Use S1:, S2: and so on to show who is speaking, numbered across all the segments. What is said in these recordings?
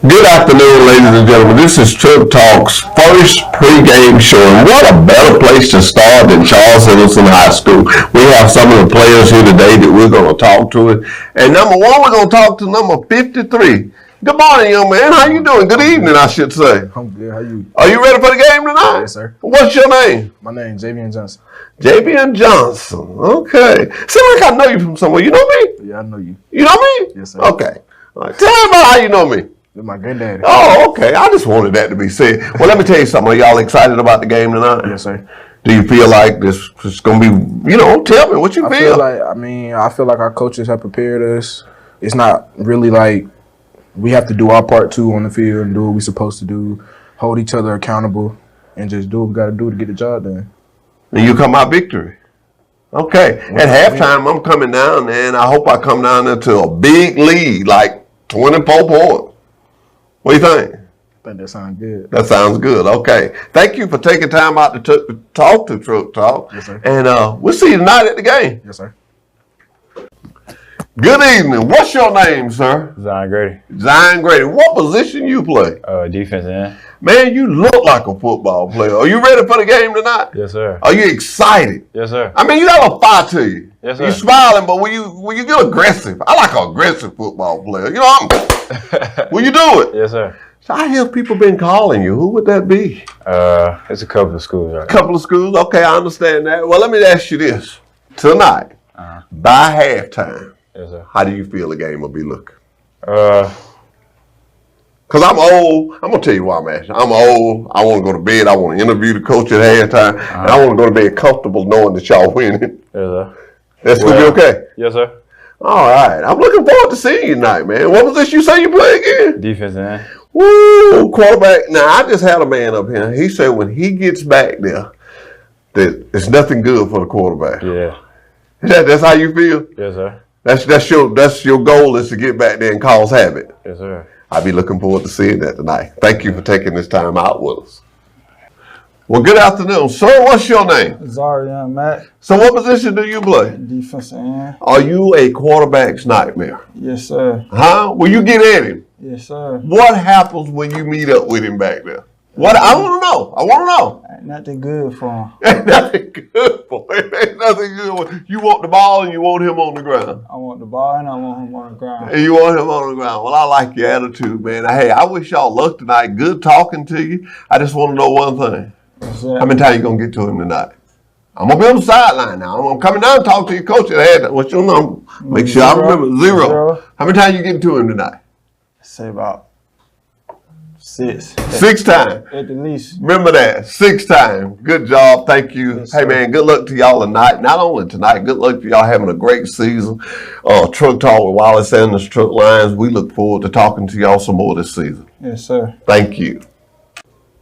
S1: Good afternoon, ladies and gentlemen. This is Trip Talk's first pregame show. And what a better place to start than Charles Henderson High School. We have some of the players here today that we're going to talk to. And number one, we're going to talk to number 53. Good morning, young man. How you doing? Good evening, I should say.
S2: I'm good. How you?
S1: Are you ready for the game tonight?
S2: Yes, sir.
S1: What's your name?
S2: My name is Javian Johnson.
S1: Javian Johnson. Okay. Seems like I know you from somewhere. You know me?
S2: Yeah, I know you.
S1: You know me?
S2: Yes, sir.
S1: Okay. All right. Tell me about how you know me.
S2: You're my granddaddy.
S1: Oh, okay. I just wanted that to be said. Well, let me tell you something. Are y'all excited about the game tonight?
S2: Yes, sir.
S1: Do you feel like this is going to be, tell me what you feel.
S2: I feel like our coaches have prepared us. It's not really like we have to do our part too on the field and do what we're supposed to do, hold each other accountable, and just do what we got to do to get the job done.
S1: And you come out victory. Okay. At halftime, I'm coming down there, and I hope I come down there to a big lead, like 24 points. What do you think?
S2: I think that sounds good.
S1: That sounds good. Okay. Thank you for taking time out to talk to Truck Talk.
S2: Yes, sir.
S1: And we'll see you tonight at the game.
S2: Yes, sir.
S1: Good evening. What's your name, sir?
S3: Zion Grady.
S1: Zion Grady. What position you play?
S3: Defense end.
S1: Man, you look like a football player. Are you ready for the game tonight?
S3: Yes, sir.
S1: Are you excited?
S3: Yes, sir.
S1: I mean, you got a fire to you.
S3: Yes, sir.
S1: You're smiling, but when you get aggressive, I like an aggressive football player. When you do it.
S3: Yes, sir.
S1: So I hear people been calling you. Who would that be?
S3: It's a couple of schools right now.
S1: Couple of schools? Okay, I understand that. Well, let me ask you this. Tonight, by halftime,
S3: yes, sir.
S1: how do you feel the game will be looking? Because I'm old. I'm going to tell you why I'm asking. I'm old. I want to go to bed. I want to interview the coach at halftime. And I want to go to bed comfortable knowing that y'all winning.
S3: Yes, sir.
S1: That's going to be okay?
S3: Yes, sir.
S1: All right. I'm looking forward to seeing you tonight, man. What was this you say you play again?
S3: Defense end.
S1: Woo, quarterback. Now, I just had a man up here. He said when he gets back there, that it's nothing good for the quarterback.
S3: Yeah.
S1: That's how you feel?
S3: Yes, sir.
S1: That's your goal is to get back there and cause havoc.
S3: Yes, sir.
S1: I'll be looking forward to seeing that tonight. Thank you for taking this time out with us. Well, good afternoon. Sir, what's your name?
S4: Zarian Matt.
S1: So what position do you play?
S4: Defense end.
S1: Are you a quarterback's nightmare?
S4: Yes, sir.
S1: Huh? Will you get at him?
S4: Yes, sir.
S1: What happens when you meet up with him back there? What I want to know. I want to know.
S4: Ain't nothing good for him.
S1: Ain't nothing good for him. Ain't nothing good. You want the ball and you want him on the ground.
S4: I want the ball and I want him on the ground.
S1: And you want him on the ground. Well, I like your attitude, man. Hey, I wish y'all luck tonight. Good talking to you. I just want to know one thing.
S4: Yes, sir.
S1: How many times you going to get to him tonight? I'm going to be on the sideline now. I'm coming down and talk to your coach. What's your number? Make sure I remember. Zero. How many times you getting to him tonight?
S4: Say about 6.
S1: 6 times.
S4: At the least.
S1: Remember that. 6 times. Good job. Thank you.
S4: Yes,
S1: hey, man, good luck to y'all tonight. Not only tonight, good luck to y'all having a great season. Truck Talk with Wallace Sanders Truck Lines. We look forward to talking to y'all some more this season.
S4: Yes, sir.
S1: Thank you.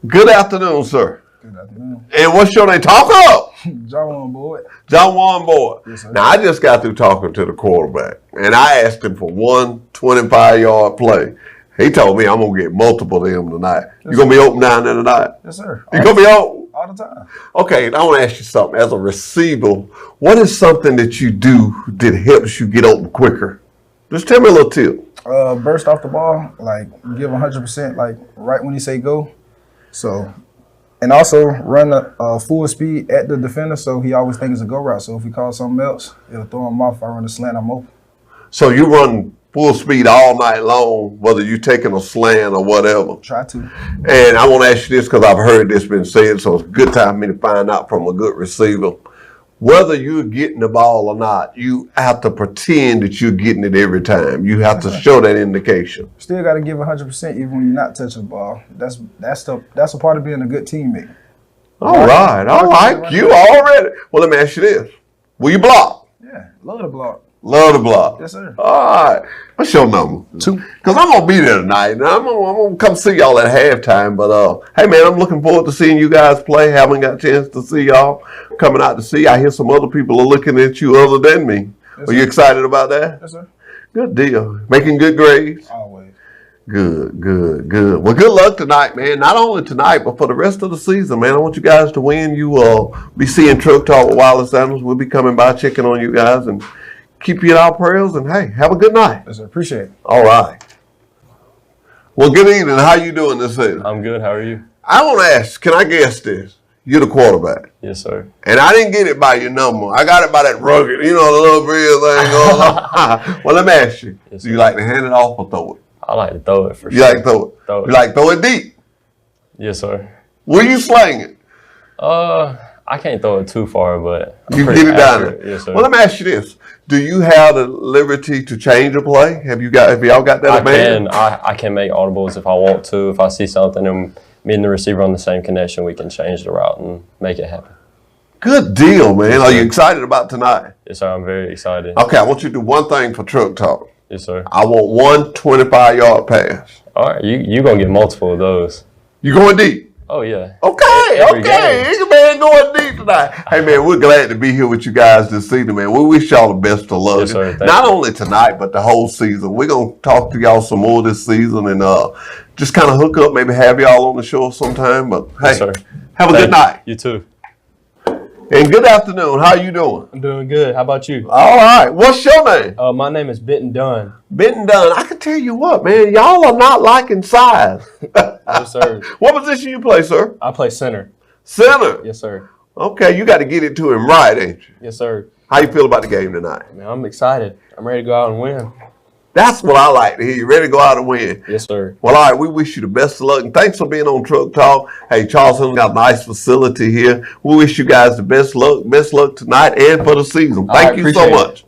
S1: Good afternoon, sir.
S4: Good afternoon.
S1: And what's your name? Talk up.
S4: John on board.
S1: John Warren Boyd.
S4: Yes, sir.
S1: Now, I just got through talking to the quarterback, and I asked him for one 25-yard play. He told me I'm going to get multiple of them tonight.
S4: Yes,
S1: you going to be open down there tonight?
S4: Yes, sir.
S1: You going to be open?
S4: All the time.
S1: Okay, I want to ask you something. As a receiver, what is something that you do that helps you get open quicker? Just tell me a little tip.
S4: Burst off the ball, like give 100%, like right when he say go. So, and also run a full speed at the defender, so he always thinks it's a go route. So if he calls something else, it'll throw him off. If I run a slant, I'm open.
S1: So you run full speed all night long, whether you're taking a slant or whatever.
S4: Try to.
S1: And I want to ask you this because I've heard this been said, so it's a good time for me to find out from a good receiver. Whether you're getting the ball or not, you have to pretend that you're getting it every time. You have to show that indication.
S4: Still got to give 100% even when you're not touching the ball. That's a part of being a good teammate.
S1: All right. I like you already. Well, let me ask you this. Will you block?
S4: Yeah, love the block.
S1: Love the block.
S4: Yes, sir.
S1: All right. What's your number?
S4: 2.
S1: Because I'm going to be there tonight. And I'm going to come see y'all at halftime. But, hey, man, I'm looking forward to seeing you guys play. Haven't got a chance to see y'all. Coming out to see. I hear some other people are looking at you other than me.
S4: Yes,
S1: are you excited about that?
S4: Yes, sir.
S1: Good deal. Making good grades?
S4: Always.
S1: Good. Well, good luck tonight, man. Not only tonight, but for the rest of the season, man. I want you guys to win. You will be seeing Truck Talk with Wallace Sanders. We'll be coming by, checking on you guys, and keep you in our prayers. And, hey, have a good night.
S4: Yes, sir. Appreciate it.
S1: All right. Well, good evening. How you doing this evening?
S3: I'm good. How are you?
S1: I want to ask, can I guess this? You're the quarterback.
S3: Yes, sir.
S1: And I didn't get it by your number. I got it by that rugged, the little real thing going on. Well, let me ask you.
S3: Yes,
S1: Do you like to hand it off or throw it?
S3: I like to throw it for
S1: You
S3: sure.
S1: like to throw it?
S3: Throw it.
S1: You like to throw it deep?
S3: Yes, sir.
S1: Will you sling it?
S3: I can't throw it too far, but I'm
S1: You
S3: pretty
S1: get it down
S3: accurate.
S1: there.
S3: Yes, sir.
S1: Well, let me ask you this. Do you have the liberty to change a play? Have y'all got that advantage?
S3: I can make audibles if I want to. If I see something and me and the receiver on the same connection, we can change the route and make it happen.
S1: Good deal, man.
S3: Yes,
S1: Are you
S3: sir.
S1: excited about tonight?
S3: Yes, sir. I'm very excited.
S1: Okay, I want you to do one thing for Truck Talk.
S3: Yes, sir.
S1: I want one 25-yard pass.
S3: All right, you gonna get multiple of those.
S1: You going deep?
S3: Oh yeah.
S1: Okay,
S3: Every
S1: okay.
S3: game.
S1: Nigga, man, going deep tonight. Hey, man, we're glad to be here with you guys this season, man. We wish y'all the best of luck.
S3: Yes, sir. Thank
S1: Not
S3: you.
S1: only tonight, but the whole season. We're going to talk to y'all some more this season and just kind of hook up, maybe have y'all on the show sometime. But, hey,
S3: Yes, sir.
S1: have a
S3: Thank
S1: good night.
S3: You too.
S1: And good afternoon. How you doing?
S5: I'm doing good. How about you?
S1: All right. What's your name?
S5: My name is Benton Dunn.
S1: Benton Dunn. I can tell you what, man. Y'all are not liking size.
S5: No, sir.
S1: What position you play, sir?
S5: I play center.
S1: Center.
S5: Yes, sir.
S1: Okay, you got to get it to him right, ain't you?
S5: Yes, sir.
S1: How you feel about the game tonight?
S5: Man, I'm excited. I'm ready to go out and win.
S1: That's what I like to hear. You ready to go out and win?
S5: Yes, sir.
S1: Well, all right, we wish you the best of luck, and thanks for being on Truck Talk. Hey, Charleston got a nice facility here. We wish you guys the best luck tonight and for the season. Thank you so
S5: appreciate
S1: much.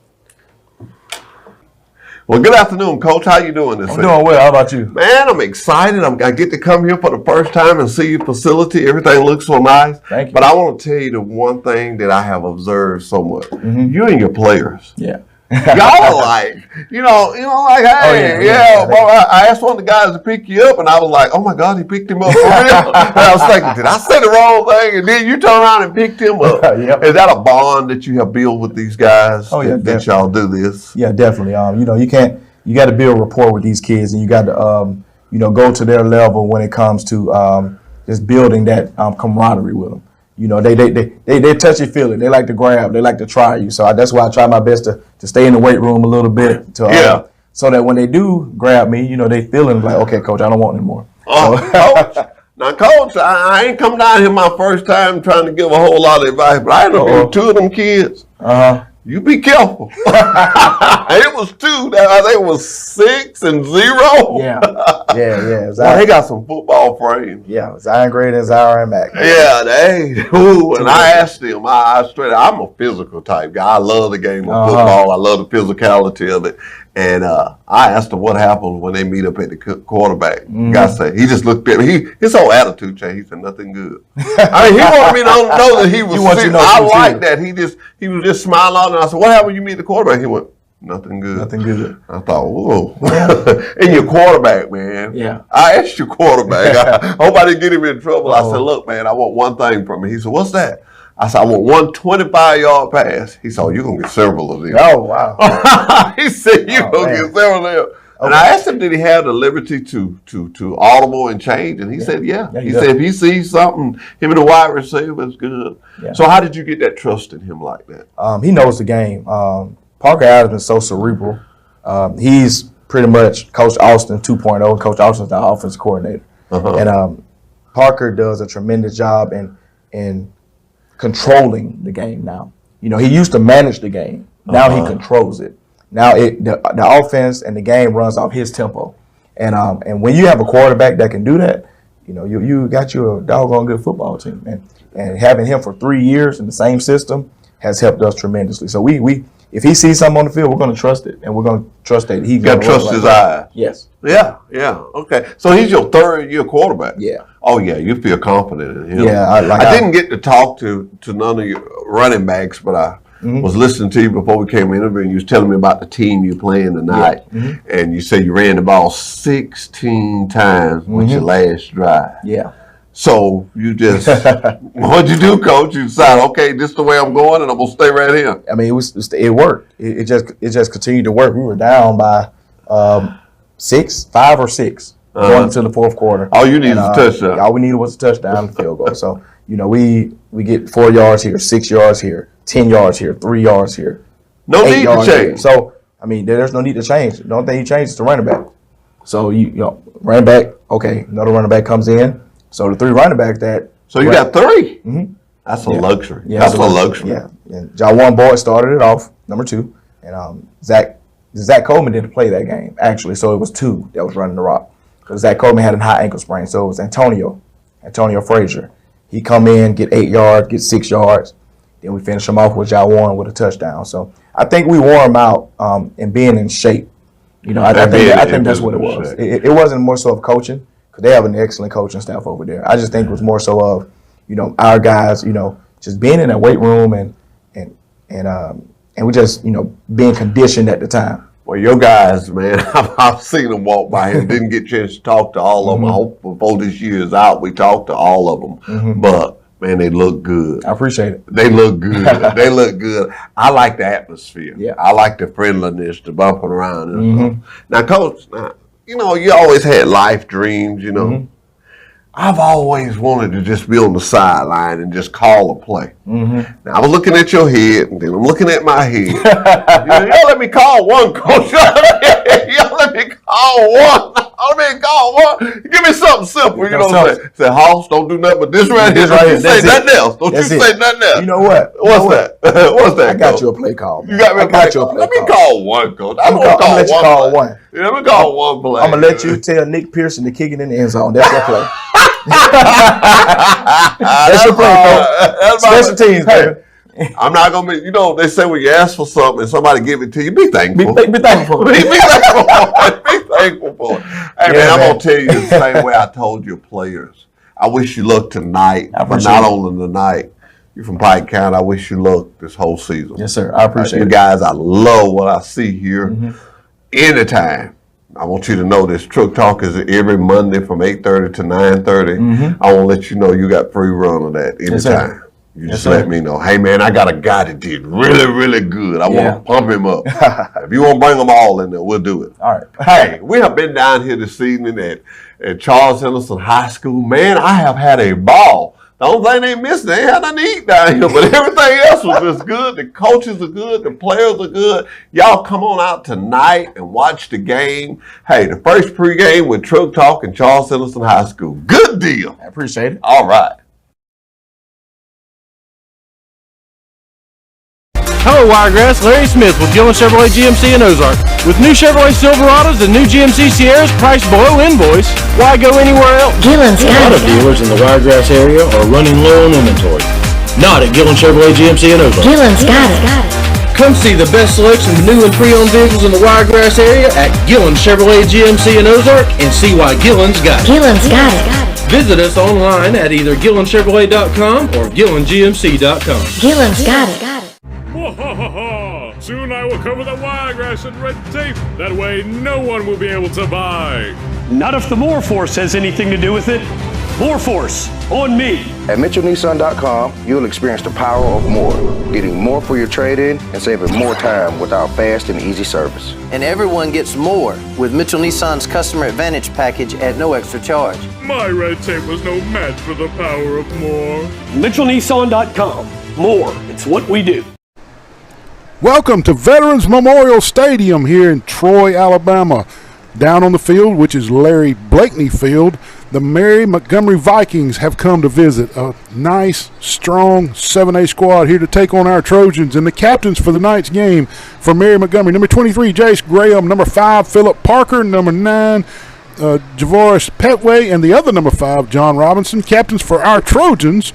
S1: Well, good afternoon, Coach. How you doing this
S2: I'm
S1: evening?
S2: doing well. How about you?
S1: Man, I'm excited. I get to come here for the first time and see your facility. Everything looks so nice.
S2: Thank you.
S1: But I want to tell you the one thing that I have observed so much. You and your players.
S2: Yeah.
S1: Y'all are like, like, hey,
S2: yeah.
S1: Well, I asked one of the guys to pick you up, and I was like, oh my God, he picked him up for real. And I was thinking, did I say the wrong thing? And then you turn around and picked him up.
S2: Yep.
S1: Is that a bond that you have built with these guys?
S2: Oh, yeah,
S1: that y'all do this?
S2: Yeah, definitely. You got to build rapport with these kids, and you got to, go to their level when it comes to just building that camaraderie with them. They touchy feely. They like to grab. They like to try you. So that's why I try my best to stay in the weight room a little bit. So that when they do grab me, they feeling like, okay, Coach, I don't want anymore.
S1: Coach. Now, Coach, I ain't come down here my first time trying to give a whole lot of advice, but I interviewed two of them kids. You be careful. It was two. I think it was 6 and 0.
S2: Yeah.
S1: Well, they got some football frames.
S2: Yeah, Zion Gray and Zion Mack.
S1: Yeah, and I asked them, I'm a physical type guy. I love the game of football. I love the physicality of it. And I asked them what happens when they meet up at the quarterback. Guy said, he just looked at me. His whole attitude changed. He said, nothing good. I mean, he wanted me to know that he was serious. I like that. He was just smiling. And I said, what happened when you meet the quarterback? He went, nothing good.
S2: Nothing good.
S1: I thought, whoa. And your quarterback, man.
S2: Yeah.
S1: I asked your quarterback. I hope I didn't get him in trouble. I said, look, man, I want one thing from you. He said, what's that? I said, I want one 25-yard pass. He said, oh, you're going to get several of them.
S2: Oh, wow.
S1: He said, you're going to get several of them. Okay. And I asked him, did he have the liberty to audible and change? And he said, yeah. He said, if he sees something, him and the wide receiver is good. Yeah. So how did you get that trust in him like that?
S2: He knows the game. Parker Adams is so cerebral. He's pretty much Coach Austin 2.0. Coach Austin's the offensive coordinator. And Parker does a tremendous job in controlling the game now. He used to manage the game. Now he controls it. Now the offense and the game runs off his tempo. And when you have a quarterback that can do that, you got you a doggone good football team. And having him for 3 years in the same system has helped us tremendously. So we if he sees something on the field, we're going to trust it, and we're going to trust that he's
S1: got to trust his eye.
S2: Yes.
S1: Yeah. Okay. So he's your third-year quarterback.
S2: Yeah.
S1: Oh yeah, you feel confident in him.
S2: Yeah.
S1: I didn't get to talk to none of your running backs, but I was listening to you before we came interview, and you was telling me about the team you're playing tonight, and you said you ran the ball 16 times with your last drive.
S2: Yeah.
S1: So you just, what'd you do, Coach? You decided, okay, this is the way I'm going, and I'm gonna stay right here.
S2: I mean, it worked. It just continued to work. We were down by 5 or 6 going into the fourth quarter.
S1: All you needed was a touchdown.
S2: All we needed was a touchdown and field goal. So we get 4 yards here, 6 yards here, 10 yards here, 3 yards here.
S1: No need to change.
S2: Here. So I mean, there's no need to change. The only thing you change is the running back. So you know, running back. Okay, another running back comes in. So the 3 running backs that.
S1: So you got 3.
S2: Mhm.
S1: That's a luxury.
S2: Yeah,
S1: That's a luxury.
S2: Yeah, and Jawan Boyd started it off, number 2, and Zach Coleman didn't play that game actually, so it was 2 that was running the rock because Zach Coleman had a high ankle sprain, so it was Antonio Frazier. He come in, get 8 yards, get 6 yards, then we finish him off with Jawan with a touchdown. So I think we wore him out and being in shape. You know, I think that's what it was. It wasn't more so of coaching because they have an excellent coaching staff over there. I just think it was more so of, you know, our guys, you know, just being in that weight room and we just, you know, being conditioned at the time.
S1: Well, your guys, man, I've seen them walk by here and didn't get a chance to talk to all of them. I hope before this year is out, we talk to all of them. But, man, they look good.
S2: I appreciate it.
S1: They look good. They look good. I like the atmosphere.
S2: Yeah.
S1: I like the friendliness, the bumping around. And stuff. Now, Coach, you know, you always had life dreams, you know. I've always wanted to just be on the sideline and just call a play. Now, I was looking at your head, and then I'm looking at my head. Y'all let me call one, Coach. Y'all let me call one. Let me call one. Give me something simple. You know what I'm saying? Say, Hoss, don't do nothing but this right here. Don't you say nothing else. Don't you say nothing else.
S2: You know what?
S1: What's that? What's that,
S2: I got
S1: Coach?
S2: you a play call, man.
S1: You got me a play call.
S2: play
S1: Let me
S2: call.
S1: call one, Coach. I'm
S2: I'm gonna let you call one.
S1: Yeah, let me call one play.
S2: I'm gonna let you tell Nick Pearson to kick it in the end zone. That's your play.
S1: That's
S2: your play, Coach. Special teams, baby.
S1: I'm not gonna be. You know, they say when you ask for something and somebody give it to you, be thankful.
S2: Be thankful.
S1: Be thankful for it. Be thankful for it. Hey, man, I'm gonna tell you the same way I told your players. I wish you luck tonight, but not only tonight. You're from Pike County. I wish you luck this whole season.
S2: Yes, sir. I appreciate
S1: you
S2: it.
S1: guys. I love what I see here. Anytime. I want you to know this Truck Talk is every Monday from 8:30 to 9:30. I want to let you know you got free run of that anytime. You just let me know. Hey, man, I got a guy that did really, really good. I want to pump him up. If you want to bring them all in there, we'll do it.
S2: All right.
S1: Hey, we have been down here this evening at Charles Henderson High School. Man, I have had a ball. The only thing they missed, they ain't had nothing to eat down here, but everything else was just good. The coaches are good. The players are good. Y'all come on out tonight and watch the game. Hey, the first pregame with Truck Talk and Charles Henderson High School. Good deal.
S2: I appreciate it.
S1: All right.
S5: Hello, Wiregrass. Larry Smith with Gillen Chevrolet GMC in Ozark. With new Chevrolet Silverados and new GMC Sierras priced below invoice, why go anywhere else?
S6: Gillen's
S7: A
S6: got
S7: lot of
S6: it.
S7: dealers in the Wiregrass area are running low on inventory. Not at Gillen Chevrolet GMC in Ozark.
S6: Gillen's got it.
S7: Come see the best selection of new and pre-owned vehicles in the Wiregrass area at Gillen Chevrolet GMC in Ozark and see why Gillen's got it.
S6: Gillen's got it.
S7: Visit us online at either GillenChevrolet.com or GillenGMC.com.
S6: Gillen's got it.
S8: Soon I will cover the wiregrass and red tape. That way no one will be able to buy.
S9: Not if the More Force has anything to do with it. More Force, on me.
S10: At MitchellNissan.com, you'll experience the power of more, getting more for your trade-in and saving more time with our fast and easy service.
S11: And everyone gets more with Mitchell Nissan's Customer Advantage package at no extra charge.
S8: My red tape was no match for the power of more.
S9: MitchellNissan.com. More, it's what we do.
S12: Welcome to Veterans Memorial Stadium here in Troy, Alabama. Down on the field, which is Larry Blakeney Field, the Mary Montgomery Vikings have come to visit. A nice, strong 7A squad here to take on our Trojans. And the captains for the night's game for Mary Montgomery, number 23, Jace Graham, number 5, Philip Parker, number 9, Javoris Petway, and the other number 5, John Robinson. Captains for our Trojans,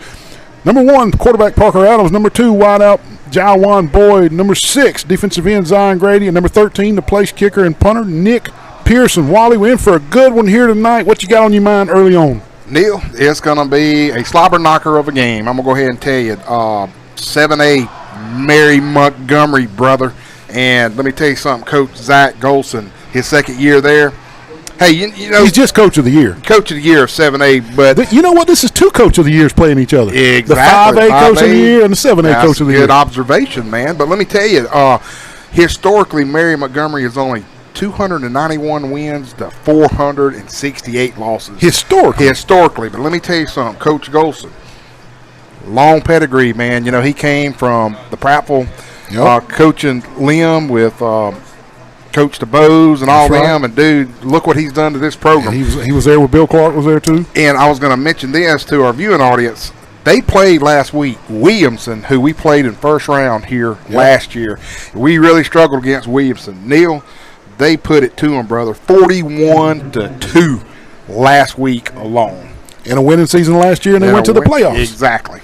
S12: number 1, quarterback Parker Adams, number 2, wideout Jawan Boyd, number 6, defensive end Zion Grady, and number 13, the place kicker and punter Nick Pearson. Wally, we're in for a good one here tonight. What you got on your mind early on?
S13: Neil, it's going to be a slobber knocker of a game. I'm going to go ahead and tell you. 7A Mary Montgomery, brother. And let me tell you something, Coach Zach Golson, his second year there. Hey, you know,
S12: he's just Coach of the Year.
S13: Coach of the Year of 7A, but
S12: you know what? This is 2 Coach of the Years playing each other.
S13: Exactly.
S12: The 5A Coach of the Year and the 7A Coach of the Year.
S13: Good observation, man. But let me tell you, historically, Mary Montgomery is only 291 wins to 468 losses. Historically. But let me tell you something, Coach Golson, long pedigree, man. You know, he came from the Prattville, coaching Lim with Coach DeBose and all
S12: That's right.
S13: them. And, dude, look what he's done to this program.
S12: And he was there with Bill Clark was there, too.
S13: And I was going to mention this to our viewing audience. They played last week Williamson, who we played in first round here last year. We really struggled against Williamson. Neil, they put it to them, brother, 41-2 last week alone.
S12: In a winning season last year, and they went to the playoffs.
S13: Exactly.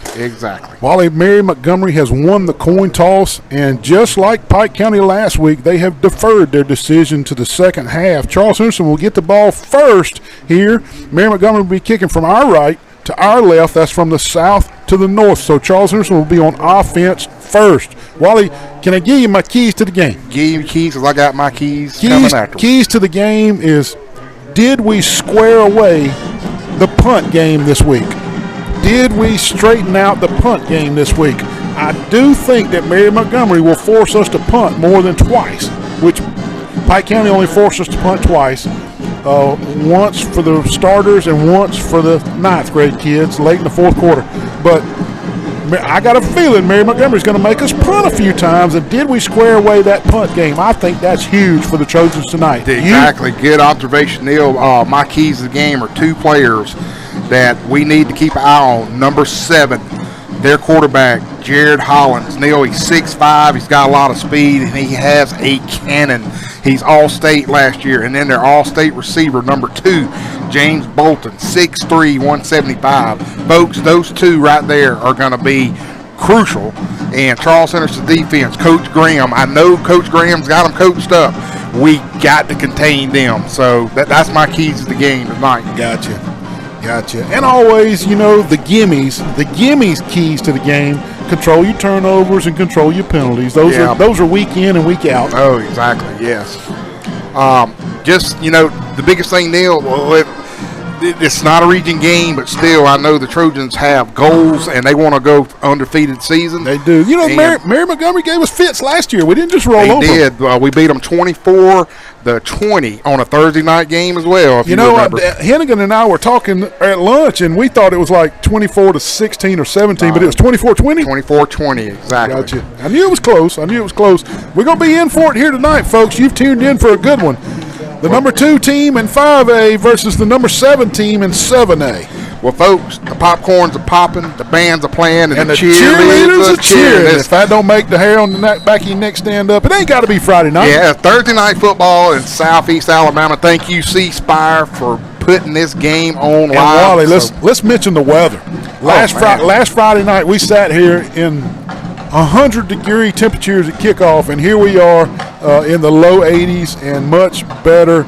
S12: Wally, Mary Montgomery has won the coin toss, and just like Pike County last week, they have deferred their decision to the second half. Charles Henderson will get the ball first here. Mary Montgomery will be kicking from our right to our left. That's from the south to the north. So Charles Henderson will be on offense first. Wally, can I give you my keys to the game?
S13: Give you keys because I got my keys coming after.
S12: Keys to the game is, did we square away the punt game this week? Did we straighten out the punt game this week? I do think that Mary Montgomery will force us to punt more than twice, which Pike County only forced us to punt twice. Once for the starters and once for the ninth grade kids late in the fourth quarter. But I got a feeling Mary Montgomery's going to make us punt a few times. And did we square away that punt game? I think that's huge for the Trojans tonight.
S13: Exactly. Good observation, Neil. My keys to the game are two players that we need to keep an eye on. Number 7, their quarterback, Jared Hollins. Neil, he's 6'5", he's got a lot of speed, and he has a cannon. He's All-State last year. And then their All-State receiver, number 2, James Bolton, 6'3", 175. Folks, those two right there are going to be crucial. And Charles Henderson's defense, Coach Graham, I know Coach Graham's got them coached up. We got to contain them. So that's my keys to the game tonight.
S12: Gotcha. And always, the gimmies keys to the game. Control your turnovers and control your penalties. Those are week in and week out.
S13: Oh, exactly, yes. The biggest thing, Neil, it's not a region game, but still, I know the Trojans have goals, and they want to go undefeated season.
S12: They do. Mary Montgomery gave us fits last year. We didn't just roll over.
S13: They did. We beat them 24-20 on a Thursday night game as well, if you remember.
S12: Hennigan and I were talking at lunch, and we thought it was like 24-16 or 17, but it was 24-20?
S13: 24-20, exactly.
S12: Gotcha. I knew it was close. We're going to be in for it here tonight, folks. You've tuned in for a good one. The number 2 team in 5A versus the number 7 team in 7A.
S13: Well, folks, the popcorns are popping, the bands are playing, and the
S12: cheerleaders are cheering. If I don't make the hair on the back of your neck stand up, it ain't got to be Friday night.
S13: Yeah, Thursday night football in Southeast Alabama. Thank you, C Spire, for putting this game on live.
S12: Wally, let's mention the weather. Last Friday night, we sat here in 100-degree temperatures at kickoff, and here we are in the low 80s and much better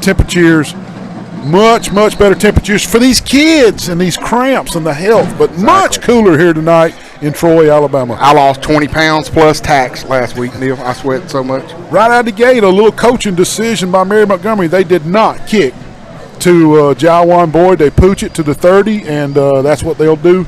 S12: temperatures. Much better temperatures for these kids and these cramps and the health, but much cooler here tonight in Troy, Alabama.
S13: I lost 20 pounds plus tax last week, Neil. I sweat so much.
S12: Right out of the gate, a little coaching decision by Mary Montgomery. They did not kick to Jawan Boyd. They pooch it to the 30, and that's what they'll do.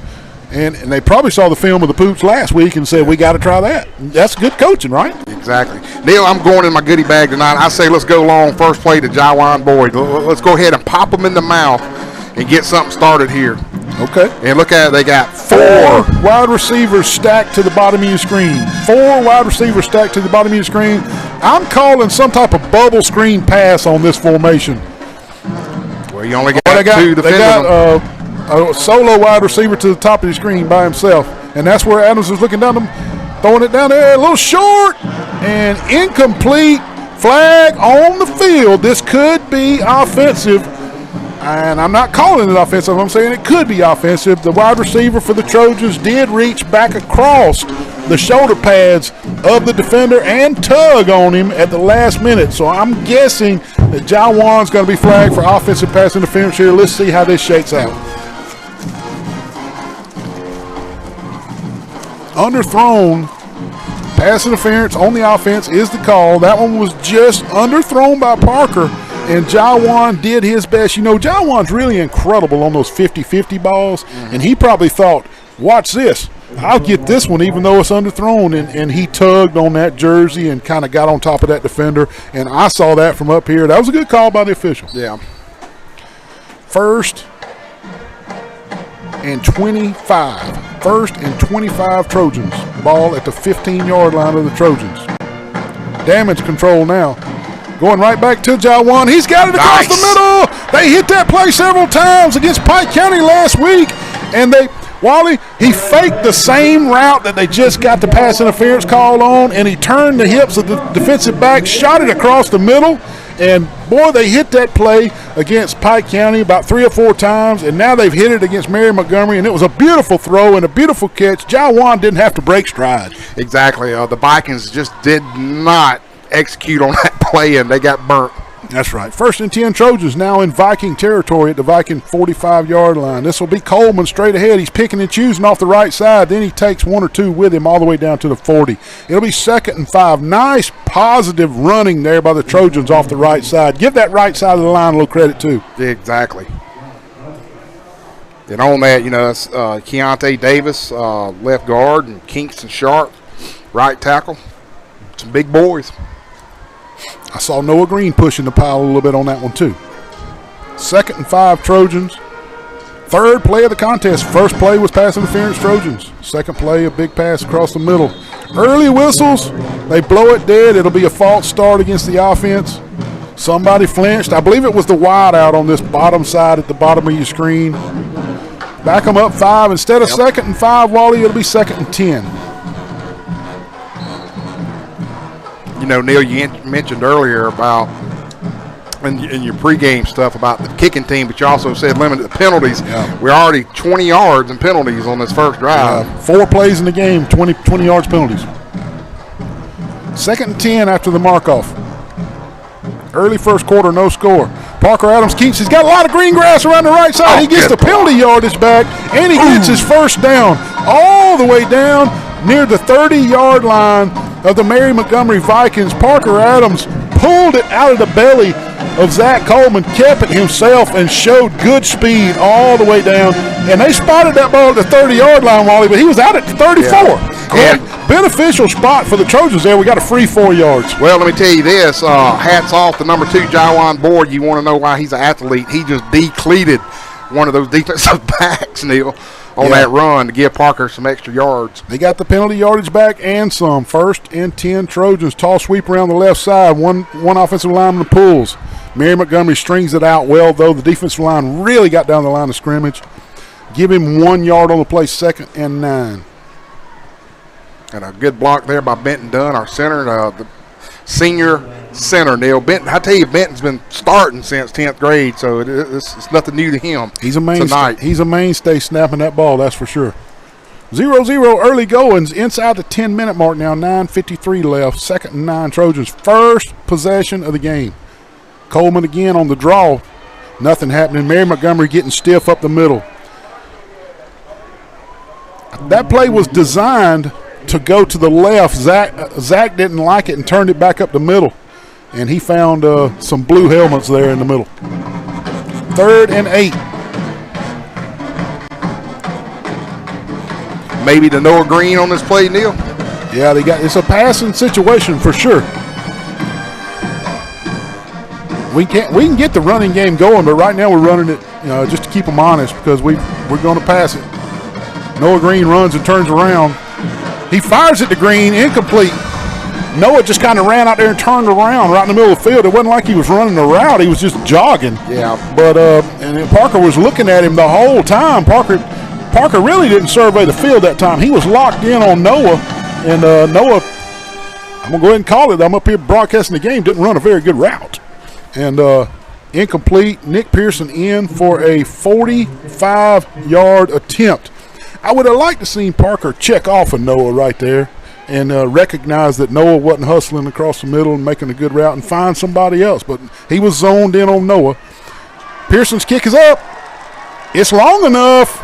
S12: And they probably saw the film of the pooch last week and said, we got to try that. That's good coaching, right?
S13: Exactly. Neil, I'm going in my goodie bag tonight. I say let's go long first play to Jawan Boyd. Let's go ahead and pop them in the mouth and get something started here.
S12: Okay.
S13: And look at it. They got 4
S12: wide receivers stacked to the bottom of your screen. 4 wide receivers stacked to the bottom of your screen. I'm calling some type of bubble screen pass on this formation.
S13: Well, you only got 2 defenders.
S12: They got a solo wide receiver to the top of the screen by himself. And that's where Adams is looking down them, throwing it down there, a little short and incomplete. Flag on the field. This could be offensive. And I'm not calling it offensive. I'm saying it could be offensive. The wide receiver for the Trojans did reach back across the shoulder pads of the defender and tug on him at the last minute. So I'm guessing that Jawan's going to be flagged for offensive pass interference here. Let's see how this shakes out. Underthrown. Pass interference on the offense is the call. That one was just underthrown by Parker, and Jawan did his best. Jawan's really incredible on those 50-50 balls, and he probably thought, watch this. I'll get this one even though it's underthrown, and he tugged on that jersey and kind of got on top of that defender, and I saw that from up here. That was a good call by the official.
S13: Yeah.
S12: 1st and 25. 1st and 25 Trojans. Ball at the 15-yard line of the Trojans. Damage control now. Going right back to Jawan. He's got it across the middle. They hit that play several times against Pike County last week. And Wally, he faked the same route that they just got the pass interference call on, and he turned the hips of the defensive back, shot it across the middle. And, boy, they hit that play against Pike County about 3 or 4 times, and now they've hit it against Mary Montgomery, and it was a beautiful throw and a beautiful catch. Jawan didn't have to break stride.
S13: Exactly. The Vikings just did not execute on that play, and they got burnt.
S12: That's right. 1st and 10 Trojans now in Viking territory at the Viking 45-yard line. This will be Coleman straight ahead. He's picking and choosing off the right side. Then he takes 1 or 2 with him all the way down to the 40. It'll be 2nd and 5. Nice positive running there by the Trojans off the right side. Give that right side of the line a little credit too.
S13: Exactly. And on that, it's Keontae Davis, left guard, and Kingston Sharp, right tackle. Some big boys.
S12: I saw Noah Green pushing the pile a little bit on that one too. 2nd and 5 Trojans. 3rd play of the contest. 1st play was pass interference Trojans. 2nd play, a big pass across the middle. Early whistles. They blow it dead. It'll be a false start against the offense. Somebody flinched. I believe it was the wide out on this bottom side at the bottom of your screen. Back them up 5. Instead of 2nd and 5, Wally, it'll be 2nd and 10.
S13: Neil, you mentioned earlier about in your pregame stuff about the kicking team, but you also said limited the penalties.
S12: Yeah.
S13: We're already 20 yards in penalties on this first drive.
S12: 4 plays in the game, 20 yards penalties. 2nd and 10 after the mark-off. Early first quarter, no score. Parker Adams he's got a lot of green grass around the right side. He gets the penalty yardage back, and he gets his first down all the way down near the 30-yard line of the Mary Montgomery Vikings. Parker Adams pulled it out of the belly of Zach Coleman, kept it himself, and showed good speed all the way down. And they spotted that ball at the 30-yard line, Wally, but he was out at the 34. Yeah. Beneficial spot for the Trojans there. We got a free 4 yards.
S13: Well, let me tell you this. Hats off to number 2, Jawan Board. You want to know why he's an athlete. He just decleated one of those defensive backs, Neil, on that run to give Parker some extra yards.
S12: They got the penalty yardage back and some. 1st and 10 Trojans. Tall sweep around the left side. One offensive lineman pulls. Mary Montgomery strings it out well, though. The defensive line really got down the line of scrimmage. Give him 1 yard on the play, 2nd and 9.
S13: And a good block there by Benton Dunn, our center, the senior center, Neil. Benton, I tell you, Benton's been starting since 10th grade, so it's nothing new to him.
S12: He's a mainstay.
S13: Tonight.
S12: He's a mainstay snapping that ball, that's for sure. 0-0 early goings inside the 10-minute mark now. 9:53 left. 2nd and 9 Trojans. First possession of the game. Coleman again on the draw. Nothing happening. Mary Montgomery getting stiff up the middle. That play was designed to go to the left. Zach didn't like it and turned it back up the middle. And he found some blue helmets there in the middle. 3rd and 8.
S13: Maybe the Noah Green on this play, Neil?
S12: Yeah, it's a passing situation for sure. We can get the running game going, but right now we're running it just to keep them honest because we're going to pass it. Noah Green runs and turns around. He fires it to Green, incomplete. Noah just kind of ran out there and turned around right in the middle of the field. It wasn't like he was running a route. He was just jogging.
S13: Yeah.
S12: But and Parker was looking at him the whole time. Parker really didn't survey the field that time. He was locked in on Noah. And Noah, I'm going to go ahead and call it. I'm up here broadcasting the game. Didn't run a very good route. And incomplete. Nick Pearson in for a 45-yard attempt. I would have liked to seen Parker check off of Noah right there and recognize that Noah wasn't hustling across the middle and making a good route and find somebody else. But he was zoned in on Noah. Pearson's kick is up. It's long enough.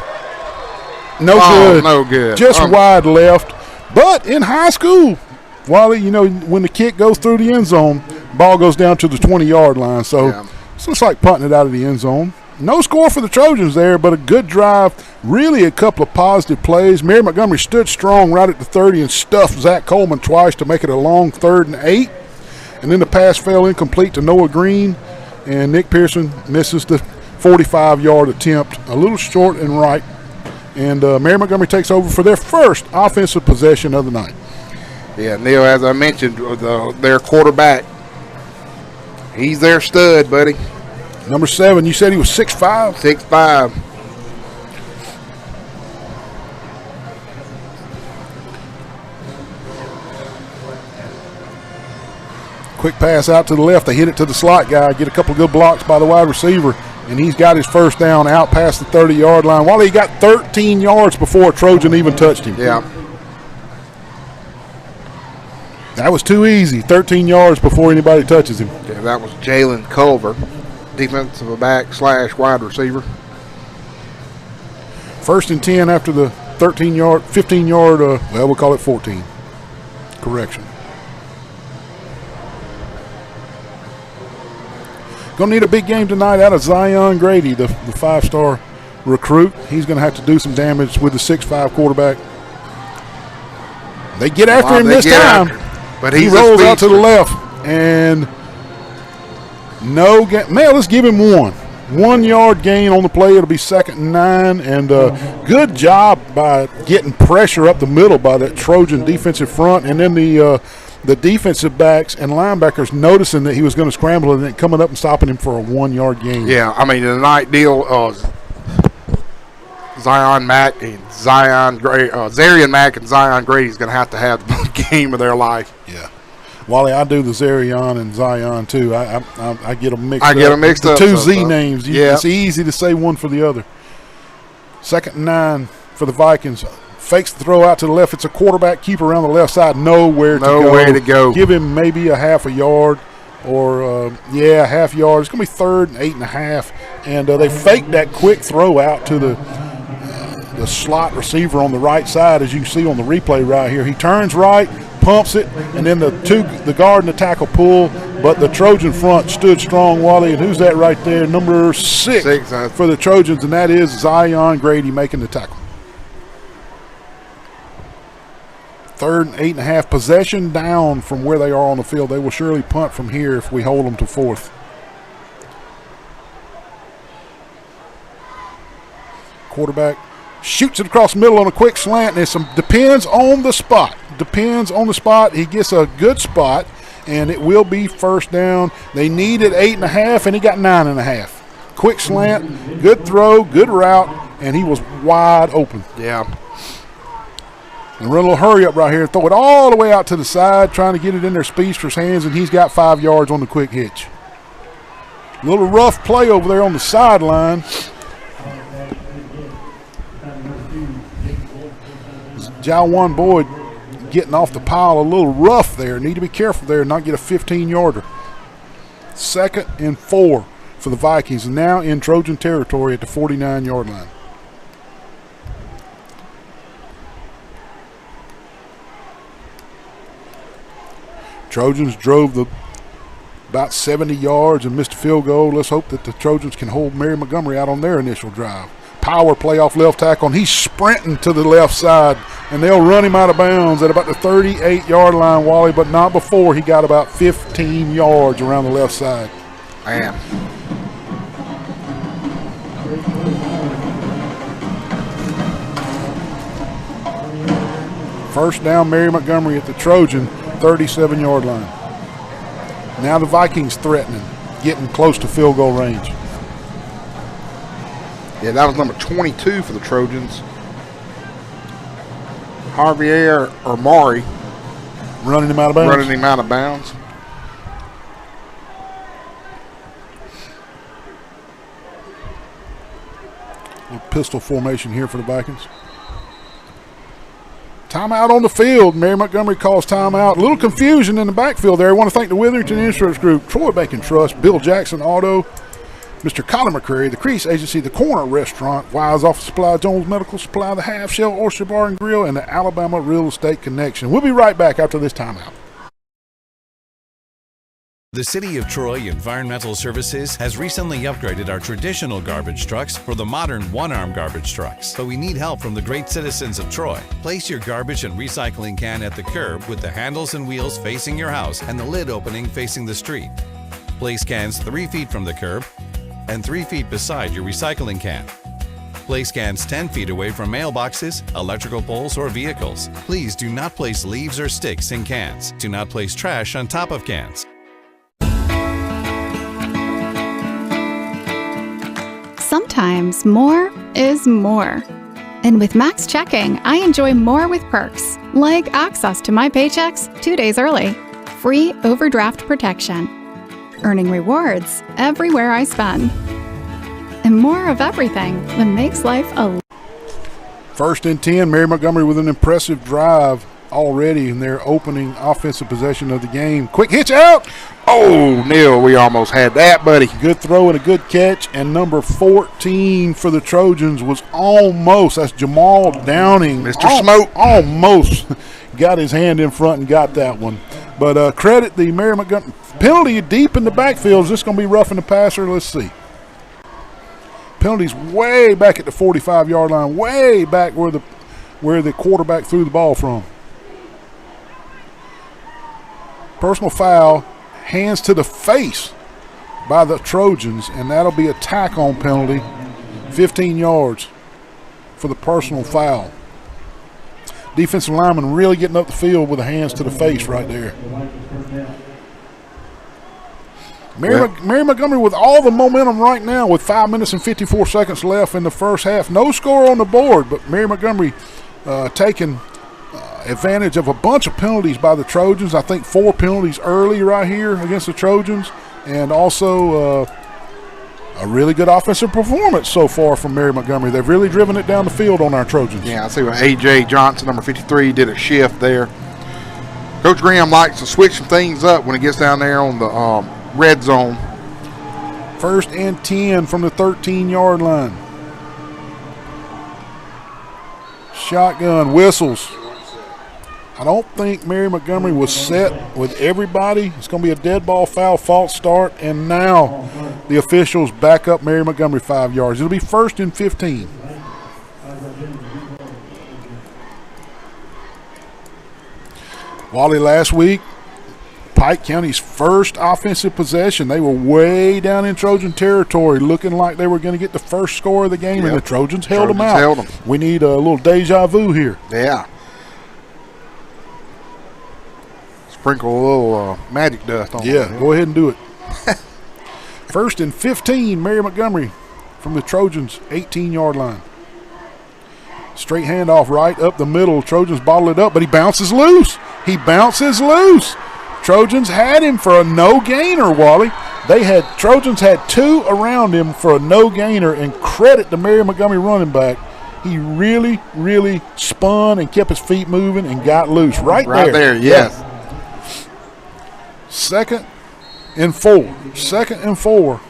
S12: No good.
S13: No good.
S12: Just wide left. But in high school, Wally, when the kick goes through the end zone, ball goes down to the 20-yard line. So it's just like punting it out of the end zone. No score for the Trojans there, but a good drive. Really a couple of positive plays. Mary Montgomery stood strong right at the 30 and stuffed Zach Coleman twice to make it a long 3rd and 8. And then the pass fell incomplete to Noah Green, and Nick Pearson misses the 45-yard attempt, a little short and right. And Mary Montgomery takes over for their first offensive possession of the night.
S13: Yeah, Neil, as I mentioned, their quarterback, he's their stud, buddy.
S12: Number 7, you said he was 6'5"?
S13: 6'5".
S12: Quick pass out to the left. They hit it to the slot guy. Get a couple of good blocks by the wide receiver. And he's got his first down out past the 30-yard line. Wally got 13 yards before a Trojan even touched him.
S13: Yeah.
S12: That was too easy. 13 yards before anybody touches him.
S13: Yeah, that was Jalen Culver, defensive back / wide receiver.
S12: 1st and 10 after the 15-yard, well, we'll call it 14. Correction. Going to need a big game tonight out of Zion Grady, the 5-star recruit. He's going to have to do some damage with the 6'5" quarterback. They get after him this time,
S13: but
S12: he rolls out to the left. And no game. Man, let's give him 1 yard gain on the play. It'll be 2nd and 9. And good job by getting pressure up the middle by that Trojan defensive front. And then the defensive backs and linebackers noticing that he was going to scramble and then coming up and stopping him for a 1 yard gain.
S13: Yeah, I mean, the night deal, Zarian Mack and Zion Grady's going to have the game of their life.
S12: Yeah. Wally, I do the Zarian and Zion too. I get them mixed up.
S13: I get them mixed up.
S12: The two Z names.
S13: Yeah.
S12: It's easy to say one for the other. 2nd and 9 for the Vikings. Fakes the throw out to the left. It's a quarterback keeper around the left side. Nowhere to go. Give him maybe a half a yard or, a half yard. It's going to be 3rd and 8.5. And they fake that quick throw out to the slot receiver on the right side, as you can see on the replay right here. He turns right, pumps it, and then the guard and the tackle pull, but the Trojan front stood strong, Wally. And who's that right there? Number 6 for the Trojans, and that is Zion Grady making the tackle. 3rd and 8.5, possession down from where they are on the field. They will surely punt from here if we hold them to 4th. Quarterback shoots it across the middle on a quick slant, and it depends on the spot. He gets a good spot, and it will be 1st down. They needed 8.5, and he got 9.5. Quick slant, good throw, good route, and he was wide open.
S13: Yeah.
S12: And run a little hurry up right here. Throw it all the way out to the side, trying to get it in their speedster's hands, and he's got 5 yards on the quick hitch. A little rough play over there on the sideline. Jalwan Boyd getting off the pile a little rough there. Need to be careful there and not get a 15-yarder. 2nd and 4 for the Vikings, and now in Trojan territory at the 49-yard line. Trojans drove about 70 yards and missed a field goal. Let's hope that the Trojans can hold Mary Montgomery out on their initial drive. Power play off left tackle, and he's sprinting to the left side, and they'll run him out of bounds at about the 38-yard line, Wally, but not before he got about 15 yards around the left side.
S13: Man.
S12: First down, Mary Montgomery at the Trojan 37-yard line. Now the Vikings threatening, getting close to field goal range.
S13: Yeah, that was number 22 for the Trojans. Javier Mari
S12: running him out of bounds. Little pistol formation here for the Vikings. Timeout on the field. Mary Montgomery calls timeout. A little confusion in the backfield there. I want to thank the Witherington Insurance Group, Troy Bank and Trust, Bill Jackson Auto, Mr. Colin McCrary, the Crease Agency, the Corner Restaurant, Wise Office Supply, Jones Medical Supply, the Half Shell Oyster Bar and Grill, and the Alabama Real Estate Connection. We'll be right back after this timeout.
S14: The City of Troy Environmental Services has recently upgraded our traditional garbage trucks for the modern one-arm garbage trucks. But we need help from the great citizens of Troy. Place your garbage and recycling can at the curb with the handles and wheels facing your house and the lid opening facing the street. Place cans 3 feet from the curb and 3 feet beside your recycling can. Place cans 10 feet away from mailboxes, electrical poles, or vehicles. Please do not place leaves or sticks in cans. Do not place trash on top of cans.
S15: Sometimes more is more. And with Max Checking, I enjoy more with perks, like access to my paychecks 2 days early, free overdraft protection, earning rewards everywhere I spend, and more of everything that makes life a...
S12: First and 10, Mary Montgomery with an impressive drive already in their opening offensive possession of the game. Quick hitch out.
S13: Oh, Neil, we almost had that, buddy.
S12: Good throw and a good catch. And number 14 for the Trojans was almost, that's Jamal Downing.
S13: Mr. Smoke.
S12: Almost got his hand in front and got that one. But credit the Mary Montgomery. Penalty deep in the backfield. Is this going to be roughing the passer? Let's see. Penalties way back at the 45-yard line, way back where the quarterback threw the ball from. Personal foul, hands to the face by the Trojans, and that'll be a tack-on penalty, 15 yards for the personal foul. Defensive lineman really getting up the field with the hands to the face right there. Mary Montgomery with all the momentum right now with 5 minutes and 54 seconds left in the first half. No score on the board, but Mary Montgomery taking advantage of a bunch of penalties by the Trojans. I think 4 penalties early right here against the Trojans, and also a really good offensive performance so far from Mary Montgomery. They've really driven it down the field on our Trojans.
S13: Yeah, I see what A.J. Johnson, number 53, did a shift there. Coach Graham likes to switch some things up when he gets down there on the red zone.
S12: First and 10 from the 13-yard line. Shotgun, whistles. I don't think Mary Montgomery was set with everybody. It's going to be a dead ball foul, false start, and now the officials back up Mary Montgomery 5 yards. It'll be first and 15. Wally, last week, Pike County's first offensive possession. They were way down in Trojan territory, looking like they were going to get the first score of the game, and the Trojans held them out. We need a little deja vu here.
S13: Yeah. Sprinkle a little magic dust on it.
S12: Yeah, go ahead and do it. First and 15, Mary Montgomery from the Trojans' 18-yard line. Straight handoff right up the middle. Trojans bottle it up, but he bounces loose. He bounces loose. Trojans had him for a no-gainer, Wally. Trojans had 2 around him for a no-gainer, and credit the Mary Montgomery running back. He really, really spun and kept his feet moving and got loose right there.
S13: Right there, yes.
S12: Yeah. Second and 4. Second and 4.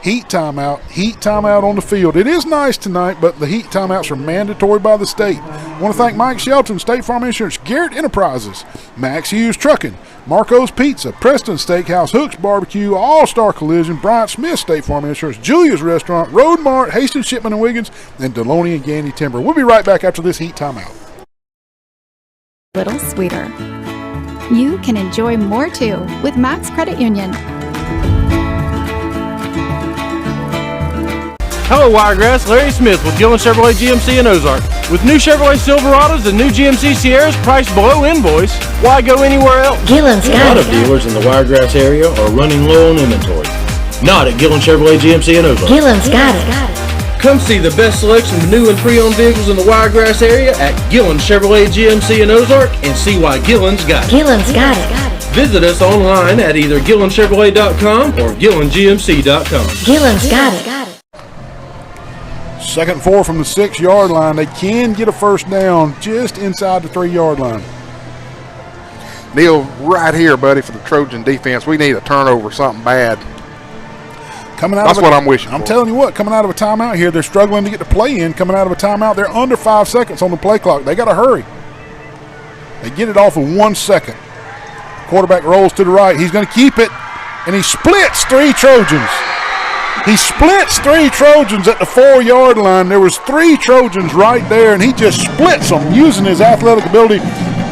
S12: Heat timeout on the field. It is nice tonight, but the heat timeouts are mandatory by the state. I want to thank Mike Shelton, State Farm Insurance, Garrett Enterprises, Max Hughes Trucking, Marco's Pizza, Preston Steakhouse, Hooks Barbecue, All-Star Collision, Bryant Smith, State Farm Insurance, Julia's Restaurant, Road Mart, Hastings Shipment and Wiggins, and Deloney and Gandy Timber. We'll be right back after this heat timeout.
S15: Little sweeter. You can enjoy more too with Max Credit Union.
S5: Hello, Wiregrass. Larry Smith with Gillen Chevrolet GMC in Ozark. With new Chevrolet Silverados and new GMC Sierras priced below invoice, why go anywhere else?
S6: Gillen's
S7: A
S6: got
S7: lot
S6: it.
S7: of dealers in the Wiregrass area are running low on inventory. Not at Gillen Chevrolet GMC in Ozark.
S6: Gillen's got it.
S7: Come see the best selection of new and pre-owned vehicles in the Wiregrass area at Gillen Chevrolet GMC in Ozark and see why Gillen's got it.
S6: Gillen's got it.
S7: Visit us online at either GillenChevrolet.com or GillenGMC.com.
S6: Gillen's got it.
S12: Second and 4 from the 6-yard line. They can get a first down just inside the 3-yard line.
S13: Neil, right here, buddy, for the Trojan defense, we need a turnover, something bad. That's what I'm wishing for.
S12: I'm telling you what, coming out of a timeout here, they're struggling to get the play in. Coming out of a timeout, they're under 5 seconds on the play clock. They got to hurry. They get it off in 1 second. Quarterback rolls to the right. He's going to keep it, and he splits 3 Trojans. He splits 3 Trojans at the 4-yard line. There was 3 Trojans right there, and he just splits them using his athletic ability.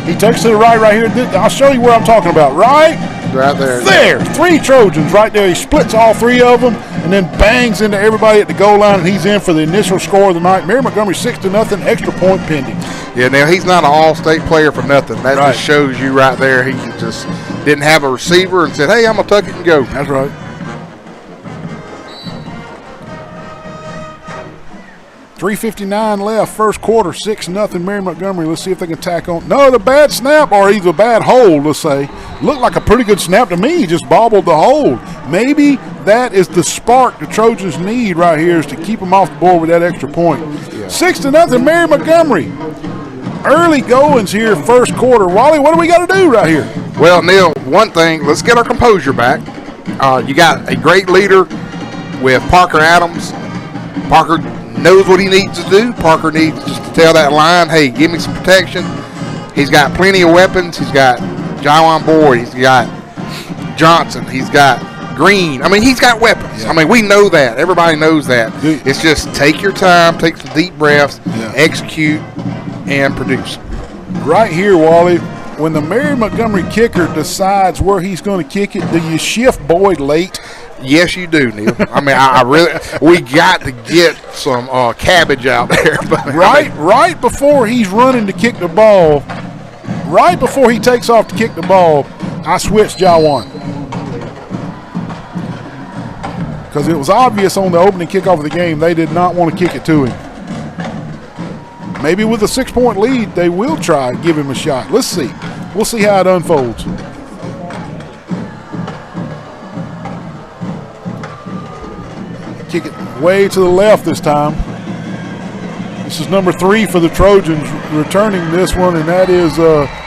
S12: He takes to the right here. I'll show you where I'm talking about. Right,
S13: right there.
S12: There, 3 Trojans right there. He splits all 3 of them and then bangs into everybody at the goal line, and he's in for the initial score of the night. Mary Montgomery 6-0, extra point pending.
S13: Yeah, now he's not an all-state player for nothing. That just shows you right there he just didn't have a receiver and said, hey, I'm going to tuck it and go.
S12: That's right. .359 left, first quarter, 6-0 Mary Montgomery. Let's see if they can tack on. No, the bad snap or either bad hold, let's say. Looked like a pretty good snap to me. He just bobbled the hold. Maybe that is the spark the Trojans need right here is to keep them off the board with that extra point. 6-0 Mary Montgomery. Early goings here, first quarter. Wally, what do we got to do right here?
S13: Well, Neil, one thing, let's get our composure back. You got a great leader with Parker Adams. Parker knows what he needs to do. Parker needs just to tell that line, hey, give me some protection. He's got plenty of weapons. He's got Jaiwan Boyd. He's got Johnson. He's got Green. I mean, he's got weapons. Yeah. I mean, we know that. Everybody knows that. It's just take your time, take some deep breaths, execute, and produce.
S12: Right here, Wally, when the Mary Montgomery kicker decides where he's going to kick it, do you shift Boyd late?
S13: Yes, you do, Neil. I mean, I really, we got to get some cabbage out there. But
S12: right before he's running to kick the ball, right before he takes off to kick the ball, I switched Jaiwan. Because it was obvious on the opening kickoff of the game they did not want to kick it to him. Maybe with a 6-point lead, they will try and give him a shot. Let's see. We'll see how it unfolds. Kick it way to the left this time. This is number 3 for the Trojans returning this one, and that is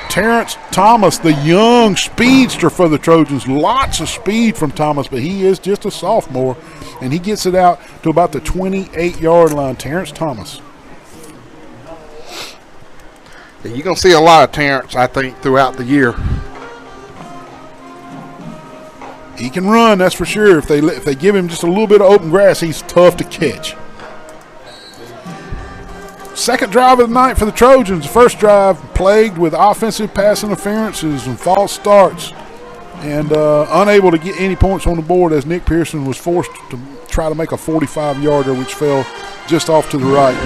S12: Terrence Thomas, the young speedster for the Trojans. Lots of speed from Thomas, but he is just a sophomore, and he gets it out to about the 28-yard line. Terrence Thomas.
S13: You're going to see a lot of Terrence, I think, throughout the year.
S12: He can run, that's for sure. If they give him just a little bit of open grass, he's tough to catch. Second drive of the night for the Trojans. First drive plagued with offensive pass interferences and false starts, and unable to get any points on the board as Nick Pearson was forced to try to make a 45-yarder, which fell just off to the right.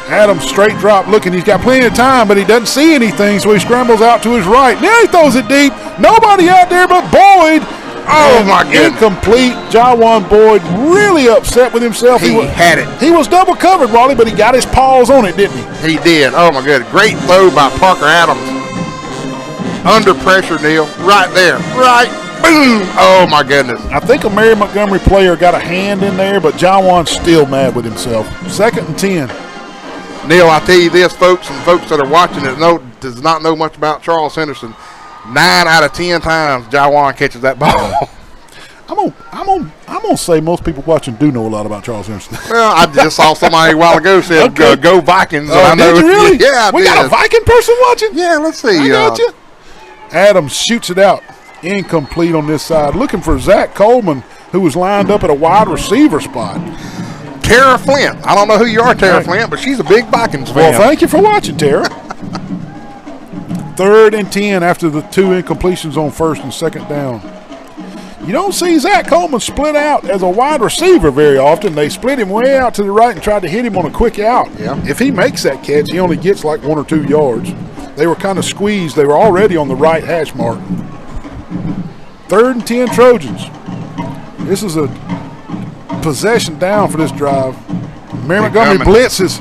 S12: Adams straight drop looking. He's got plenty of time, but he doesn't see anything, so he scrambles out to his right. Now he throws it deep. Nobody out there but Boyd.
S13: Oh, my goodness.
S12: Incomplete. Jaiwan Boyd really upset with himself.
S13: He had it.
S12: He was double covered, Wally, but he got his paws on it, didn't he?
S13: He did. Oh, my goodness. Great throw by Parker Adams. Under pressure, Neil. Right there. Right. Boom. Oh, my goodness.
S12: I think a Mary Montgomery player got a hand in there, but Jaiwan's still mad with himself. 2nd and 10.
S13: Neil, I tell you this, folks, and folks that are watching it does not know much about Charles Henderson. 9 out of 10 times Jaiwan catches that ball.
S12: I'm gonna say most people watching do know a lot about Charles Henderson.
S13: Well, I just saw somebody a while ago said go Vikings.
S12: I know. Did you really?
S13: Yeah,
S12: we got a Viking person watching.
S13: Yeah, let's see.
S12: I got you. Adams shoots it out, incomplete on this side. Looking for Zach Coleman, who was lined up at a wide receiver spot.
S13: Tara Flint. I don't know who you are, Tara Flint, but she's a big Vikings fan.
S12: Well, thank you for watching, Tara. 3rd and 10 after the 2 incompletions on 1st and 2nd down. You don't see Zach Coleman split out as a wide receiver very often. They split him way out to the right and tried to hit him on a quick out.
S13: Yeah.
S12: If he makes that catch, he only gets like 1 or 2 yards. They were kind of squeezed. They were already on the right hash mark. 3rd and 10 Trojans. This is a possession down for this drive. Mary Montgomery blitzes.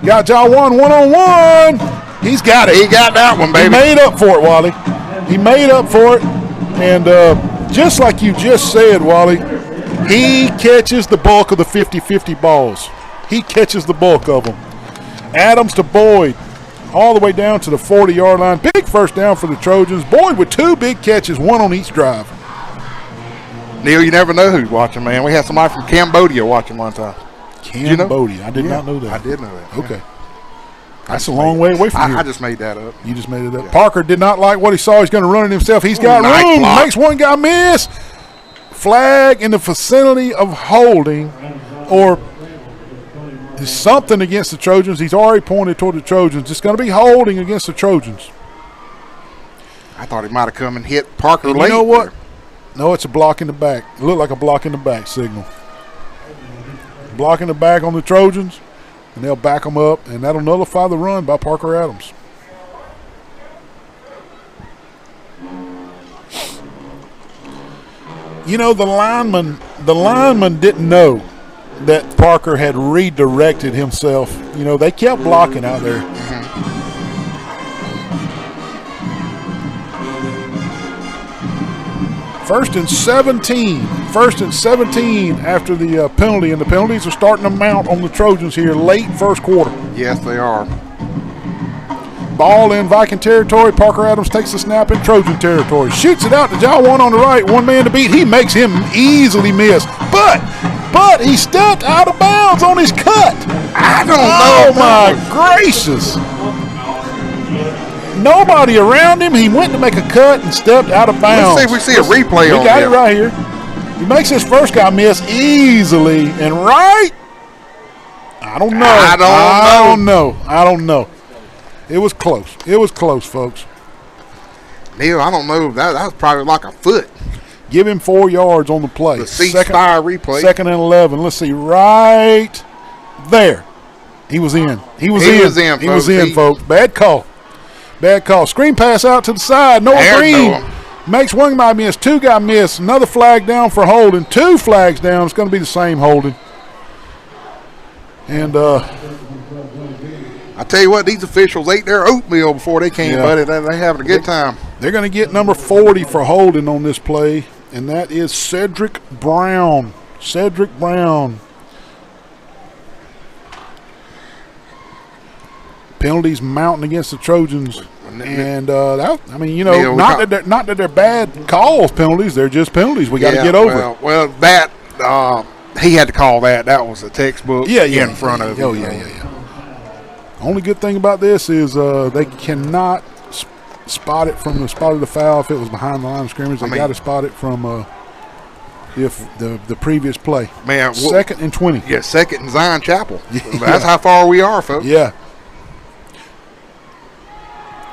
S12: Got Jaiwan one-on-one. He's got it.
S13: He got that one, baby.
S12: He made up for it, Wally. He made up for it. And just like you just said, Wally, he catches the bulk of the 50-50 balls. He catches the bulk of them. Adams to Boyd, all the way down to the 40-yard line. Big first down for the Trojans. Boyd with 2 big catches, 1 on each drive.
S13: Neil, you never know who's watching, man. We had somebody from Cambodia watching one time.
S12: Cambodia.
S13: You know?
S12: I did not know that.
S13: I did know that.
S12: Okay. That's a long way away from here.
S13: I just made that up.
S12: You just made it up.
S13: Yeah.
S12: Parker did not like what he saw. He's going to run it himself. He's got room. Makes one guy miss. Flag in the vicinity of holding or something against the Trojans. He's already pointed toward the Trojans. It's going to be holding against the Trojans.
S13: I thought he might have come and hit Parker late.
S12: You know what? No, it's a block in the back. It looked like a block in the back signal. Block in the back on the Trojans, and they'll back them up, and that'll nullify the run by Parker Adams. You know, the lineman didn't know that Parker had redirected himself. You know, they kept blocking out there. First and 17 after the penalty, and the penalties are starting to mount on the Trojans here late first quarter.
S13: Yes, they are.
S12: Ball in Viking territory. Parker Adams takes the snap in Trojan territory. Shoots it out to John One on the right. One man to beat. He makes him easily miss. But he stepped out of bounds on his cut.
S13: I don't know.
S12: Oh, my gracious. Nobody around him. He went to make a cut and stepped out of bounds.
S13: Let's see if we see a replay on
S12: We got it right here. He makes his first guy miss easily. And right? I don't know. It was close, folks.
S13: Neil, I don't know. That was probably like a foot.
S12: Give him 4 yards on the play.
S13: The ceasefire replay.
S12: 2nd and 11. Let's see. Right there. He was in. He was in, folks. Bad call. Screen pass out to the side. Noah Green makes one guy miss. 2 guy miss. Another flag down for holding. 2 flags down. It's going to be the same holding. And
S13: I tell you what, these officials ate their oatmeal before they came, buddy. They're having a good time.
S12: They're going to get number 40 for holding on this play, and that is Cedric Brown. Penalties mounting against the Trojans, and not that they're bad calls penalties. They're just penalties. We got to get over.
S13: Well, that he had to call that. That was a textbook. In front of him.
S12: Oh yeah. Only good thing about this is they cannot spot it from the spot of the foul if it was behind the line of scrimmage. They got to spot it from if the previous play.
S13: Man,
S12: 2nd and 20.
S13: Yeah, 2nd and Zion Chapel. That's how far we are, folks.
S12: Yeah.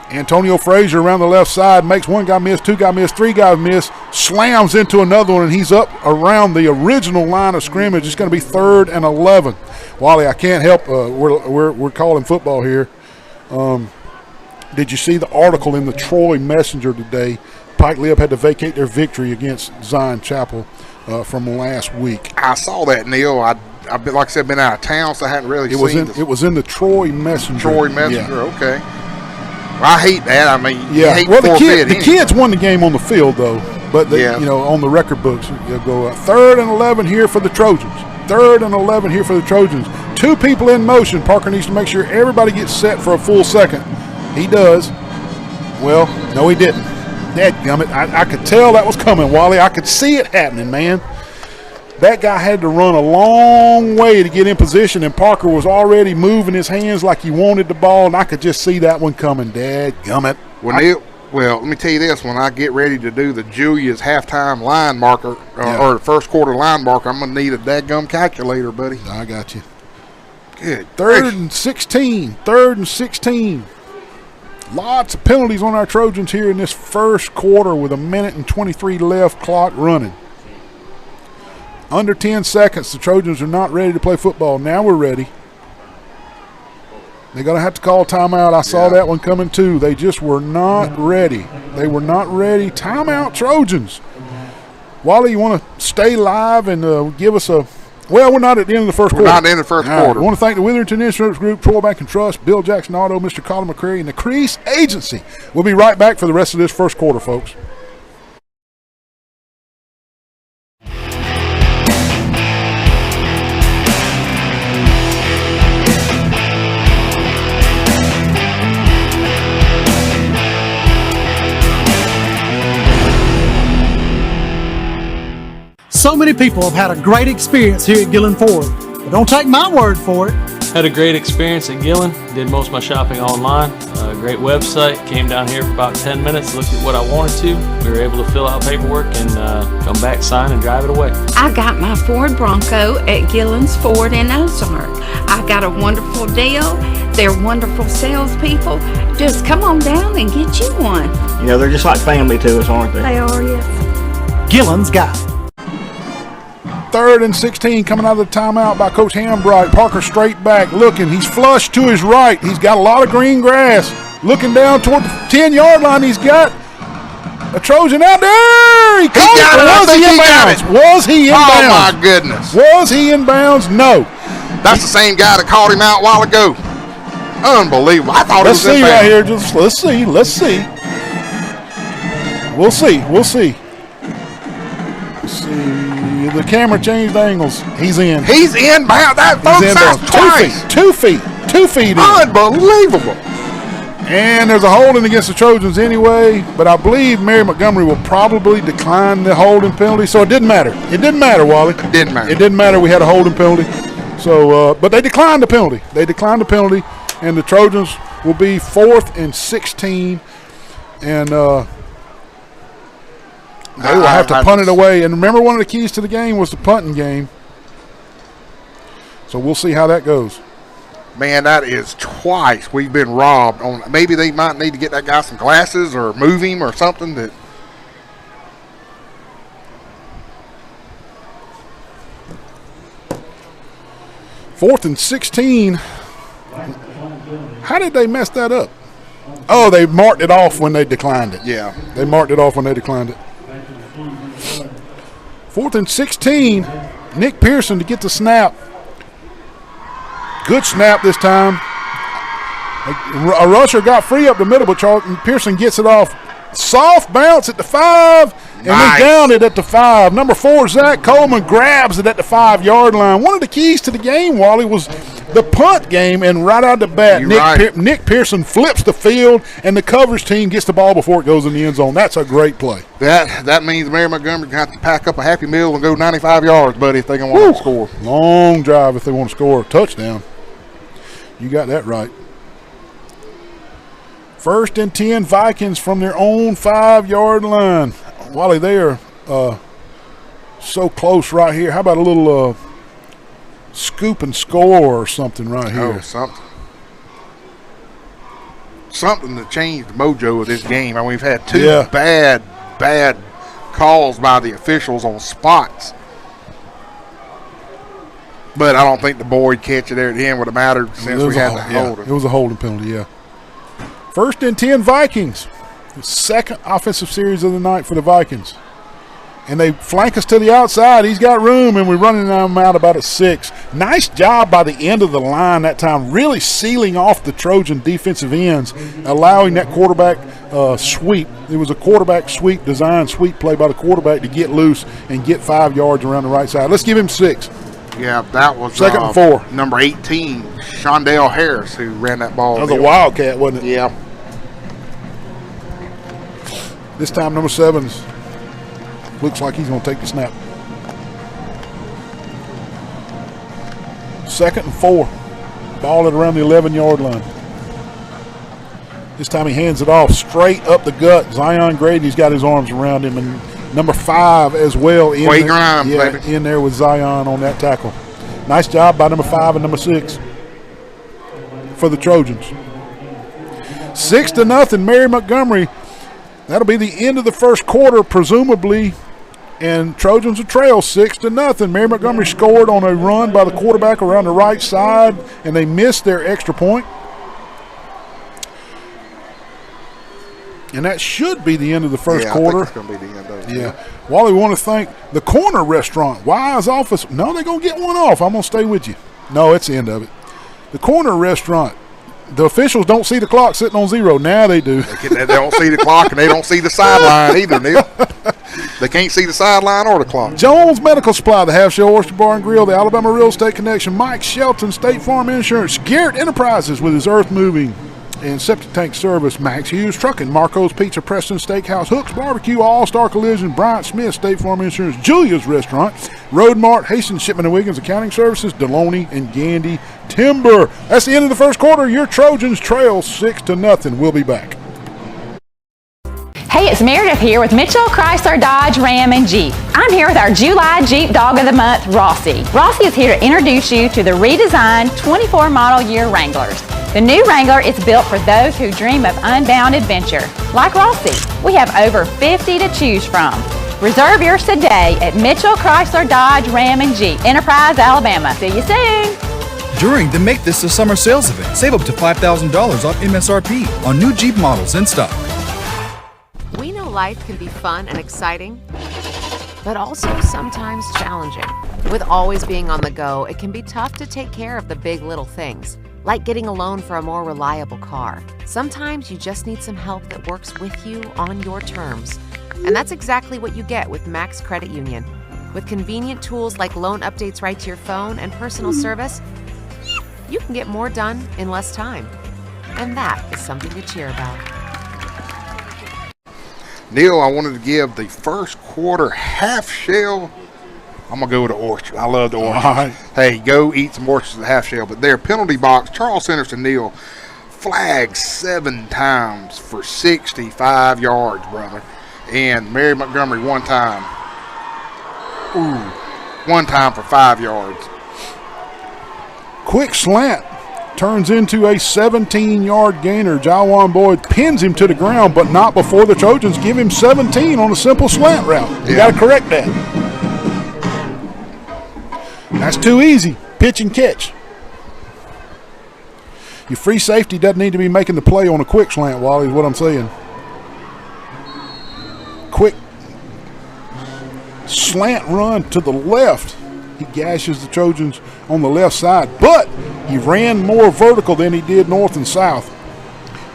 S12: Antonio Frazier around the left side makes 1 guy miss, 2 guy miss, 3 guys miss, slams into another one, and he's up around the original line of scrimmage. It's going to be 3rd and 11. Wally, I can't help. We're calling football here. Did you see the article in the Troy Messenger today? Pike Lib had to vacate their victory against Zion Chapel from last week.
S13: I saw that, Neil. I've been, like I said, been out of town, so I hadn't really seen it.
S12: It was in the Troy Messenger.
S13: Okay. Well, I hate that. I mean,
S12: the kids won the game on the field, though. But on the record books, you'll go 3rd and 11 here for the Trojans. 3rd and 11 here for the Trojans. 2 people in motion. Parker needs to make sure everybody gets set for a full second. He does. Well, no, he didn't. Dadgummit. I could tell that was coming, Wally. I could see it happening, man. That guy had to run a long way to get in position, and Parker was already moving his hands like he wanted the ball, and I could just see that one coming. Dadgummit.
S13: Well, let me tell you this. When I get ready to do the Julia's halftime line marker or the first quarter line marker, I'm going to need a dadgum calculator, buddy.
S12: I got you.
S13: Good.
S12: 3rd and 16. Lots of penalties on our Trojans here in this first quarter with 1:23 minutes left, clock running. Under 10 seconds, the Trojans are not ready to play football. Now we're ready. They're going to have to call timeout. I saw that one coming too. They just were not ready. They were not ready. Timeout, Trojans. Wally, you want to stay live and give us a – well, we're not at the end of the first quarter.
S13: We're not at the end of the first quarter.
S12: I want to thank the Witherington Insurance Group, Troy Bank and Trust, Bill Jackson Auto, Mr. Colin McCreary, and the Crease Agency. We'll be right back for the rest of this first quarter, folks.
S16: So many people have had a great experience here at Gillen Ford, but don't take my word for it.
S17: Had a great experience at Gillen. Did most of my shopping online. Great website. Came down here for about 10 minutes, looked at what I wanted to. We were able to fill out paperwork and come back, sign, and drive it away.
S18: I got my Ford Bronco at Gillen's Ford in Ozark. I got a wonderful deal. They're wonderful salespeople. Just come on down and get you one.
S19: You know, they're just like family to us, aren't they?
S18: They are, yes.
S16: Gillen's got it.
S12: 3rd and 16 coming out of the timeout by Coach Hambright. Parker straight back looking. He's flushed to his right. He's got a lot of green grass. Looking down toward the 10-yard line. He's got a Trojan out there. He caught it. Was he in bounds? Was he in bounds?
S13: Oh, my goodness.
S12: Was he in bounds? No.
S13: That's the same guy that called him out a while ago. Unbelievable. I thought it was in bounds.
S12: Let's see right here. Just let's see. Let's see. We'll see. We'll see. Let's see. The camera changed angles. He's in.
S13: He's in bounds. That folks, that's twice.
S12: 2 feet. 2 feet in.
S13: Unbelievable.
S12: And there's a holding against the Trojans anyway, but I believe Mary Montgomery will probably decline the holding penalty, so it didn't matter. It didn't matter, Wally.
S13: It didn't matter.
S12: It didn't matter. We had a holding penalty. So, but they declined the penalty. They declined the penalty, and the Trojans will be 4th and 16, and they will have to punt it away. And remember, one of the keys to the game was the punting game. So we'll see how that goes.
S13: Man, that is twice we've been robbed. On maybe they might need to get that guy some glasses or move him or something. That
S12: 4th and 16. How did they mess that up? Oh, they marked it off when they declined it.
S13: Yeah.
S12: They marked it off when they declined it. 4th and 16. Nick Pearson to get the snap. Good snap this time. A rusher got free up the middle, but Pearson gets it off. Soft bounce at the 5, and then down it at the 5. Number 4, Zach Coleman grabs it at the 5-yard line. One of the keys to the game, Wally, was the punt game, and right out the bat, Nick Pearson flips the field, and the coverage team gets the ball before it goes in the end zone. That's a great play.
S13: That means Mary Montgomery got to pack up a Happy Meal and go 95 yards, buddy, if they're going to want to score.
S12: Long drive if they want to score a touchdown. You got that right. 1st and 10, Vikings from their own 5-yard line. Wally, they are so close right here. How about a little scoop and score or something right here?
S13: Oh, something to change the mojo of this game. I mean, we've had two bad calls by the officials on spots. But I don't think the board catch it there at the end would have mattered since we had the holding.
S12: It was a holding penalty, yeah. 1st and 10, Vikings. The second offensive series of the night for the Vikings. And they flank us to the outside. He's got room, and we're running them out about a 6. Nice job by the end of the line that time, really sealing off the Trojan defensive ends, allowing that quarterback sweep. It was a quarterback sweep, design sweep play by the quarterback to get loose and get 5 yards around the right side. Let's give him 6.
S13: Yeah, that was
S12: 2nd and 4.
S13: Number 18, Shondale Harris, who ran that ball.
S12: That was a wildcat, wasn't it?
S13: Yeah.
S12: This time, number 7 looks like he's going to take the snap. 2nd and 4. Ball at around the 11-yard line. This time he hands it off straight up the gut. Zion Grady's got his arms around him, and number 5 as well in there with Zion on that tackle. Nice job by number 5 and number 6 for the Trojans. 6-0, Mary Montgomery. That'll be the end of the first quarter, presumably, and Trojans will trail 6-0. Mary Montgomery scored on a run by the quarterback around the right side, and they missed their extra point. And that should be the end of the first quarter.
S13: I think it's going to be the end of it.
S12: Yeah. Wally, we want to thank the Corner Restaurant. Wise Office. No, they're going to get one off. I'm going to stay with you. No, it's the end of it. The Corner Restaurant. The officials don't see the clock sitting on 0. Now they do.
S13: They don't see the clock, and they don't see the sideline either, Neil. They can't see the sideline or the clock.
S12: Jones Medical Supply, the Half Shell Oyster Bar and Grill, the Alabama Real Estate Connection, Mike Shelton, State Farm Insurance, Garrett Enterprises with his earth moving and septic tank service, Max Hughes Trucking, Marco's Pizza, Preston Steakhouse, Hooks Barbecue, All-Star Collision, Bryant Smith, State Farm Insurance, Julia's Restaurant, Road Mart, Hastings Shipment and Wiggins Accounting Services, Deloney and Gandy Timber. That's the end of the first quarter. Your Trojans trail 6-0. We'll be back.
S19: Hey, it's Meredith here with Mitchell, Chrysler, Dodge, Ram, and Jeep. I'm here with our July Jeep Dog of the Month, Rossi. Rossi is here to introduce you to the redesigned 24 model year Wranglers. The new Wrangler is built for those who dream of unbound adventure. Like Rossi, we have over 50 to choose from. Reserve yours today at Mitchell Chrysler Dodge Ram and Jeep, Enterprise, Alabama. See you soon.
S20: During the Make This the Summer sales event, save up to $5,000 off MSRP on new Jeep models in stock.
S21: We know life can be fun and exciting, but also sometimes challenging. With always being on the go, it can be tough to take care of the big little things, like getting a loan for a more reliable car. Sometimes you just need some help that works with you on your terms. And that's exactly what you get with Max Credit Union. With convenient tools like loan updates right to your phone and personal service, you can get more done in less time. And that is something to cheer about.
S13: Neil, I wanted to give the first quarter half shell. I'm going to go with the orchard. I love the oranges.
S12: Right.
S13: Hey, go eat some oranges at the half shell. But their penalty box, Charles Sanderson Neal, flagged 7 times for 65 yards, brother. And Mary Montgomery one time for 5 yards.
S12: Quick slant turns into a 17-yard gainer. Jawan Boyd pins him to the ground, but not before the Trojans give him 17 on a simple slant route. You got to correct that. That's too easy. Pitch and catch. Your free safety doesn't need to be making the play on a quick slant, Wally, is what I'm saying. Quick slant run to the left. He gashes the Trojans on the left side, but he ran more vertical than he did north and south.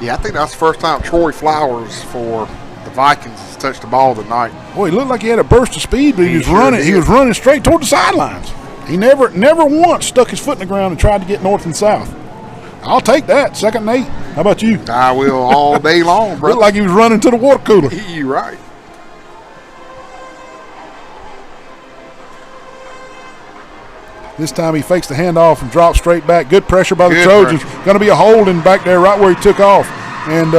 S13: Yeah, I think that's the first time Troy Flowers for the Vikings has touched the ball tonight.
S12: Boy, he looked like he had a burst of speed, but he was running.
S13: did.
S12: He was running straight toward the sidelines. He never once stuck his foot in the ground and tried to get north and south. I'll take that. 2nd and 8. How about you?
S13: I will all day long, bro.
S12: Looked like he was running to the water cooler.
S13: You're right.
S12: This time he fakes the handoff and drops straight back. Good pressure by the Trojans. Going to be a holding back there right where he took off. And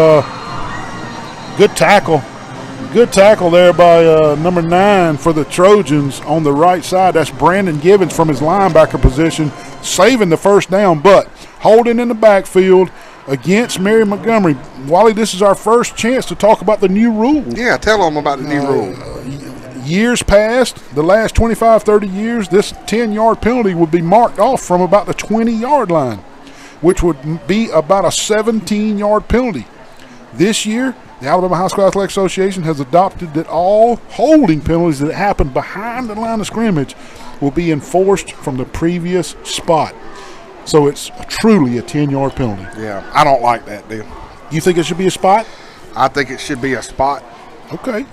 S12: good tackle. Good tackle there by number 9 for the Trojans on the right side. That's Brandon Gibbons from his linebacker position, saving the first down, but holding in the backfield against Mary Montgomery. Wally, this is our first chance to talk about the new rule.
S13: Yeah, tell them about the new rule.
S12: Years past, the last 25, 30 years, this 10-yard penalty would be marked off from about the 20-yard line, which would be about a 17-yard penalty. This year, the Alabama High School Athletic Association has adopted that all holding penalties that happen behind the line of scrimmage will be enforced from the previous spot. So it's truly a 10-yard penalty.
S13: Yeah, I don't like that deal.
S12: You think it should be a spot?
S13: I think it should be a spot.
S12: Okay.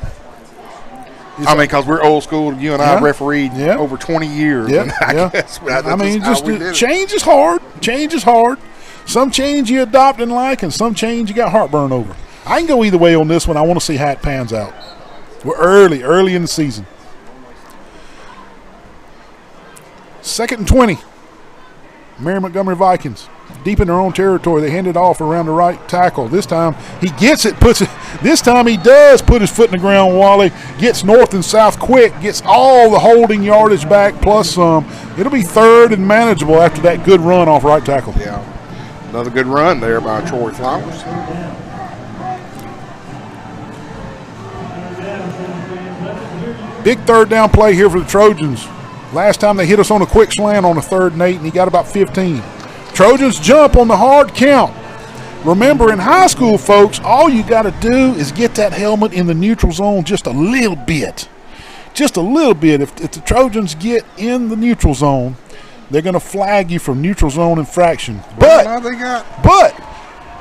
S13: I mean, because we're old school. You and I refereed over 20 years.
S12: Yeah,
S13: I mean,
S12: just change is hard. Change is hard. Some change you adopt and like, and some change you got heartburn over. I can go either way on this one. I want to see how it pans out. We're early in the season. 2nd and 20. Mary Montgomery Vikings, deep in their own territory. They hand it off around the right tackle. This time he gets it, puts it. This time he does put his foot in the ground, Wally. Gets north and south quick, gets all the holding yardage back plus some. It'll be 3rd and manageable after that good run off right tackle.
S13: Yeah, another good run there by Troy Flowers.
S12: Big 3rd down play here for the Trojans. Last time they hit us on a quick slant on a 3rd and 8, and he got about 15. Trojans jump on the hard count. Remember, in high school, folks, all you got to do is get that helmet in the neutral zone just a little bit. Just a little bit. If the Trojans get in the neutral zone, they're going to flag you for neutral zone infraction. But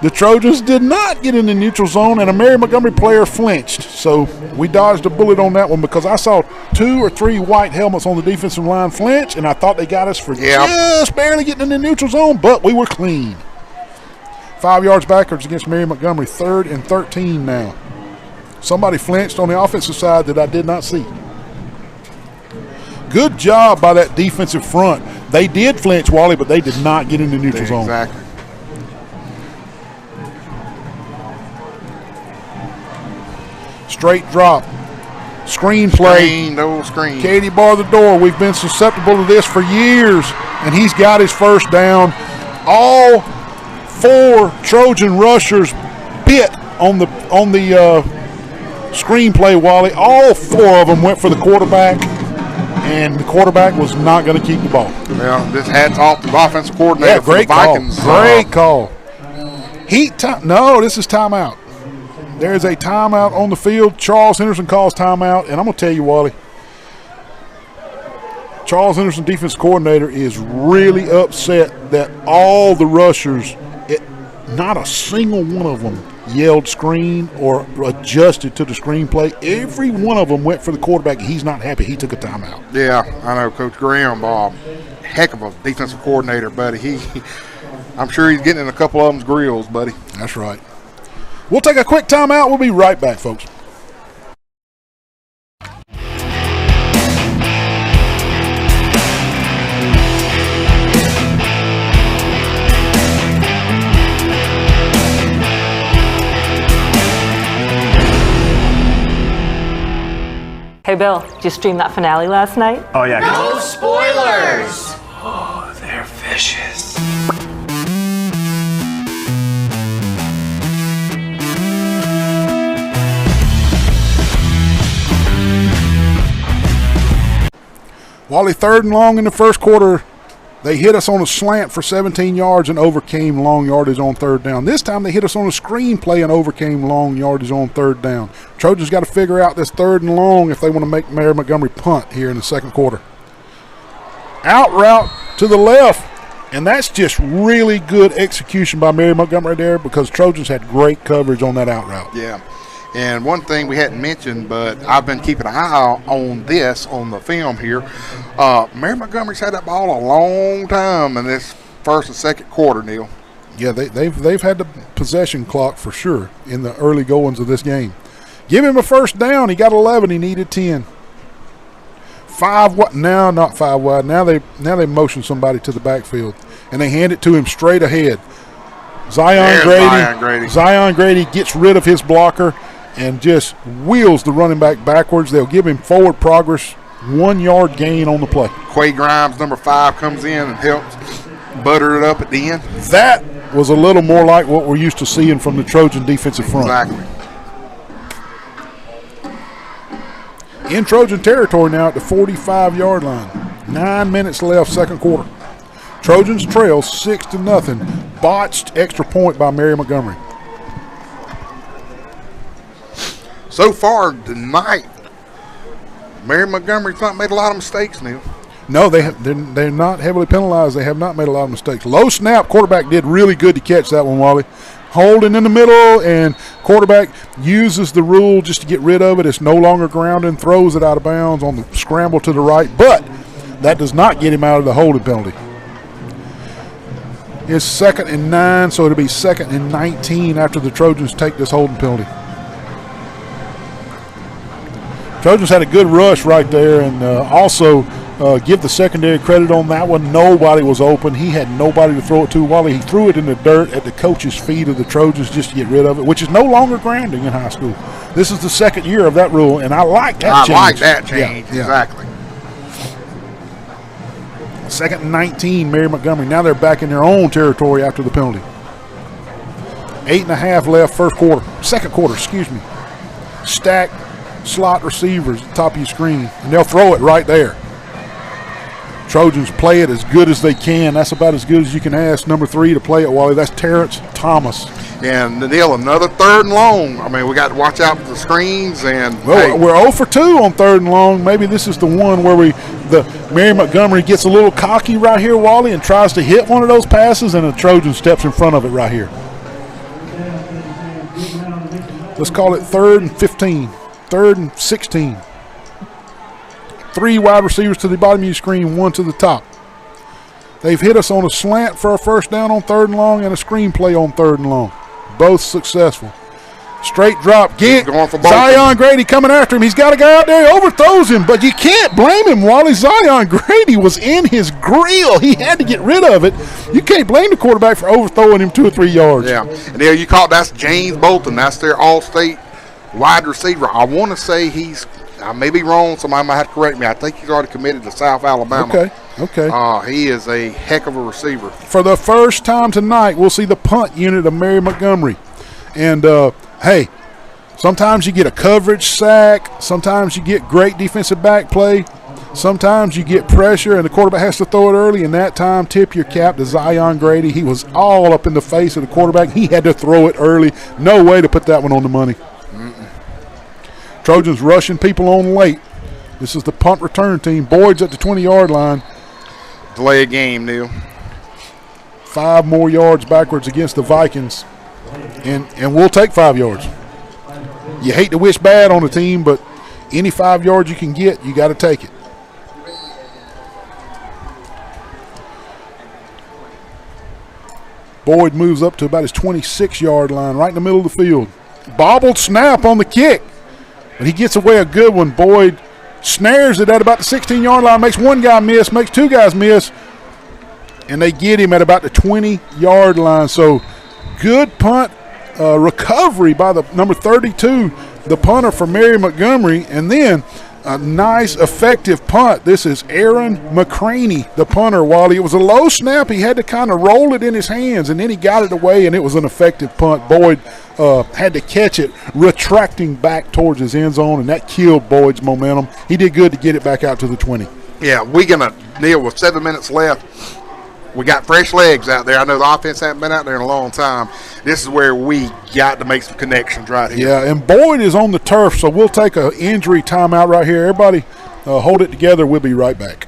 S12: the Trojans did not get in the neutral zone, and a Mary Montgomery player flinched. So we dodged a bullet on that one because I saw 2 or 3 white helmets on the defensive line flinch, and I thought they got us for just barely getting in the neutral zone, but we were clean. 5 yards backwards against Mary Montgomery, 3rd and 13 now. Somebody flinched on the offensive side that I did not see. Good job by that defensive front. They did flinch, Wally, but they did not get in the neutral zone.
S13: Exactly.
S12: Straight drop. Screen play.
S13: No screen.
S12: Katie bar the door. We've been susceptible to this for years, and he's got his first down. All 4 Trojan rushers bit on the Screenplay, Wally. All 4 of them went for the quarterback, and the quarterback was not going to keep the ball.
S13: Well, this hats off to the offensive coordinator for the Vikings.
S12: Great call. Heat time. No, this is timeout. There's a timeout on the field. Charles Henderson calls timeout, and I'm going to tell you, Wally, Charles Henderson, defense coordinator, is really upset that all the rushers, not a single one of them yelled screen or adjusted to the screenplay. Every one of them went for the quarterback. He's not happy. He took a timeout.
S13: Yeah, I know Coach Graham, heck of a defensive coordinator, buddy. I'm sure he's getting in a couple of them's grills, buddy.
S12: That's right. We'll take a quick timeout. We'll be right back, folks.
S4: Hey, Bill, did you stream that finale last night?
S22: Oh, yeah.
S4: No spoilers!
S22: Oh, they're vicious.
S12: Wally, 3rd and long in the first quarter. They hit us on a slant for 17 yards and overcame long yardage on 3rd down. This time they hit us on a screen play and overcame long yardage on 3rd down. Trojans got to figure out this 3rd and long if they want to make Mary Montgomery punt here in the second quarter. Out route to the left, and that's just really good execution by Mary Montgomery there because Trojans had great coverage on that out route.
S13: Yeah. And one thing we hadn't mentioned, but I've been keeping an eye on this on the film here. Mary Montgomery's had that ball a long time in this first and second quarter, Neil.
S12: Yeah, they've had the possession clock for sure in the early goings of this game. Give him a first down. He got 11. He needed 10. 5 wide. Now not 5 wide. Now they motion somebody to the backfield and they hand it to him straight ahead. Zion Grady gets rid of his blocker and just wheels the running back backwards. They'll give him forward progress, 1 yard gain on the play.
S13: Quay Grimes, number 5, comes in and helps butter it up at the end.
S12: That was a little more like what we're used to seeing from the Trojan defensive front.
S13: Exactly.
S12: In Trojan territory now at the 45-yard line. 9 minutes left, second quarter. Trojans trail 6-0. Botched extra point by Mary Montgomery.
S13: So far tonight, Mary Montgomery's not made a lot of mistakes, Neil.
S12: No, they're not heavily penalized. They have not made a lot of mistakes. Low snap, quarterback did really good to catch that one, Wally. Holding in the middle, and quarterback uses the rule just to get rid of it. It's no longer grounding, throws it out of bounds on the scramble to the right, but that does not get him out of the holding penalty. It's 2nd and 9, so it'll be 2nd and 19 after the Trojans take this holding penalty. Trojans had a good rush right there, and also give the secondary credit on that one. Nobody was open. He had nobody to throw it to. While he threw it in the dirt at the coach's feet of the Trojans just to get rid of it, which is no longer grounding in high school. This is the 2nd year of that rule, and I like that change.
S13: I like that change,
S12: yeah.
S13: Exactly.
S12: 2nd and 19, Mary Montgomery. Now they're back in their own territory after the penalty. 8.5 left, second quarter, Stack slot receivers at the top of your screen, and they'll throw it right there. Trojans play it as good as they can. That's about as good as you can ask number 3 to play it, Wally. That's Terrence Thomas.
S13: And Neil, another 3rd and long. I mean, we got to watch out for the screens. And
S12: we're 0 for 2 on 3rd and long. Maybe this is the one where Mary Montgomery gets a little cocky right here, Wally, and tries to hit one of those passes, and the Trojan steps in front of it right here. Let's call it 3rd and 15, 3rd and 16. 3 wide receivers to the bottom of your screen, 1 to the top. They've hit us on a slant for a first down on 3rd and long and a screen play on 3rd and long. Both successful. Straight drop. Going for both. Zion Grady coming after him. He's got a guy out there. He overthrows him, but you can't blame him, Wally. Zion Grady was in his grill. He had to get rid of it. You can't blame the quarterback for overthrowing him 2 or 3 yards.
S13: Yeah. And there you caught, that's James Bolton. That's their all-state wide receiver. I want to say I may be wrong. Somebody might have to correct me. I think he's already committed to South Alabama.
S12: Okay.
S13: He is a heck of a receiver.
S12: For the first time tonight, we'll see the punt unit of Mary Montgomery. And, Sometimes you get a coverage sack. Sometimes you get great defensive back play. Sometimes you get pressure and the quarterback has to throw it early. And that time, tip your cap to Zion Grady. He was all up in the face of the quarterback. He had to throw it early. No way to put that one on the money. Trojans rushing people on late. This is the punt return team. Boyd's at the 20-yard line.
S13: Delay a game, Neil.
S12: 5 more yards backwards against the Vikings. And we'll take 5 yards. You hate to wish bad on a team, but any 5 yards you can get, you got to take it. Boyd moves up to about his 26-yard line, right in the middle of the field. Bobbled snap on the kick. But he gets away a good one. Boyd snares it at about the 16-yard line, makes one guy miss, makes 2 guys miss, and they get him at about the 20-yard line. So good punt recovery by the number 32, the punter for Mary Montgomery, and then a nice, effective punt. This is Aaron McCraney, the punter. While it was a low snap, he had to kind of roll it in his hands, and then he got it away, and it was an effective punt. Boyd had to catch it, retracting back towards his end zone, and that killed Boyd's momentum. He did good to get it back out to the 20.
S13: Yeah, we're going to, Neil, with 7 minutes left, we got fresh legs out there. I know the offense hasn't been out there in a long time. This is where we got to make some connections right here.
S12: Yeah, and Boyd is on the turf, so we'll take an injury timeout right here. Everybody hold it together. We'll be right back.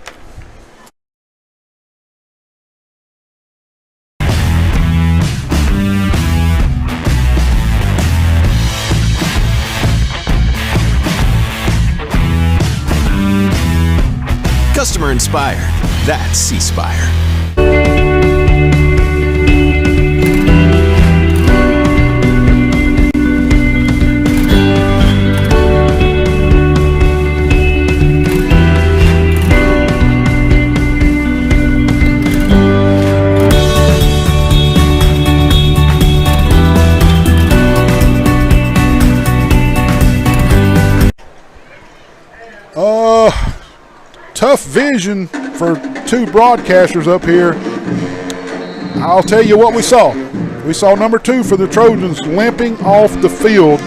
S2: Customer inspired. That's C-Spire.
S12: Tough vision for 2 broadcasters up here. I'll tell you what we saw. We saw number 2 for the Trojans limping off the field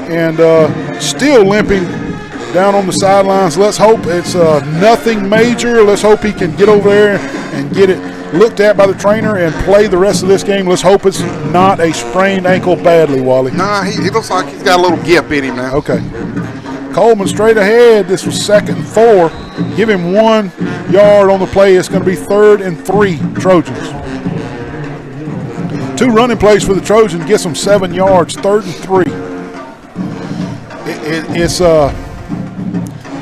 S12: and still limping down on the sidelines. Let's hope it's nothing major. Let's hope he can get over there and get it looked at by the trainer and play the rest of this game. Let's hope it's not a sprained ankle badly, Wally.
S13: Nah, he looks like he's got a little gip in him now.
S12: Okay. Coleman straight ahead. This was 2nd and 4. Give him 1 yard on the play. It's going to be 3rd and 3 Trojans. 2 running plays for the Trojans gets them 7 yards. 3rd and 3. It's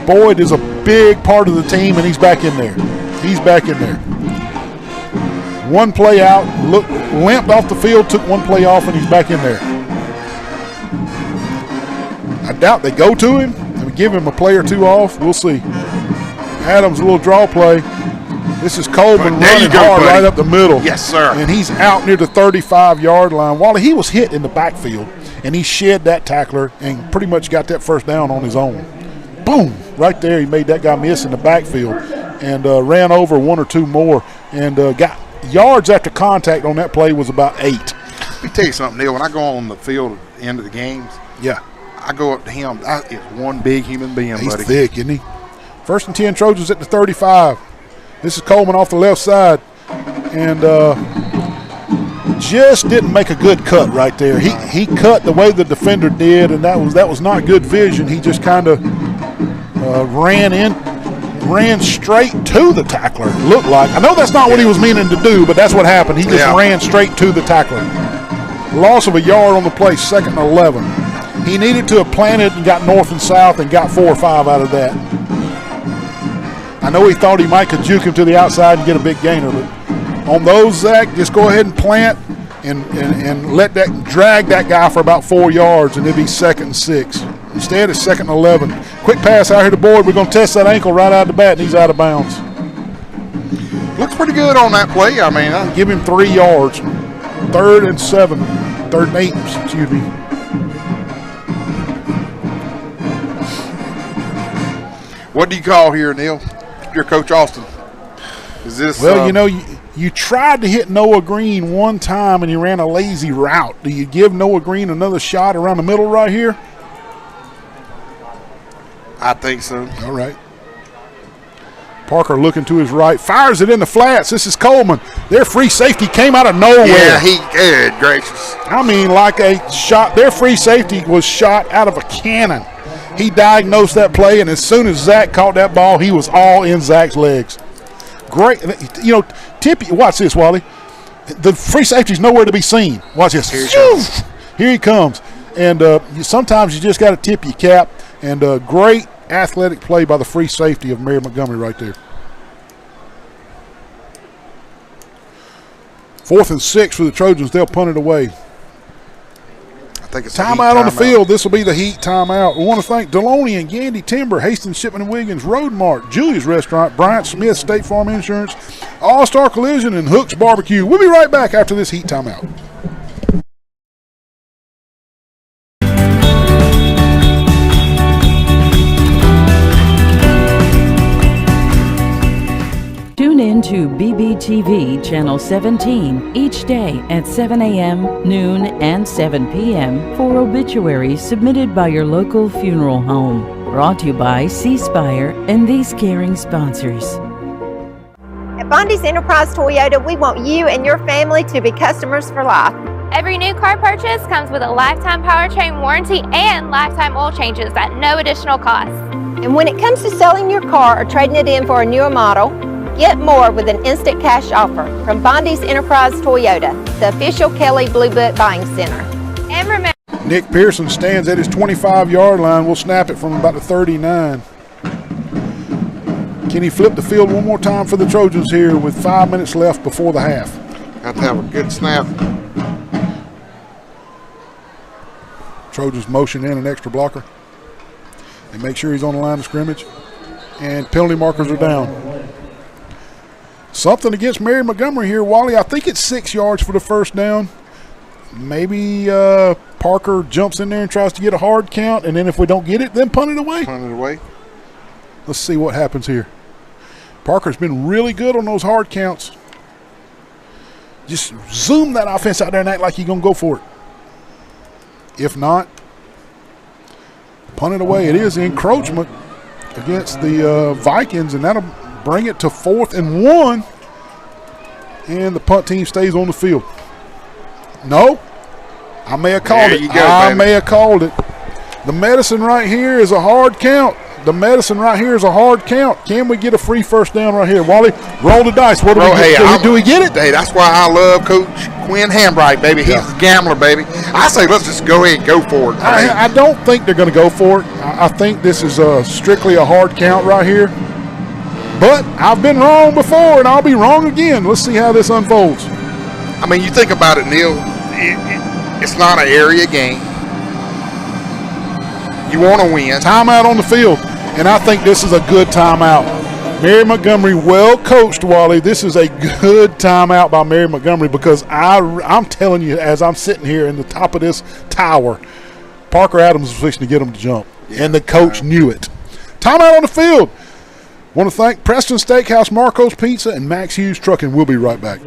S12: Boyd is a big part of the team, and he's back in there. He's back in there. 1 play out, limped off the field, took 1 play off, and he's back in there. I doubt they go to him and give him a play or 2 off. We'll see. Adams, a little draw play. This is Coleman running hard right up the middle.
S13: Yes, sir.
S12: And he's out near the 35-yard line. Wally, he was hit in the backfield, and he shed that tackler and pretty much got that first down on his own. Boom! Right there, he made that guy miss in the backfield and ran over 1 or 2 more and got yards after contact on that play was about 8.
S13: Let me tell you something, Neil. When I go on the field at the end of the games,
S12: yeah,
S13: I go up to him. That is one big human being,
S12: He's
S13: buddy.
S12: thick, isn't he? 1st and 10 Trojans at the 35. This is Coleman off the left side. And just didn't make a good cut right there. He cut the way the defender did, and that was not good vision. He just kind of ran straight to the tackler, looked like. I know that's not what he was meaning to do, but that's what happened. He just ran straight to the tackler. Loss of a yard on the play, 2nd and 11. He needed to have planted and got north and south and got 4 or 5 out of that. I know he thought he might could juke him to the outside and get a big gainer, but on those, Zach, just go ahead and plant and let that drag that guy for about 4 yards, and it'll be 2nd and 6. Instead, it's 2nd and 11. Quick pass out here to Boyd. We're going to test that ankle right out of the bat, and he's out of bounds.
S13: Looks pretty good on that play. I mean,
S12: give him 3 yards. 3rd and 7. 3rd and 8, excuse me.
S13: What do you call here, Neil? You're Coach Austin. Is this?
S12: Well, You tried to hit Noah Green one time and he ran a lazy route. Do you give Noah Green another shot around the middle right here?
S13: I think so.
S12: All right. Parker looking to his right, fires it in the flats. This is Coleman. Their free safety came out of nowhere.
S13: Yeah, good gracious.
S12: I mean, like a shot. Their free safety was shot out of a cannon. He diagnosed that play, and as soon as Zach caught that ball, he was all in Zach's legs. Great. You know, watch this, Wally. The free safety's nowhere to be seen. Watch this. Here he comes. And sometimes you just got to tip your cap. And great athletic play by the free safety of Mary Montgomery right there. 4th and 6 for the Trojans. They'll punt it away.
S13: I think it's
S12: timeout on the field. This will be the Heat timeout. We want to thank Deloney and Gandy Timber, Hastings Shipment and Wiggins, Road Mart, Julia's Restaurant, Bryant Smith State Farm Insurance, All-Star Collision, and Hooks Barbecue. We'll be right back after this Heat timeout.
S1: Tune in to BBTV Channel 17 each day at 7 a.m., noon, and 7 p.m. for obituaries submitted by your local funeral home. Brought to you by C Spire and these caring sponsors.
S3: At Bondi's Enterprise Toyota, we want you and your family to be customers for life.
S23: Every new car purchase comes with a lifetime powertrain warranty and lifetime oil changes at no additional cost.
S3: And when it comes to selling your car or trading it in for a newer model, get more with an instant cash offer from Bondi's Enterprise Toyota, the official Kelly Blue Book buying center.
S23: And remember,
S12: Nick Pearson stands at his 25-yard line. We'll snap it from about the 39. Can he flip the field one more time for the Trojans here with 5 minutes left before the half?
S13: Have to have a good snap.
S12: Trojans motion in an extra blocker. They make sure he's on the line of scrimmage. And penalty markers are down. Something against Mary Montgomery here, Wally. I think it's 6 yards for the first down. Maybe Parker jumps in there and tries to get a hard count, and then if we don't get it, then punt it away.
S13: Punt it away.
S12: Let's see what happens here. Parker's been really good on those hard counts. Just zoom that offense out there and act like you're going to go for it. If not, punt it away. It is encroachment against the Vikings, and that'll bring it to 4th and 1. And the punt team stays on the field. No, I may have called it. I may have called it. The medicine right here is a hard count. The medicine right here is a hard count. Can we get a free first down right here? Wally, roll the dice. What do we get? Do we get it?
S13: Hey, that's why I love Coach Quinn Hambright, baby. He's a gambler, baby. I say let's just go ahead and go for it.
S12: I don't think they're going to go for it. I think this is strictly a hard count right here. But I've been wrong before, and I'll be wrong again. Let's see how this unfolds.
S13: I mean, you think about it, Neil. It's not an area game. You want to win.
S12: Timeout on the field, and I think this is a good timeout. Mary Montgomery, well coached, Wally. This is a good timeout by Mary Montgomery because I'm telling you, as I'm sitting here in the top of this tower, Parker Adams was fixing to get him to jump, and the coach knew it. Timeout on the field. Want to thank Preston Steakhouse, Marco's Pizza, and Max Hughes Trucking. We'll be right back.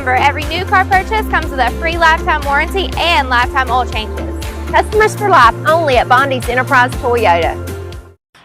S23: remember, every new car purchase comes with a free lifetime warranty and lifetime oil changes.
S3: Customers for life only at Bondi's Enterprise Toyota.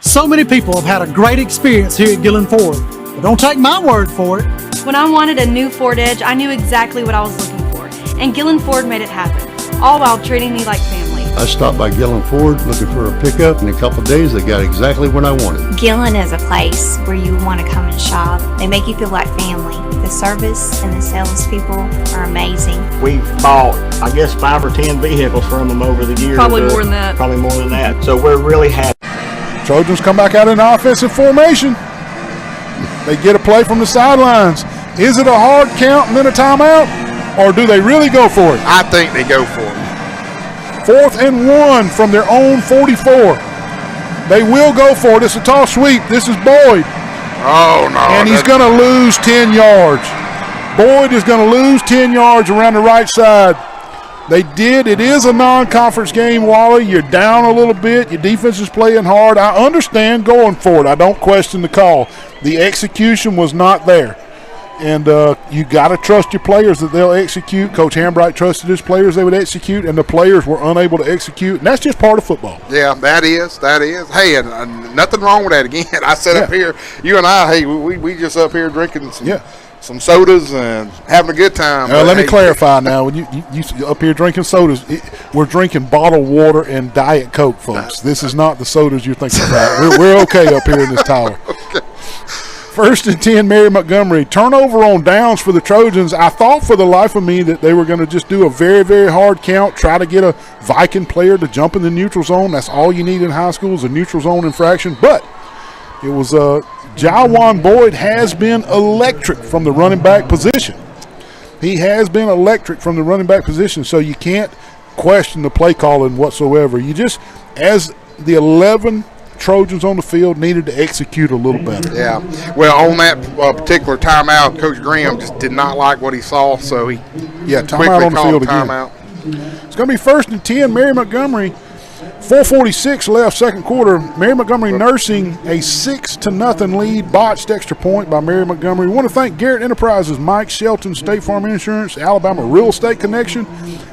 S16: So many people have had a great experience here at Gillen Ford. But don't take my word for it.
S24: When I wanted a new Ford Edge, I knew exactly what I was looking for. And Gillen Ford made it happen, all while treating me like family.
S25: I stopped by Gillen Ford looking for a pickup. In a couple of days, they got exactly what I wanted.
S26: Gillen is a place where you want to come and shop. They make you feel like family. The service and the salespeople are amazing.
S27: We've bought, I guess, 5 or 10 vehicles from them over the years.
S24: Probably more than that.
S27: Probably more than that. So we're really happy.
S12: Trojans come back out in offensive formation. They get a play from the sidelines. Is it a hard count and then a timeout? Or do they really go for it?
S13: I think they go for it.
S12: 4th and 1 from their own 44. They will go for it. It's a toss sweep. This is Boyd.
S13: Oh, no.
S12: And he's going to lose 10 yards. Boyd is going to lose 10 yards around the right side. They did. It is a non-conference game, Wally. You're down a little bit. Your defense is playing hard. I understand going for it. I don't question the call. The execution was not there. And you got to trust your players that they'll execute. Coach Hambright trusted his players they would execute, and the players were unable to execute. And that's just part of football.
S13: Yeah, that is. Hey, and nothing wrong with that. Again, I sat up here, you and I, hey, we just up here drinking some sodas and having a good time.
S12: Let me clarify now. When you up here drinking sodas, we're drinking bottled water and Diet Coke, folks. This is not the sodas you're thinking about. We're okay up here in this tower.
S13: Okay.
S12: 1st and 10, Mary Montgomery. Turnover on downs for the Trojans. I thought for the life of me that they were going to just do a very, very hard count, try to get a Viking player to jump in the neutral zone. That's all you need in high school is a neutral zone infraction. But it was Jawan Boyd has been electric from the running back position. He has been electric from the running back position, so you can't question the play calling whatsoever. You just, as the 11 Trojans on the field, needed to execute a little better.
S13: Yeah. Well, on that particular timeout, Coach Graham just did not like what he saw, so he
S12: timeout on the field again. It's going to be 1st and 10, Mary Montgomery. 4:46 left, second quarter. Mary Montgomery nursing a 6-0 lead. Botched extra point by Mary Montgomery. We want to thank Garrett Enterprises, Mike Shelton, State Farm Insurance, Alabama Real Estate Connection,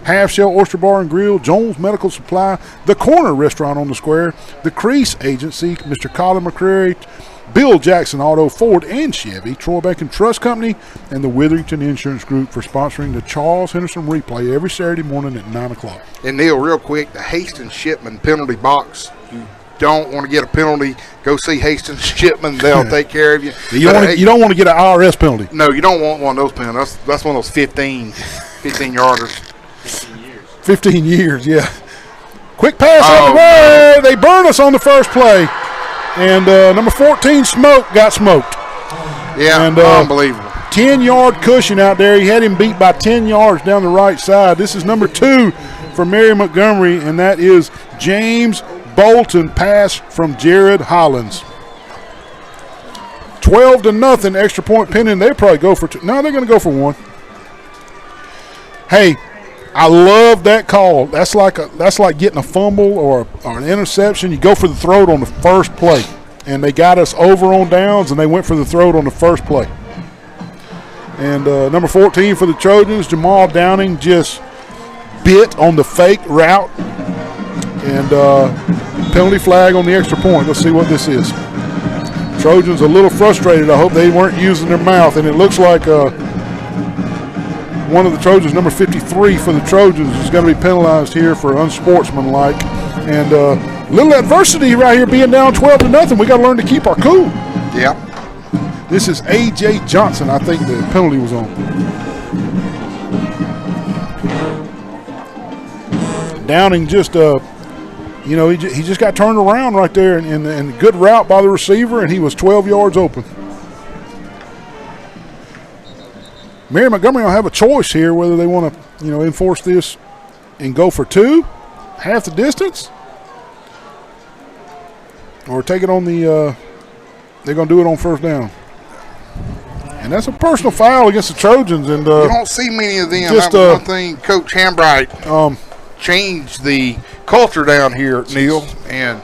S12: Half Shell Oyster Bar and Grill, Jones Medical Supply, The Corner Restaurant on the Square, The Crease Agency, Mr. Colin McCrary, Bill Jackson Auto, Ford and Chevy, Troy Bank and Trust Company, and the Witherington Insurance Group for sponsoring the Charles Henderson replay every Saturday morning at 9 o'clock.
S13: And Neil, real quick, the Hastings Shipman penalty box. You don't want to get a penalty, go see Hastings Shipman. They'll take care of you.
S12: You don't want to get an IRS penalty.
S13: No, you don't want one of those penalties. That's one of those 15-yarders.
S12: 15 years, yeah. Quick pass on the way. They burned us on the first play. And number 14, Smoke, got smoked.
S13: Yeah, and, unbelievable.
S12: 10-yard cushion out there. He had him beat by 10 yards down the right side. This is number 2 for Mary Montgomery, and that is James Bolton, pass from Jared Hollins. 12-0, extra point pending. They probably go for 2. No, they're going to go for 1. Hey, I love that call. That's like getting a fumble or an interception. You go for the throw on the first play. And they got us over on downs, and they went for the throw on the first play. And number 14 for the Trojans, Jamal Downing just bit on the fake route. And penalty flag on the extra point. Let's see what this is. Trojans a little frustrated. I hope they weren't using their mouth. And it looks like one of the Trojans, number 53 for the Trojans, is going to be penalized here for unsportsmanlike. And little adversity right here, being down 12-0. We got to learn to keep our cool.
S13: Yeah.
S12: This is A.J. Johnson, I think the penalty was on. Downing just, he just got turned around right there, and good route by the receiver, and he was 12 yards open. Mary Montgomery will have a choice here whether they want to, enforce this and go for 2, half the distance, or take it on the they're going to do it on first down. And that's a personal foul against the Trojans. And
S13: you don't see many of them. Just one thing, Coach Hambright changed the culture down here, Neil, and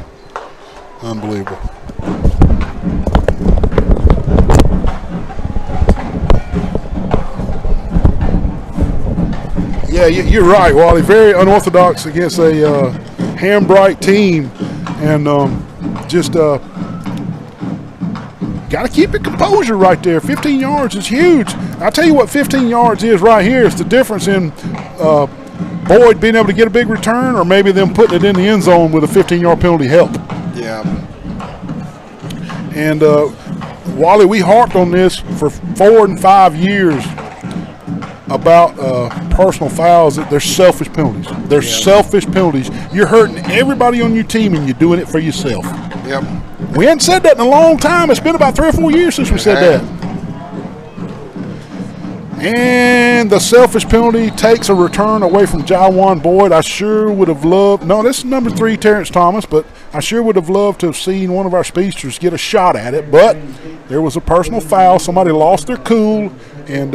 S12: unbelievable. Yeah, you're right, Wally. Very unorthodox against a Hambright team, and just got to keep it composure right there. 15 yards is huge. I'll tell you what 15 yards is right here. It's the difference in Boyd being able to get a big return, or maybe them putting it in the end zone with a 15-yard penalty help.
S13: Yeah.
S12: And Wally, we harped on this for 4 and 5 years about personal fouls. That they're selfish penalties. They're selfish penalties. You're hurting everybody on your team, and you're doing it for yourself.
S13: Yep.
S12: We hadn't said that in a long time. It's been about 3 or 4 years since we said that. And the selfish penalty takes a return away from Jawan Boyd. I sure would have loved – no, this is number 3, Terrence Thomas, but I sure would have loved to have seen one of our speedsters get a shot at it. But there was a personal foul. Somebody lost their cool and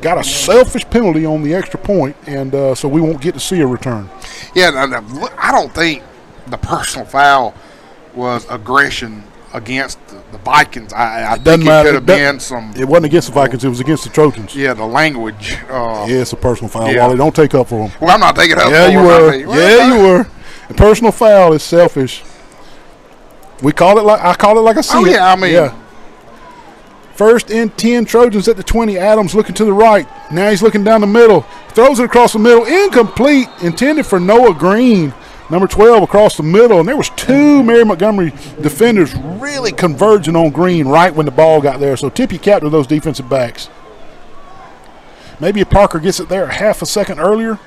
S12: got a selfish penalty on the extra point, and so we won't get to see a return.
S13: Yeah, I don't think the personal foul was aggression against the Vikings. I
S12: doesn't
S13: think it
S12: matter.
S13: could have been some.
S12: It wasn't against the Vikings. It was against the Trojans.
S13: Yeah, the language.
S12: Yeah, it's a personal foul.
S13: Yeah.
S12: Wally, don't take up for him.
S13: Well, I'm not taking up
S12: yeah,
S13: for
S12: you
S13: him.
S12: were.
S13: Well,
S12: you were. A personal foul is selfish. We call it like I call it like I see it.
S13: Yeah, I mean.
S12: Yeah. First and 10, Trojans at the 20. Adams looking to the right. Now he's looking down the middle. Throws it across the middle. Incomplete. Intended for Noah Green. Number 12 across the middle. And there was two Mary Montgomery defenders really converging on Green right when the ball got there. So tip your cap to those defensive backs. Maybe if Parker gets it there half a second earlier.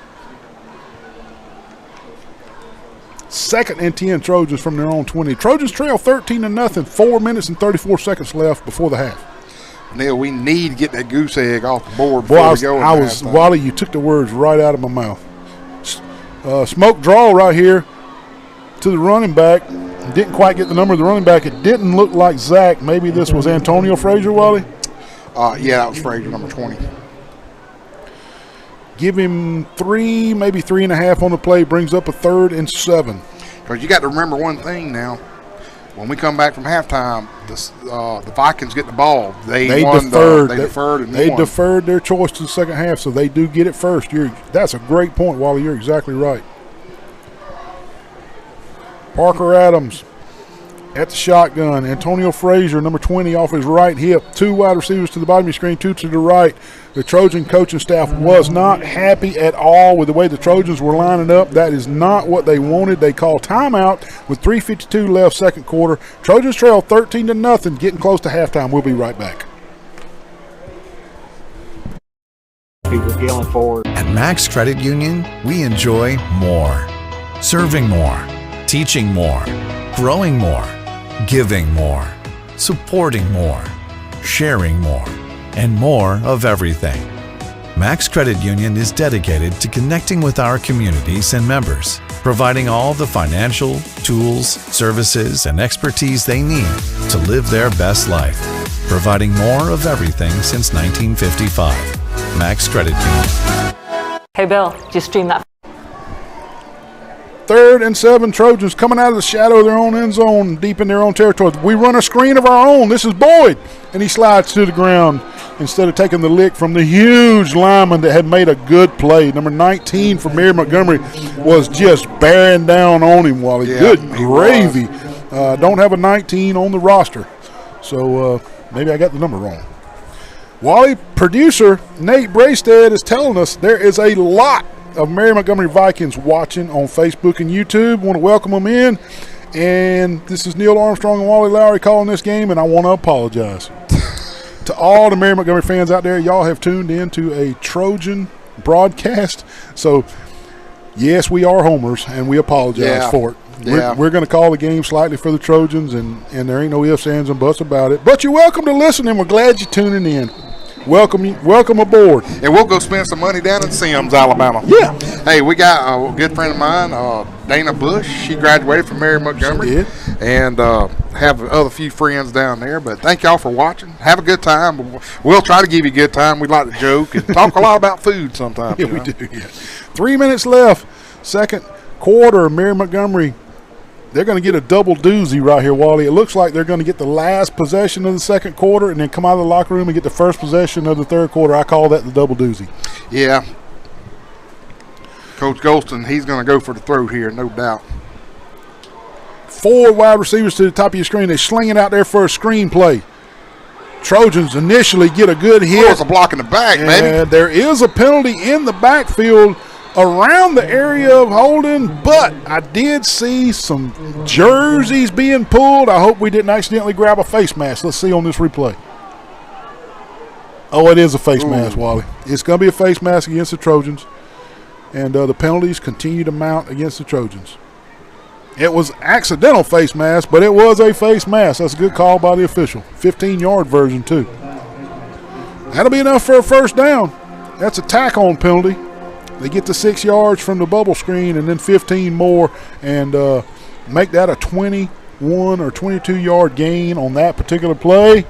S12: Second and 10 Trojans from their own 20. Trojans trail 13-0. 4 minutes and 34 seconds left before the half.
S13: Neil, we need to get that goose egg off the board before we go.
S12: Wally, you took the words right out of my mouth. Smoke draw right here to the running back. Didn't quite get the number of the running back. It didn't look like Zach. Maybe this was Antonio Frazier, Wally?
S13: Yeah, that was Frazier, number 20.
S12: Give him 3, maybe 3.5 on the play. Brings up a 3rd and 7.
S13: Because you got to remember one thing now. When we come back from halftime, the Vikings get the ball. They deferred. They
S12: deferred their choice to the second half, so they do get it first. That's a great point, Wally. You're exactly right. Parker Adams at the shotgun. Antonio Frazier, number 20, off his right hip. 2 wide receivers to the bottom of your screen, 2 to the right. The Trojan coaching staff was not happy at all with the way the Trojans were lining up. That is not what they wanted. They called timeout with 3:52 left, second quarter. Trojans trail 13-0, getting close to halftime. We'll be right back.
S27: People going forward.
S5: At Max Credit Union, we enjoy more. Serving more. Teaching more. Growing more. Giving more. Supporting more. Sharing more. And more of everything. Max Credit Union is dedicated to connecting with our communities and members, providing all the financial, tools, services, and expertise they need to live their best life, providing more of everything since 1955. Max Credit Union.
S4: Hey, Bill, just stream that.
S12: 3rd and 7, Trojans coming out of the shadow of their own end zone, deep in their own territory. We run a screen of our own. This is Boyd, and he slides to the ground instead of taking the lick from the huge lineman that had made a good play. Number 19 for Mary Montgomery was just bearing down on him, Wally.
S13: Yeah,
S12: good gravy. Don't have a 19 on the roster, so maybe I got the number wrong. Wally, producer Nate Braystead is telling us there is a lot of Mary Montgomery Vikings watching on Facebook and YouTube. Want to welcome them in. And this is Neil Armstrong and Wally Lowry calling this game, and I want to apologize to all the Mary Montgomery fans out there. Y'all have tuned in to a Trojan broadcast. So, yes, we are homers, and we apologize for it.
S13: Yeah.
S12: We're going to call the game slightly for the Trojans, and there ain't no ifs, ands, and buts about it. But you're welcome to listen, and we're glad you're tuning in. Welcome aboard.
S13: And we'll go spend some money down in Sims, Alabama.
S12: Yeah.
S13: Hey, we got a good friend of mine, Dana Bush. She graduated from Mary Montgomery.
S12: She did.
S13: And have other few friends down there. But thank y'all for watching. Have a good time. We'll try to give you a good time. We like to joke and talk a lot about food sometimes.
S12: Yeah, we do. Yeah. 3 minutes left. Second quarter, Mary Montgomery. They're going to get a double doozy right here, Wally. It looks like they're going to get the last possession of the second quarter and then come out of the locker room and get the first possession of the third quarter. I call that the double doozy.
S13: Yeah. Coach Golston, he's going to go for the throat here, no doubt.
S12: 4 wide receivers to the top of your screen. They sling it out there for a screen play. Trojans initially get a good hit.
S13: Oh, it's a block in the back, baby.
S12: And there is a penalty in the backfield around the area of holding, but I did see some jerseys being pulled. I hope we didn't accidentally grab a face mask. Let's see on this replay. Oh, it is a face mask, Wally. It's going to be a face mask against the Trojans, and the penalties continue to mount against the Trojans. It was accidental face mask, but it was a face mask. That's a good call by the official. 15-yard version, too. That'll be enough for a first down. That's a tack-on penalty. They get to 6 yards from the bubble screen and then 15 more and make that a 21 or 22-yard gain on that particular play.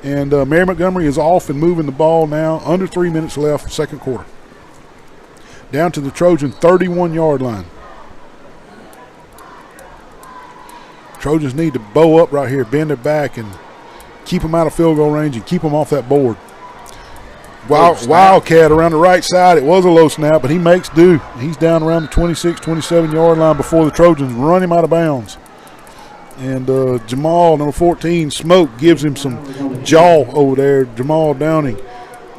S12: And Mary Montgomery is off and moving the ball now. Under 3 minutes left, second quarter. Down to the Trojan 31-yard line. Trojans need to bow up right here, bend their back, and keep them out of field goal range and keep them off that board. Wildcat around the right side. It was a low snap, but he makes do. He's down around the 26, 27-yard line before the Trojans run him out of bounds. And Jamal, number 14, Smoke, gives him some jaw over there, Jamal Downing,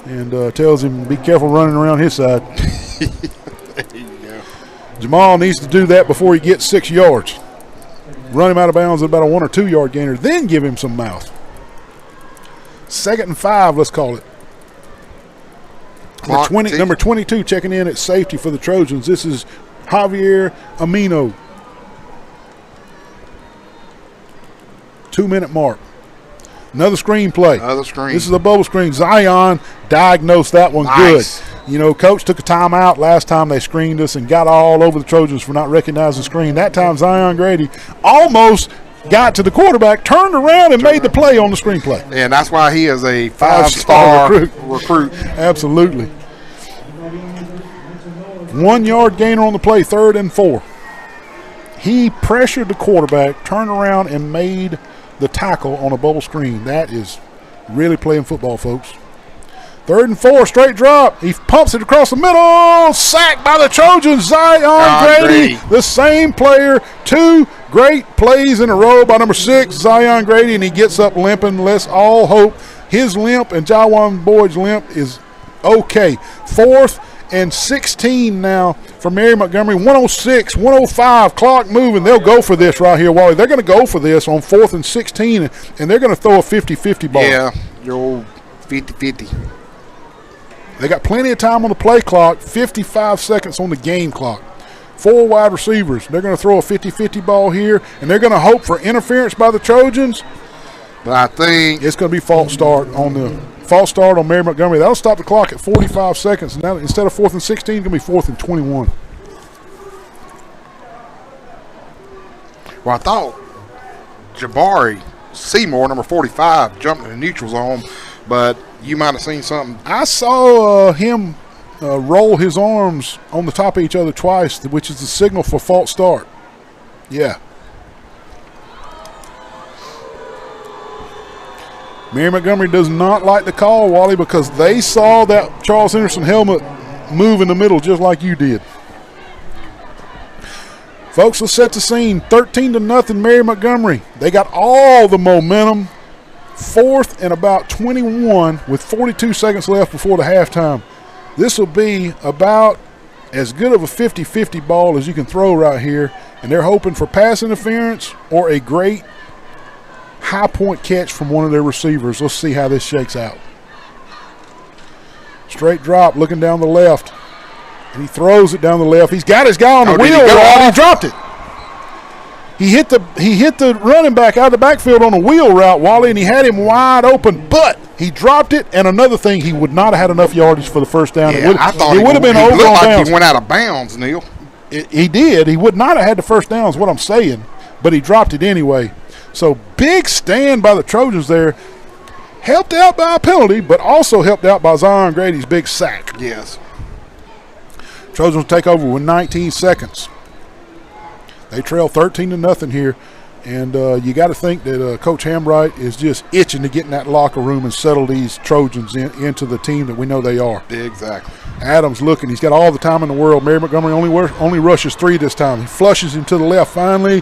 S12: and tells him be careful running around his side.
S13: There you go.
S12: Jamal needs to do that before he gets 6 yards. Run him out of bounds at about a 1 or 2 yard gainer, then give him some mouth. 2nd and 5, let's call it. Number 22 checking in at safety for the Trojans. This is Javier Amino. 2-minute mark. Another screen play. This is a bubble screen. Zion diagnosed that one good. You know, coach took a timeout last time they screened us and got all over the Trojans for not recognizing the screen. That time Zion Grady almost got to the quarterback, turned around, and made the play on the screenplay.
S13: And that's why he is a 5-star recruit.
S12: Absolutely. 1 yard gainer on the play, 3rd and 4. He pressured the quarterback, turned around, and made the tackle on a bubble screen. That is really playing football, folks. 3rd and 4, straight drop. He pumps it across the middle. Sacked by the Trojans. Zion Grady, the same player. 2 great plays in a row by number 6, Zion Grady, and he gets up limping. Let's all hope his limp and Jawan Boyd's limp is okay. 4th and 16 now for Mary Montgomery. 106, 105, clock moving. They'll go for this right here, Wally. They're going to go for this on 4th and 16, and they're going to throw a 50-50 ball.
S13: Yeah, your old 50-50.
S12: They got plenty of time on the play clock, 55 seconds on the game clock. 4 wide receivers. They're going to throw a 50-50 ball here, and they're going to hope for interference by the Trojans.
S13: But I think
S12: it's going to be false start on Mary Montgomery. That'll stop the clock at 45 seconds. Now instead of 4th and 16, it's going to be 4th and 21.
S13: Well, I thought Jabari Seymour, number 45, jumped in the neutral zone, but you might have seen something.
S12: I saw him roll his arms on the top of each other twice, which is the signal for false start. Yeah. Mary Montgomery does not like the call, Wally, because they saw that Charles Henderson helmet move in the middle just like you did. Folks, let's set the scene. 13-0 Mary Montgomery. They got all the momentum. 4th and about 21 with 42 seconds left before the halftime. This will be about as good of a 50-50 ball as you can throw right here, and they're hoping for pass interference or a great high-point catch from one of their receivers. Let's see how this shakes out. Straight drop, looking down the left, and he throws it down the left. He's got his guy on the wheel, Rod. He dropped it. He hit the running back out of the backfield on a wheel route, Wally, and he had him wide open, but he dropped it. And another thing, he would not have had enough yardage for the first down.
S13: Yeah, I thought it would have been over on bounds. He went out of bounds, Neil.
S12: He did. He would not have had the first down is what I'm saying, but he dropped it anyway. So big stand by the Trojans there. Helped out by a penalty, but also helped out by Zion Grady's big sack.
S13: Yes.
S12: Trojans will take over with 19 seconds. They trail 13-0 here, and you got to think that Coach Hambright is just itching to get in that locker room and settle these Trojans into the team that we know they are.
S13: Exactly.
S12: Adams looking. He's got all the time in the world. Mary Montgomery only rushes 3 this time. He flushes him to the left finally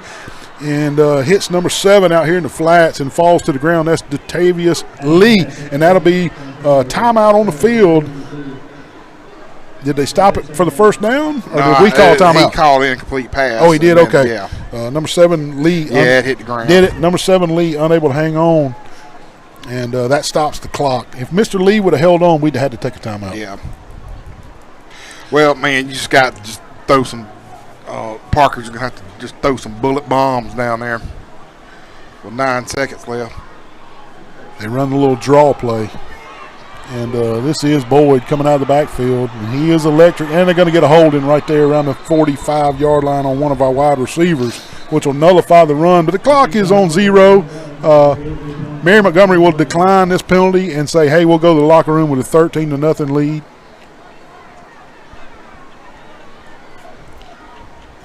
S12: and hits number 7 out here in the flats and falls to the ground. That's Datavius Lee, and that'll be timeout on the field. Did they stop it for the first down, or did we call timeout?
S13: He called in a complete pass.
S12: Oh, he did?
S13: Then,
S12: okay.
S13: Yeah.
S12: Number 7, Lee.
S13: Yeah, it hit the ground.
S12: Did it. Number 7, Lee, unable to hang on, and that stops the clock. If Mr. Lee would have held on, we'd have had to take a timeout.
S13: Yeah. Well, man, you just got to throw some Parker's going to have to just throw some bullet bombs down there with 9 seconds left.
S12: They run a little draw play. And this is Boyd coming out of the backfield. And he is electric. And they're going to get a holding right there around the 45-yard line on one of our wide receivers, which will nullify the run. But the clock is on 0. Mary Montgomery will decline this penalty and say, hey, we'll go to the locker room with a 13-0 lead.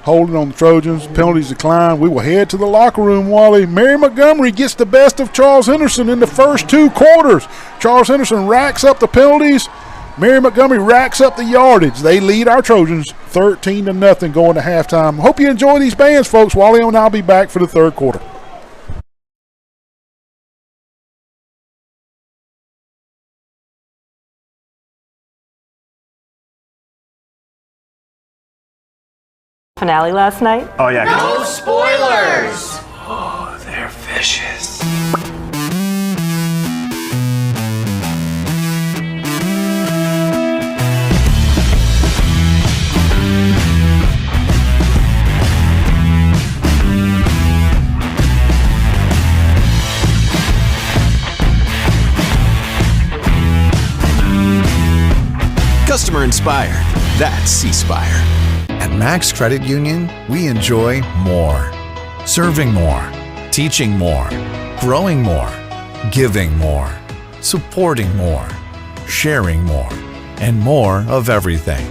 S12: holding on the Trojans. Penalties decline. We will head to the locker room, Wally. Mary Montgomery gets the best of Charles Henderson in the first 2 quarters. Charles Henderson racks up the penalties. Mary Montgomery racks up the yardage. They lead our Trojans 13-0 going to halftime. Hope you enjoy these bands, folks. Wally and I'll be back for the third quarter.
S4: Finale last night?
S22: Oh, yeah. No spoilers! Oh, they're vicious.
S2: Customer inspired. That's C-Spire.
S5: At Max Credit Union, we enjoy more. Serving more, teaching more, growing more, giving more, supporting more, sharing more, and more of everything.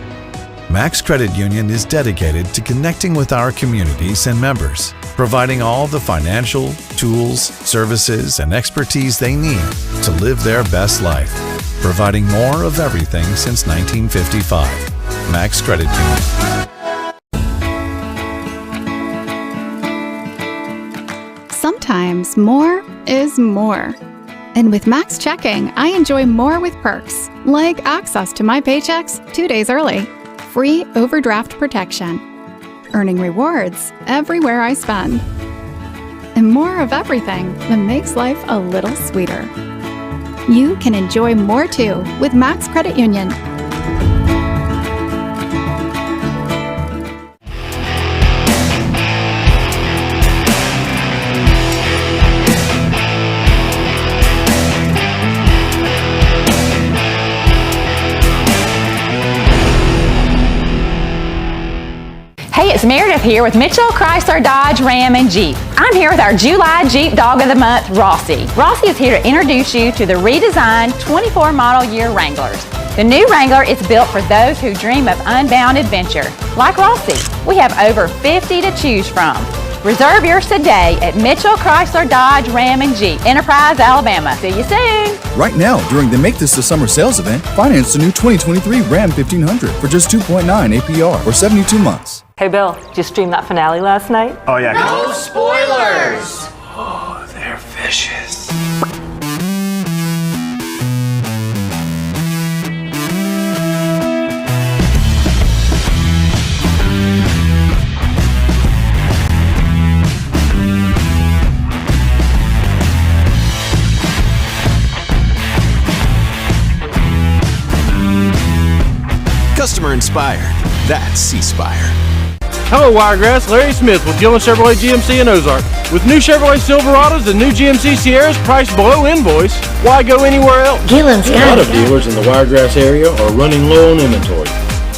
S5: Max Credit Union is dedicated to connecting with our communities and members, providing all the financial, tools, services, and expertise they need to live their best life, providing more of everything since 1955. Max Credit Union.
S7: Sometimes more is more. And with Max Checking, I enjoy more with perks, like access to my paychecks 2 days early, free overdraft protection, earning rewards everywhere I spend, and more of everything that makes life a little sweeter. You can enjoy more too with Max Credit Union.
S19: Hey, it's Meredith here with Mitchell, Chrysler, Dodge, Ram, and Jeep. I'm here with our July Jeep Dog of the Month, Rossi. Rossi is here to introduce you to the redesigned 24 model year Wranglers. The new Wrangler is built for those who dream of unbound adventure. Like Rossi, we have over 50 to choose from. Reserve yours today at Mitchell, Chrysler, Dodge, Ram, and Jeep, Enterprise, Alabama. See you soon.
S20: Right now, during the Make This the Summer sales event, finance the new 2023 Ram 1500 for just 2.9 APR or 72 months.
S4: Hey Bill, did you stream that finale last night?
S22: Oh, yeah. No spoilers! Oh, they're vicious.
S2: Customer inspired. That's C-Spire.
S8: Hello, Wiregrass. Larry Smith with Gillen Chevrolet GMC in Ozark. With new Chevrolet Silverados and new GMC Sierras priced below invoice, why go anywhere else?
S6: Gillen's got it.
S9: A lot of dealers in the Wiregrass area are running low on inventory.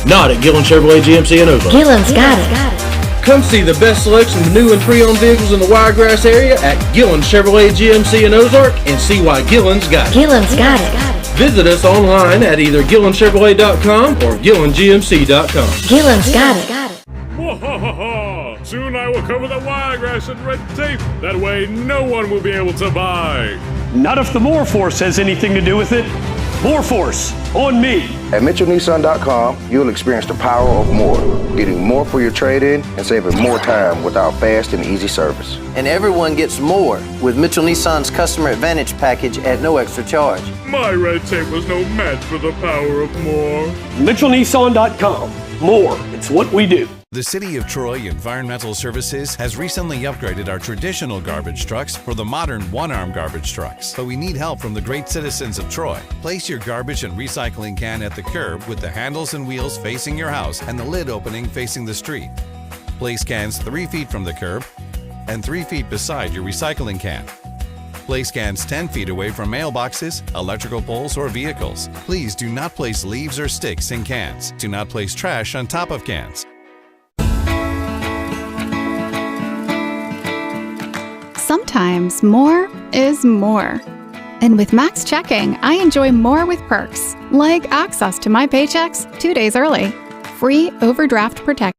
S9: Not at Gillen Chevrolet GMC in Ozark.
S6: Gillen's got it.
S9: Come see the best selection of new and pre-owned vehicles in the Wiregrass area at Gillen Chevrolet GMC in Ozark and see why Gillen's got it.
S6: Gillen's got it.
S9: Visit us online at either GillenChevrolet.com or GillenGMC.com.
S6: Gillen's got it.
S10: Soon I will cover the wiregrass and red tape. That way no one will be able to buy.
S11: Not if the More Force has anything to do with it. More Force, on me.
S14: At MitchellNissan.com, you'll experience the power of more, getting more for your trade-in and saving more time with our fast and easy service.
S15: And everyone gets more with Mitchell Nissan's Customer Advantage package at no extra charge.
S10: My red tape was no match for the power of more.
S11: MitchellNissan.com. More, it's what we do.
S28: The City of Troy Environmental Services has recently upgraded our traditional garbage trucks for the modern one-arm garbage trucks. But we need help from the great citizens of Troy. Place your garbage and recycling can at the curb with the handles and wheels facing your house and the lid opening facing the street. Place cans 3 feet from the curb and 3 feet beside your recycling can. Place cans 10 feet away from mailboxes, electrical poles, or vehicles. Please do not place leaves or sticks in cans. Do not place trash on top of cans.
S7: Sometimes more is more. And with Max Checking, I enjoy more with perks, like access to my paychecks 2 days early, free overdraft protection.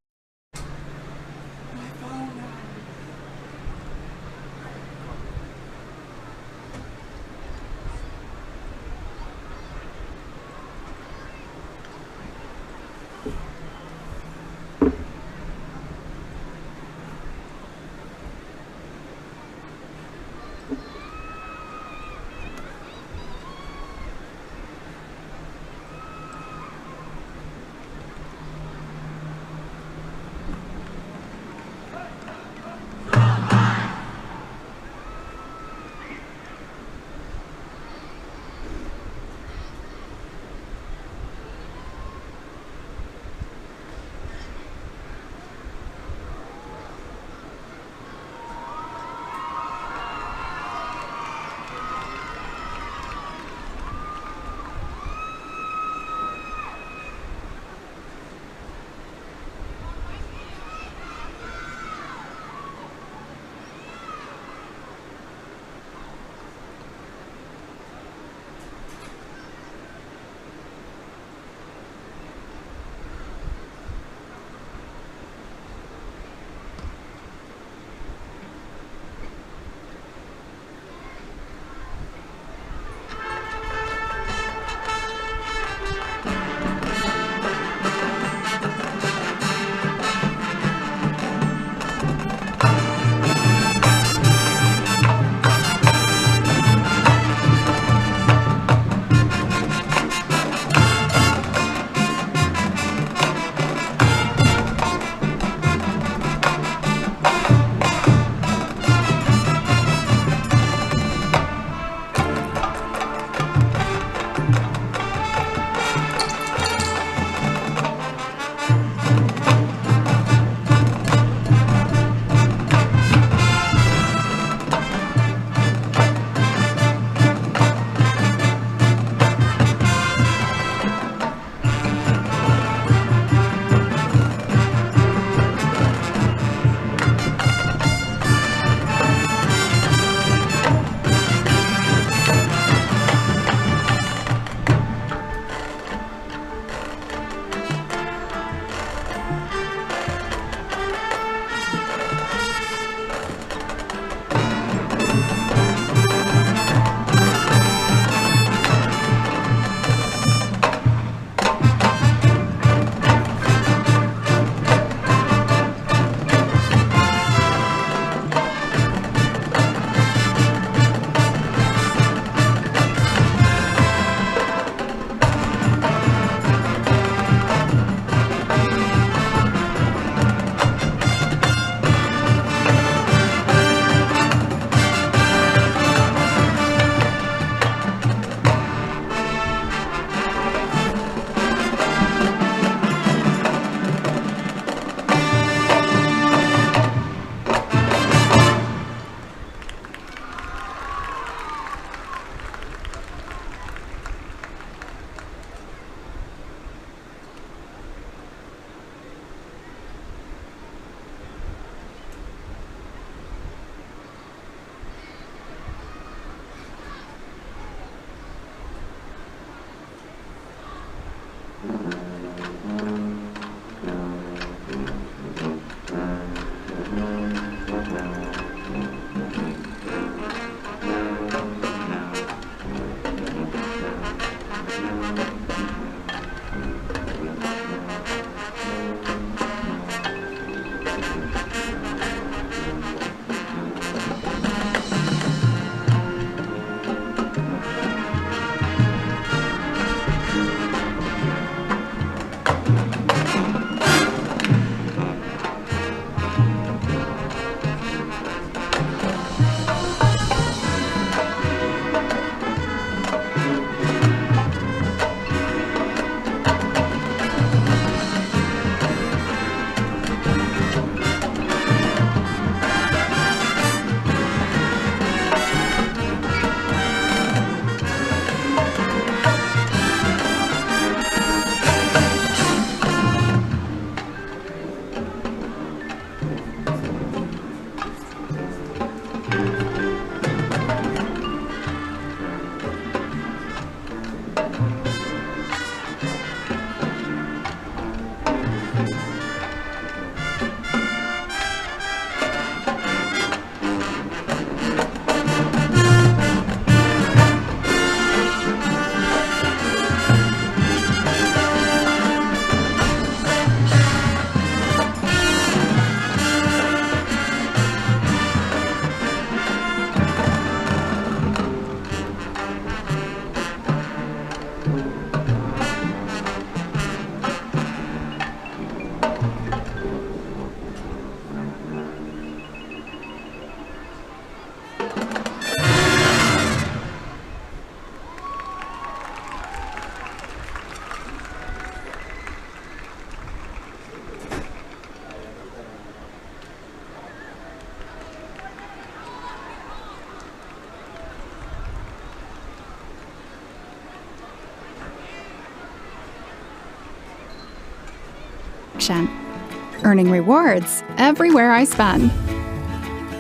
S7: satisfaction, earning rewards everywhere I spend,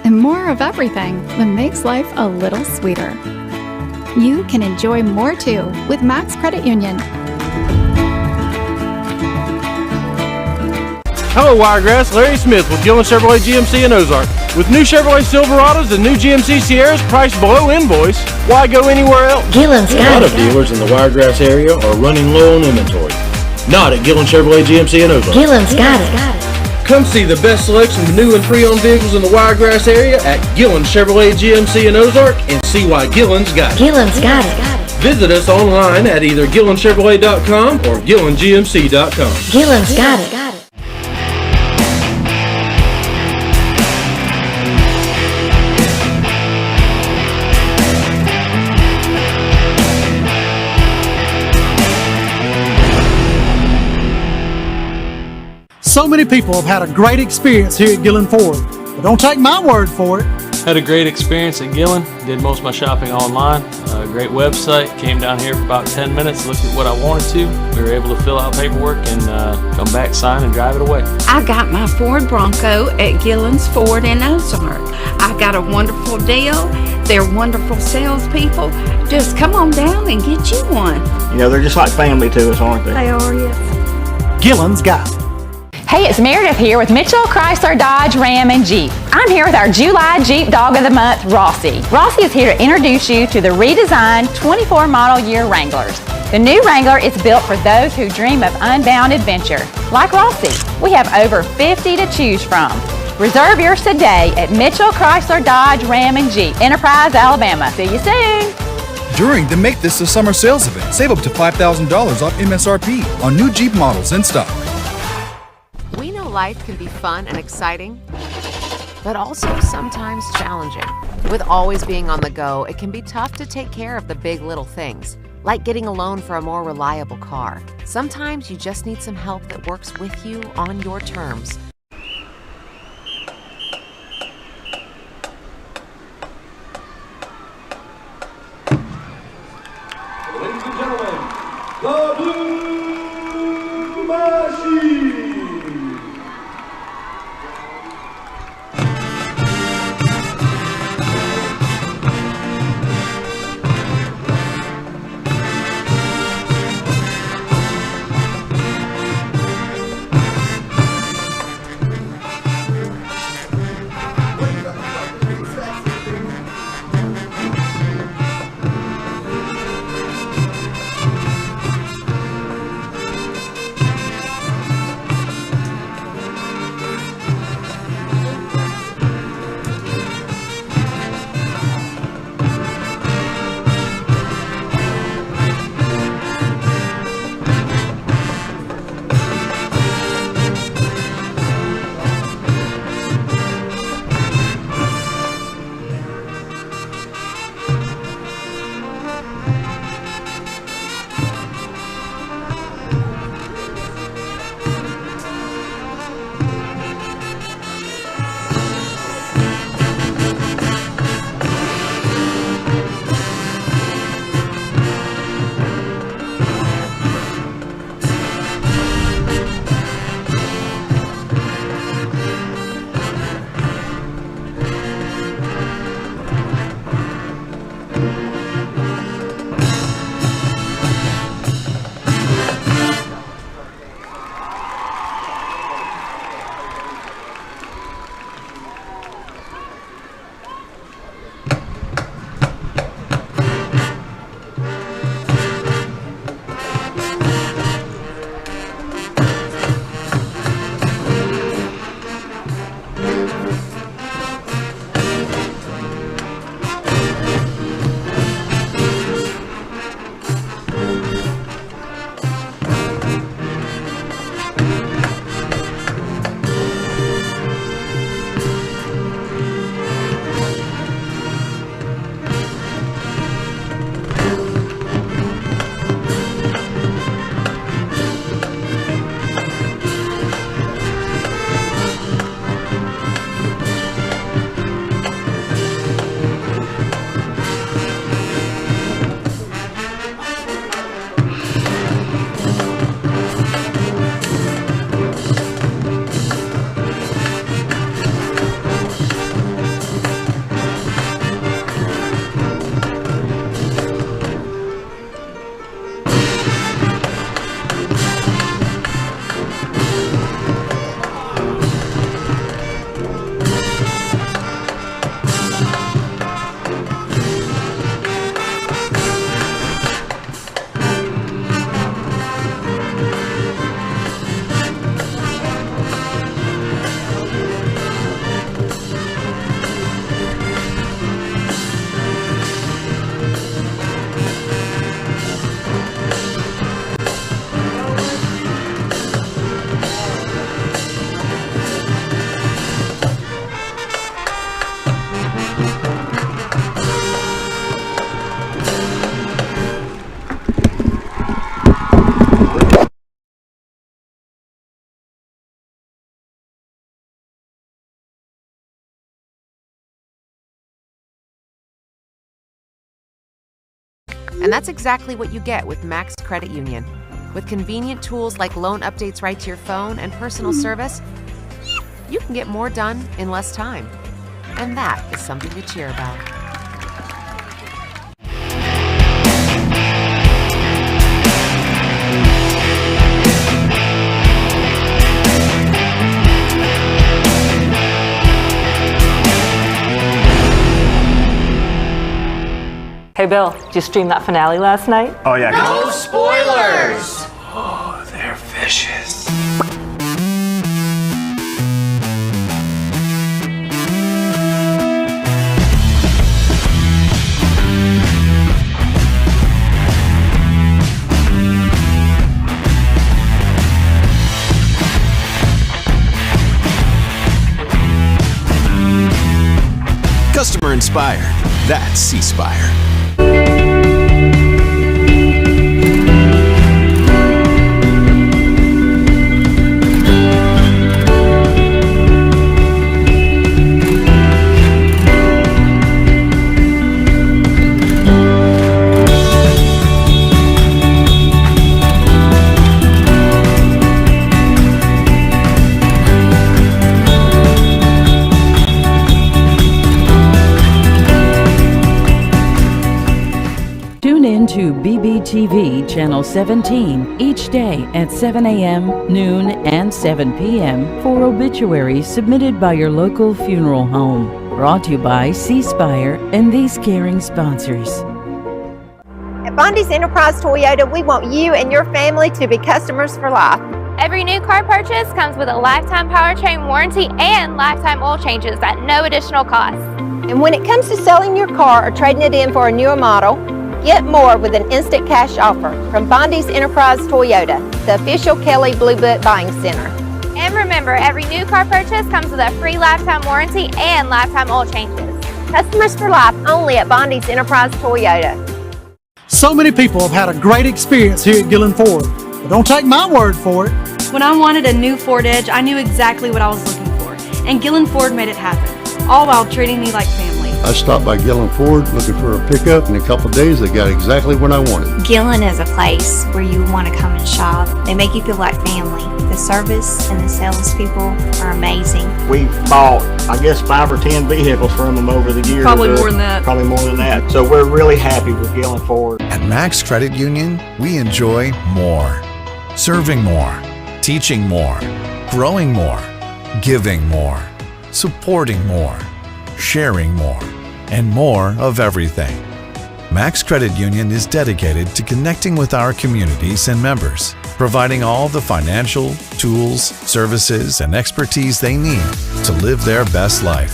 S7: and more of everything that makes life a little sweeter. You can enjoy more too with Max Credit Union.
S8: Hello, Wiregrass. Larry Smith with Gillen Chevrolet GMC in Ozark. With new Chevrolet Silverados and new GMC Sierras priced below invoice, why go anywhere else?
S6: Gillen's
S9: A
S6: got
S9: lot
S6: it.
S9: of dealers in the Wiregrass area are running low on inventory. Not at Gillen Chevrolet GMC in Ozark.
S6: Gillen's got it.
S9: Come see the best selection of new and pre-owned vehicles in the Wiregrass area at Gillen Chevrolet GMC in Ozark and see why Gillen's got it.
S6: Gillen's got it.
S9: Visit us online at either GillenChevrolet.com or GillenGMC.com.
S6: Gillen's got it.
S1: So many people have had a great experience here at Gillen Ford, but don't take my word for it.
S3: Had a great experience at Gillen. Did most of my shopping online. Great website. Came down here for about 10 minutes, looked at what I wanted to. We were able to fill out paperwork and come back, sign, and drive it away.
S16: I got my Ford Bronco at Gillen's Ford in Ozark. I got a wonderful deal. They're wonderful salespeople. Just come on down and get you one.
S27: You know, they're just like family to us, aren't they?
S16: They are, yes.
S1: Gillen's got it.
S19: Hey, it's Meredith here with Mitchell, Chrysler, Dodge, Ram, and Jeep. I'm here with our July Jeep Dog of the Month, Rossi. Rossi is here to introduce you to the redesigned 24 model year Wranglers. The new Wrangler is built for those who dream of unbound adventure. Like Rossi, we have over 50 to choose from. Reserve yours today at Mitchell, Chrysler, Dodge, Ram, and Jeep, Enterprise, Alabama. See you soon.
S20: During the Make This a Summer sales event, save up to $5,000 off MSRP on new Jeep models in stock.
S17: We know life can be fun and exciting, but also sometimes challenging. With always being on the go, it can be tough to take care of the big little things, like getting a loan for a more reliable car. Sometimes you just need some help that works with you on your terms.
S18: Ladies and gentlemen, the Blue Machine!
S17: And that's exactly what you get with Max Credit Union. With convenient tools like loan updates right to your phone and personal service, you can get more done in less time. And that is something to cheer about.
S4: Hey Bill, did you stream that finale last night?
S11: Oh, yeah.
S22: No spoilers!
S28: Oh, they're vicious.
S2: Customer inspired. That's C-Spire.
S5: Tune in to BBTV Channel 17 each day at 7 a.m., noon, and 7 p.m. for obituaries submitted by your local funeral home. Brought to you by C-Spire and these caring sponsors.
S12: At Bondi's Enterprise Toyota, we want you and your family to be customers for life.
S13: Every new car purchase comes with a lifetime powertrain warranty and lifetime oil changes at no additional cost.
S12: And when it comes to selling your car or trading it in for a newer model, get more with an instant cash offer from Bondi's Enterprise Toyota, the official Kelly Blue Book buying center.
S13: And remember, every new car purchase comes with a free lifetime warranty and lifetime oil changes.
S12: Customers for life only at Bondi's Enterprise Toyota.
S1: So many people have had a great experience here at Gillen Ford, but don't take my word for it.
S21: When I wanted a new Ford Edge, I knew exactly what I was looking for, and Gillen Ford made it happen, all while treating me like family.
S23: I stopped by Gillen Ford looking for a pickup. In a couple of days, they got exactly what I wanted.
S24: Gillen is a place where you want to come and shop. They make you feel like family. The service and the salespeople are amazing.
S27: We've bought, I guess, 5 or 10 vehicles from them over the years.
S21: Probably more than that.
S27: Probably more than that. So we're really happy with Gillen Ford.
S28: At Max Credit Union, we enjoy more. Serving more. Teaching more. Growing more. Giving more. Supporting more. Sharing more, and more of everything. Max Credit Union is dedicated to connecting with our communities and members, providing all the financial, tools, services, and expertise they need to live their best life,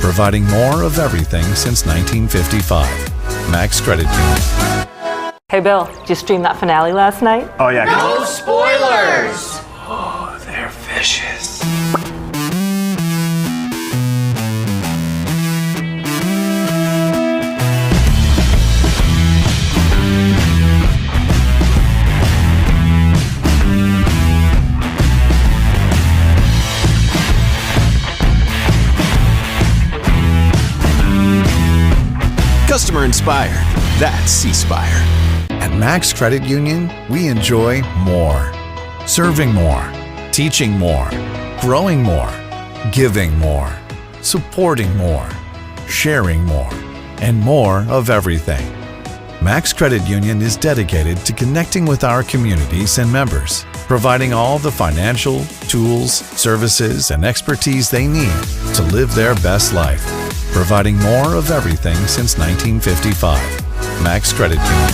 S28: providing more of everything since 1955. Max Credit Union.
S4: Hey Bill, did you stream that finale last night?
S11: Oh, yeah.
S22: No spoilers!
S28: Oh, they're vicious.
S2: Customer inspired. That's C-Spire.
S28: At Max Credit Union, we enjoy more. Serving more. Teaching more. Growing more. Giving more. Supporting more. Sharing more. And more of everything. Max Credit Union is dedicated to connecting with our communities and members, providing all the financial, tools, services, and expertise they need to live their best life, providing more of everything since 1955. Max Credit Union.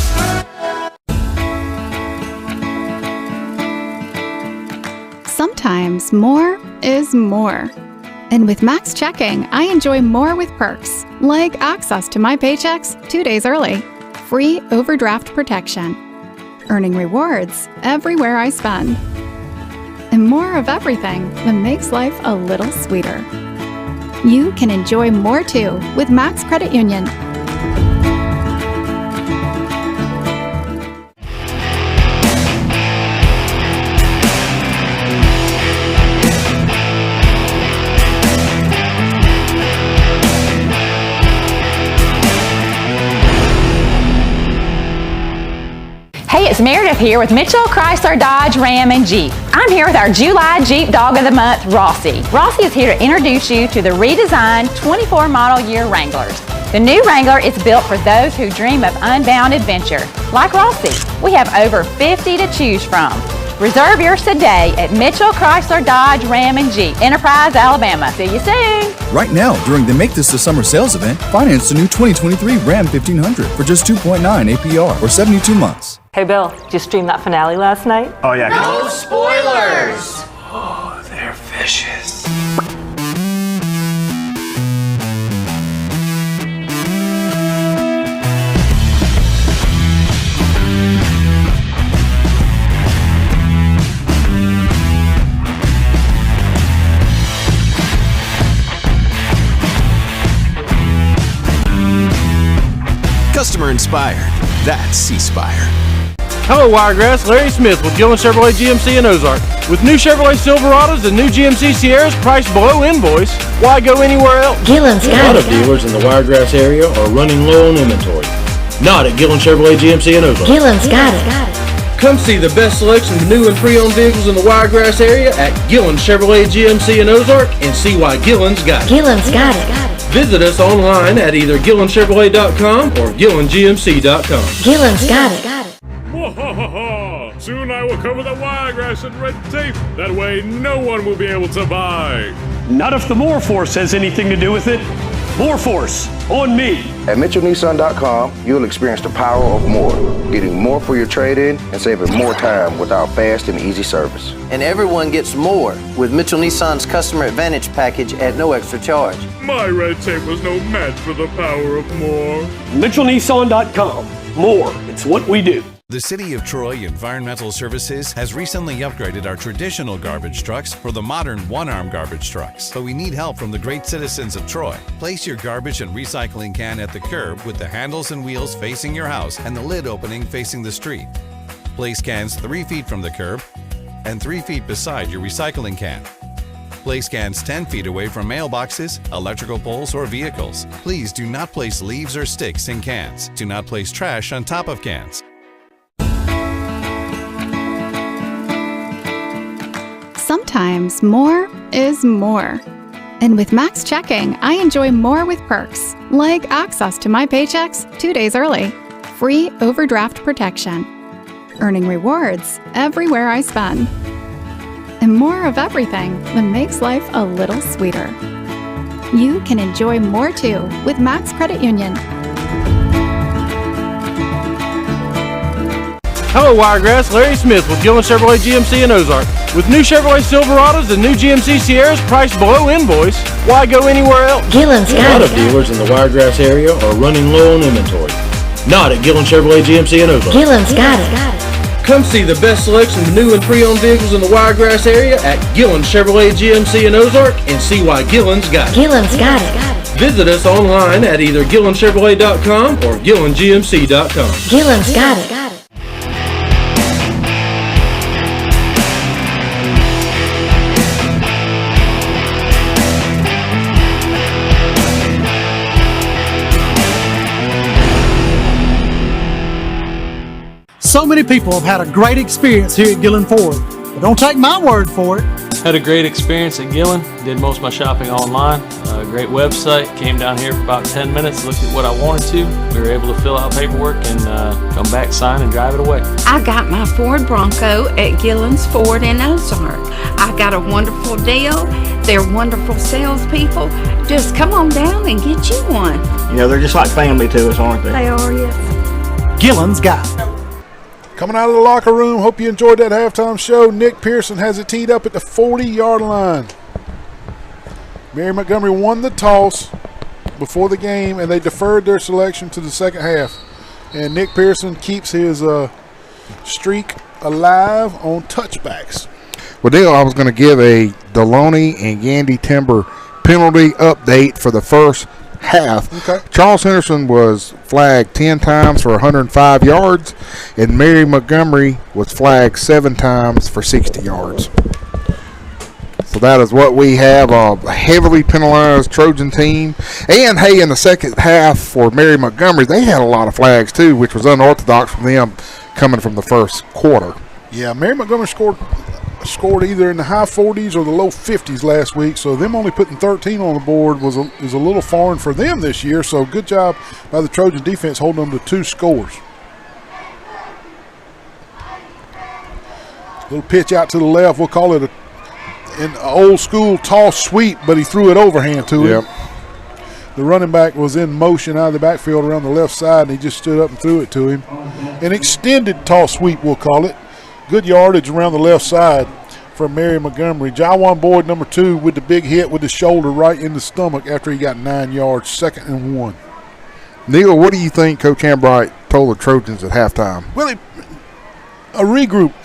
S7: Sometimes more is more. And with Max Checking, I enjoy more with perks, like access to my paychecks 2 days early, free overdraft protection, earning rewards everywhere I spend, and more of everything that makes life a little sweeter. You can enjoy more too with Max Credit Union.
S19: Hey, it's Meredith here with Mitchell, Chrysler, Dodge, Ram, and Jeep. I'm here with our July Jeep Dog of the Month, Rossi. Rossi is here to introduce you to the redesigned 24 model year Wranglers. The new Wrangler is built for those who dream of unbound adventure. Like Rossi, we have over 50 to choose from. Reserve yours today at Mitchell, Chrysler, Dodge, Ram, and Jeep, Enterprise, Alabama. See you soon.
S20: Right now, during the Make This the Summer sales event, finance the new 2023 Ram 1500 for just 2.9 APR or 72 months.
S4: Hey Bill, did you stream that finale last night?
S27: Oh, yeah.
S22: No spoilers! Oh, they're vicious.
S2: Customer inspired. That's C-Spire.
S11: Hello, Wiregrass. Larry Smith with Gillen Chevrolet GMC in Ozark. With new Chevrolet Silverados and new GMC Sierras priced below invoice, why go anywhere else?
S6: Gillen's got it. A lot of dealers in the Wiregrass area are running low on inventory. Not at Gillen Chevrolet GMC in Ozark. Gillen's got it.
S11: Come see the best selection of new and pre-owned vehicles in the Wiregrass area at Gillen Chevrolet GMC in Ozark and see why Gillen's got it.
S6: Gillen's got it.
S11: Visit us online at either GillenChevrolet.com or GillenGMC.com.
S6: Gillen's got it.
S8: Soon I will cover the wiregrass and red tape. That way no one will be able to buy.
S11: Not if the More Force has anything to do with it. More Force, on me.
S9: At MitchellNissan.com, you'll experience the power of more, getting more for your trade-in and saving more time with our fast and easy service.
S10: And everyone gets more with Mitchell Nissan's Customer Advantage package at no extra charge.
S8: My red tape was no match for the power of more.
S11: MitchellNissan.com. More, it's what we do.
S28: The City of Troy Environmental Services has recently upgraded our traditional garbage trucks for the modern one-arm garbage trucks. But we need help from the great citizens of Troy. Place your garbage and recycling can at the curb with the handles and wheels facing your house and the lid opening facing the street. Place cans 3 feet from the curb and 3 feet beside your recycling can. Place cans 10 feet away from mailboxes, electrical poles, or vehicles. Please do not place leaves or sticks in cans. Do not place trash on top of cans.
S7: Sometimes more is more. And with Max Checking, I enjoy more with perks, like access to my paychecks 2 days early, free overdraft protection, earning rewards everywhere I spend, and more of everything that makes life a little sweeter. You can enjoy more too with Max Credit Union.
S11: Hello, Wiregrass. Larry Smith with Gillen Chevrolet GMC in Ozark. With new Chevrolet Silverados and new GMC Sierras priced below invoice, why go anywhere else?
S6: Gillen's got it. A lot of dealers in the Wiregrass area are running low on inventory. Not at Gillen Chevrolet GMC in Ozark. Gillen's got it.
S11: Come see the best selection of new and pre-owned vehicles in the Wiregrass area at Gillen Chevrolet GMC in Ozark and see why Gillen's got it.
S6: Gillen's got it.
S11: Visit us online at either GillenChevrolet.com or GillenGMC.com.
S6: Gillen's got it.
S1: So many people have had a great experience here at Gillen Ford, but don't take my word for it.
S3: Had a great experience at Gillen. Did most of my shopping online. Great website. Came down here for about 10 minutes, looked at what I wanted to. We were able to fill out paperwork and come back, sign, and drive it away.
S16: I got my Ford Bronco at Gillen's Ford in Ozark. I got a wonderful deal. They're wonderful salespeople. Just come on down and get you one.
S27: You know, they're just like family to us, aren't they?
S16: They are, yes.
S1: Gillen's got it.
S14: Coming out of the locker room, hope you enjoyed that halftime show. Nick Pearson has it teed up at the 40-yard line. Mary Montgomery won the toss before the game, and they deferred their selection to the second half. And Nick Pearson keeps his streak alive on touchbacks.
S23: Well, Dale, I was going to give a Deloney and Gandy Timber penalty update for the first half.
S14: Okay.
S23: Charles Henderson was flagged 10 times for 105 yards, and Mary Montgomery was flagged 7 times for 60 yards. So that is what we have, a heavily penalized Trojan team. And, hey, in the second half for Mary Montgomery, they had a lot of flags too, which was unorthodox from them. coming from the first quarter.
S14: Yeah, Mary Montgomery scored either in the high 40s or the low 50s last week, so them only putting 13 on the board is a little foreign for them this year, so good job by the Trojan defense holding them to 2 scores. Little pitch out to the left. We'll call it an old school toss sweep, but he threw it overhand to him. The running back was in motion out of the backfield around the left side, and he just stood up and threw it to him. An extended toss sweep, we'll call it. Good yardage around the left side for Mary Montgomery. Jawan Boyd, number 2, with the big hit with the shoulder right in the stomach after he got 9 yards, 2nd and 1.
S23: Neil, what do you think Coach Hambright told the Trojans at halftime?
S14: Well, it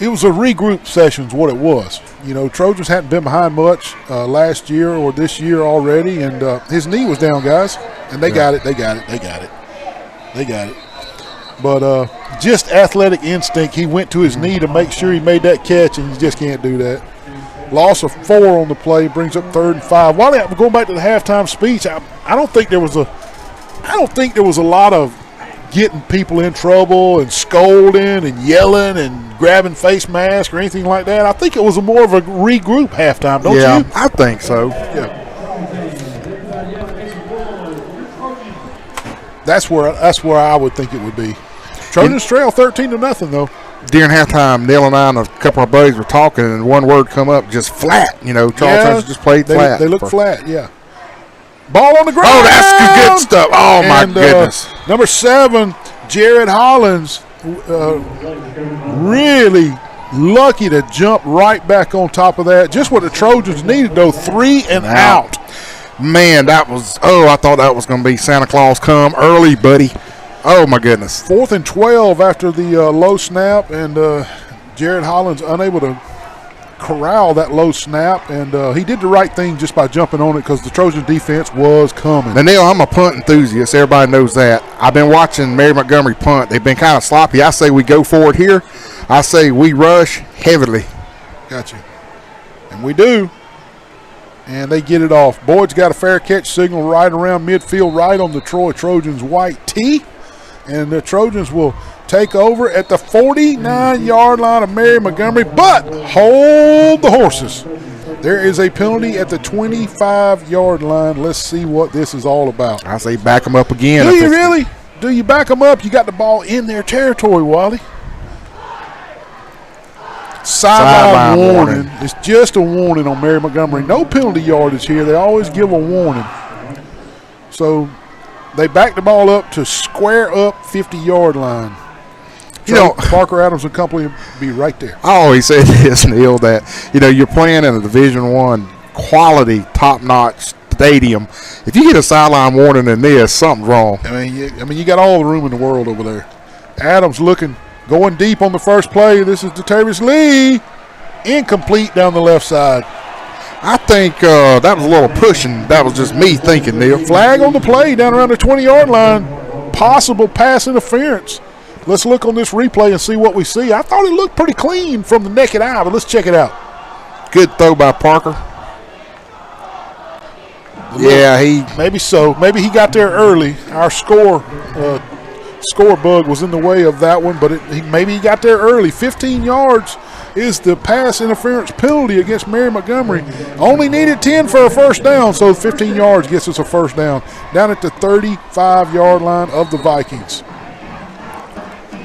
S14: was a regroup session is what it was. You know, Trojans hadn't been behind much last year or this year already, and his knee was down, guys, and they got it. But just athletic instinct, he went to his knee to make sure he made that catch, and you just can't do that. Loss of 4 on the play brings up 3rd and 5. While going back to the halftime speech, I don't think there was a lot of getting people in trouble and scolding and yelling and grabbing face masks or anything like that. I think it was more of a regroup halftime, don't you?
S23: Yeah, I think so.
S14: Yeah. That's where I would think it would be. Trojans trail 13-0 though.
S23: During halftime, Neil and I and a couple of buddies were talking, and one word come up, just flat. You know, Charles just played flat.
S14: They look flat, yeah. Ball on the ground.
S23: Oh, that's good stuff. Oh, my goodness.
S14: Number 7, Jared Hollins, really lucky to jump right back on top of that. Just what the Trojans needed, though, 3 and out.
S23: Man, I thought that was going to be Santa Claus come early, buddy. Oh, my goodness.
S14: 4th and 12 after the low snap, and Jared Hollins unable to corral that low snap, and he did the right thing just by jumping on it because the Trojan defense was coming.
S23: Now, Neil, I'm a punt enthusiast. Everybody knows that. I've been watching Mary Montgomery punt. They've been kind of sloppy. I say we go for it here. I say we rush heavily.
S14: Gotcha. And we do. And they get it off. Boyd's got a fair catch signal right around midfield, right on the Troy Trojans' white tee. And the Trojans will take over at the 49-yard line of Mary Montgomery, but hold the horses. There is a penalty at the 25-yard line. Let's see what this is all about.
S23: I say back them up again.
S14: Do you really? Do you back them up? You got the ball in their territory, Wally. Sideline warning. It's just a warning on Mary Montgomery. No penalty yardage here. They always give a warning. So they back the ball up to square up 50-yard line. You know, Parker Adams and company will be right there.
S23: I always say this, Neil, that, you're playing in a Division I quality, top-notch stadium. If you get a sideline warning in this, something's wrong.
S14: I mean, you got all the room in the world over there. Adams going deep on the first play. This is Detavius Lee. Incomplete down the left side.
S23: I think that was a little pushing. That was just me thinking, Neil.
S14: Flag on the play down around the 20-yard line. Possible pass interference. Let's look on this replay and see what we see. I thought it looked pretty clean from the naked eye, but let's check it out.
S23: Good throw by Parker. Yeah,
S14: maybe so. Maybe he got there early. Our score bug was in the way of that one, but maybe he got there early. 15 yards is the pass interference penalty against Mary Montgomery. Only needed 10 for a first down, so 15 yards gets us a first down. Down at the 35-yard line of the Vikings.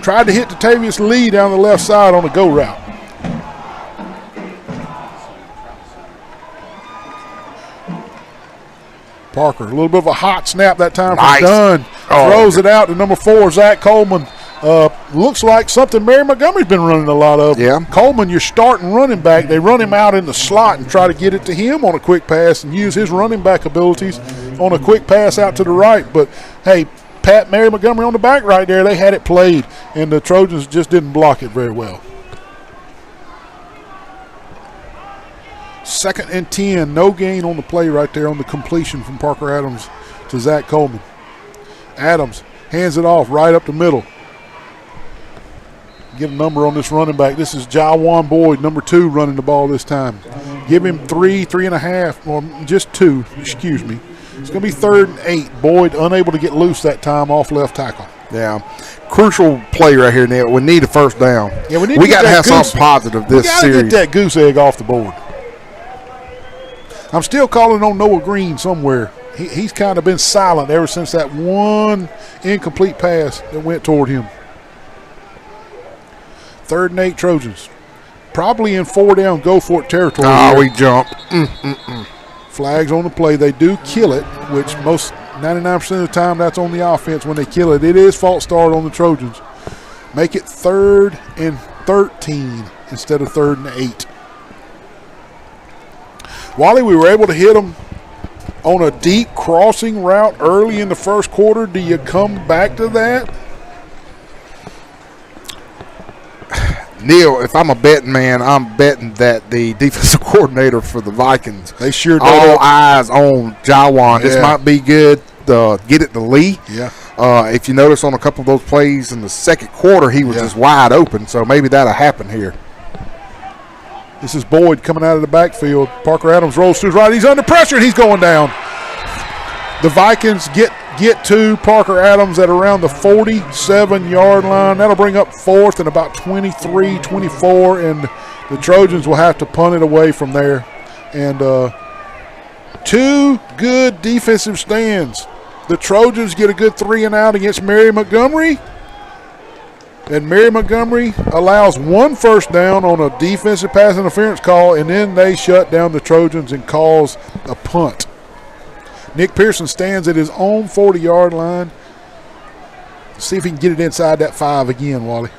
S14: Tried to hit Detavius Lee down the left side on the go route. Parker, a little bit of a hot snap that time from Dunn. Throws it out to number 4, Zach Coleman. Looks like something Mary Montgomery's been running a lot of.
S23: Yeah.
S14: Coleman, your starting running back. They run him out in the slot and try to get it to him on a quick pass and use his running back abilities on a quick pass out to the right. But, hey, Pat Mary Montgomery on the back right there, they had it played, and the Trojans just didn't block it very well. 2nd and 10, no gain on the play right there on the completion from Parker Adams to Zach Coleman. Adams hands it off right up the middle. Get a number on this running back. This is Jawan Boyd, number 2, running the ball this time. Give him 3.5, or just 2, excuse me. It's going to be 3rd and 8. Boyd unable to get loose that time off left tackle.
S23: Yeah. Crucial play right here, Neil. We need a first down.
S14: Yeah,
S23: we got to have something positive this series.
S14: We got to get that goose egg off the board. I'm still calling on Noah Green somewhere. He's kind of been silent ever since that one incomplete pass that went toward him. 3rd and 8 Trojans. Probably in 4 down, go for it territory.
S23: We jump.
S14: Flags on the play. They do kill it, which most 99% of the time that's on the offense when they kill it. It is false start on the Trojans. Make it 3rd and 13 instead of 3rd and 8. Wally, we were able to hit them on a deep crossing route early in the first quarter. Do you come back to that?
S23: Neil, if I'm a betting man, I'm betting that the defensive coordinator for the Vikings,
S14: they sure do.
S23: All eyes on Jawan. This might be good to get it to Lee.
S14: Yeah.
S23: If you notice on a couple of those plays in the second quarter, he was just wide open, so maybe that'll happen here.
S14: This is Boyd coming out of the backfield. Parker Adams rolls to his right. He's under pressure, and he's going down. The Vikings get to Parker Adams at around the 47-yard line. That'll bring up 4th and about 23, 24, and the Trojans will have to punt it away from there. And 2 good defensive stands. The Trojans get a good 3 and out against Mary Montgomery. And Mary Montgomery allows 1 first down on a defensive pass interference call, and then they shut down the Trojans and calls a punt. Nick Pearson stands at his own 40-yard line. See if he can get it inside that 5 again, Wally.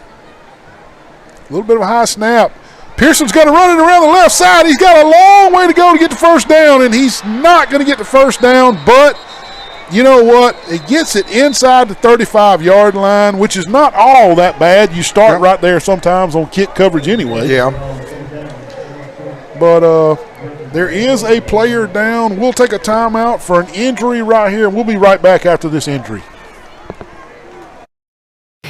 S14: A little bit of a high snap. Pearson's going to run it around the left side. He's got a long way to go to get the first down, and he's not going to get the first down, but you know what? He gets it inside the 35-yard line, which is not all that bad. You start right there sometimes on kick coverage anyway.
S23: Yeah.
S14: But there is a player down. We'll take a timeout for an injury right here, and we'll be right back after this injury.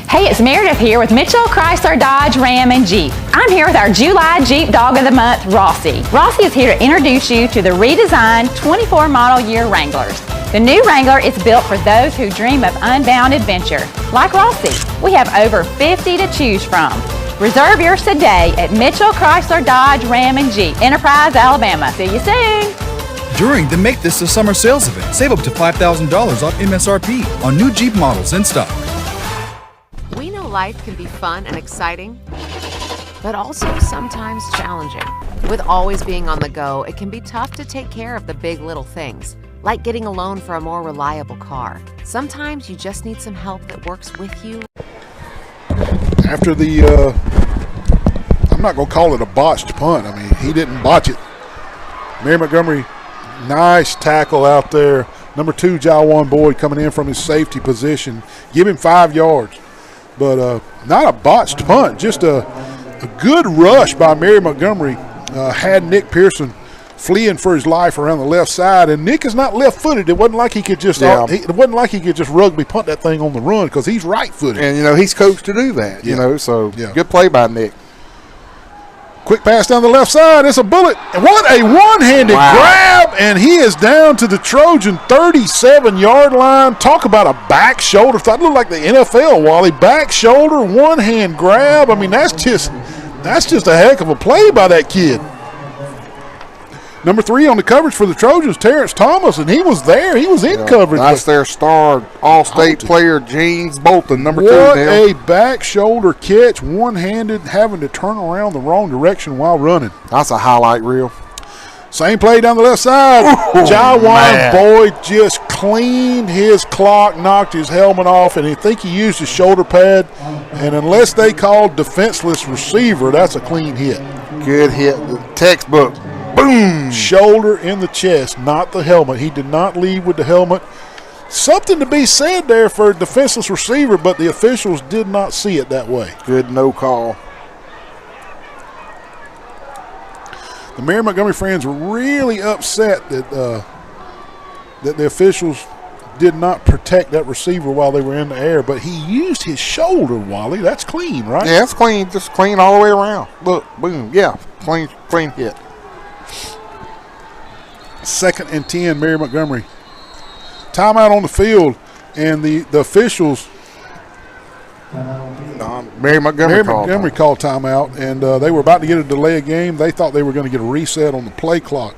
S19: Hey, it's Meredith here with Mitchell, Chrysler, Dodge, Ram, and Jeep. I'm here with our July Jeep Dog of the Month, Rossi. Rossi is here to introduce you to the redesigned 24 model year Wranglers. The new Wrangler is built for those who dream of unbound adventure. Like Rossi, we have over 50 to choose from. Reserve yours today at Mitchell, Chrysler, Dodge, Ram, and Jeep, Enterprise, Alabama. See you soon.
S20: During the Make This a Summer sales event, save up to $5,000 off MSRP on new Jeep models in stock.
S5: We know life can be fun and exciting, but also sometimes challenging. With always being on the go, it can be tough to take care of the big little things, like getting a loan for a more reliable car. Sometimes you just need some help that works with you.
S14: After the, I'm not going to call it a botched punt. I mean, he didn't botch it. Mary Montgomery, nice tackle out there. Number 2, Jawan Boyd coming in from his safety position. Give him 5 yards. But not a botched punt, just a good rush by Mary Montgomery. Had Nick Pearson fleeing for his life around the left side, and Nick is not left-footed. It wasn't like he could just it wasn't like he could just rugby punt that thing on the run because he's right-footed.
S23: And, you know, he's coached to do that, you know, so good play by Nick.
S14: Quick pass down the left side. It's a bullet. And what a one-handed grab, and he is down to the Trojan 37-yard line. Talk about a back shoulder. That looked like the NFL, Wally. Back shoulder, one-hand grab. I mean, that's just a heck of a play by that kid. Number 3 on the coverage for the Trojans, Terrence Thomas, and he was there. He was in coverage.
S23: That's their star all-state player, James Bolton, number 2.
S14: What a back shoulder catch, one-handed, having to turn around the wrong direction while running.
S23: That's a highlight reel.
S14: Same play down the left side. Jawan Boyd just cleaned his clock, knocked his helmet off, and I think he used his shoulder pad. And unless they called defenseless receiver, that's a clean hit.
S23: Good hit. Textbook.
S14: Boom! Shoulder in the chest, not the helmet. He did not leave with the helmet. Something to be said there for a defenseless receiver, but the officials did not see it that way.
S23: Good no call.
S14: The Mary Montgomery fans were really upset that that the officials did not protect that receiver while they were in the air, but he used his shoulder, Wally. That's clean, right?
S23: Yeah, it's clean. Just clean all the way around. Look, boom. Yeah, clean hit.
S14: 2nd and 10, Mary Montgomery. Timeout on the field, and the officials
S23: Mary
S14: Montgomery called timeout, and they were about to get a delay of game. They thought they were going to get a reset on the play clock.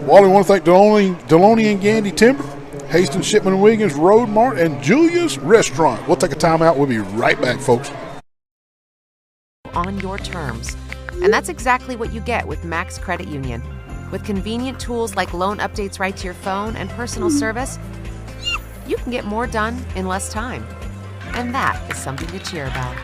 S14: Wally, I want to thank Deloney and Gandy Timber, Hastings, Shipman and Wiggins, Road Mart, and Julia's Restaurant. We'll take a timeout. We'll be right back, folks.
S5: On your terms. And that's exactly what you get with Max Credit Union. With convenient tools like loan updates right to your phone and personal service, you can get more done in less time. And that is something to cheer about.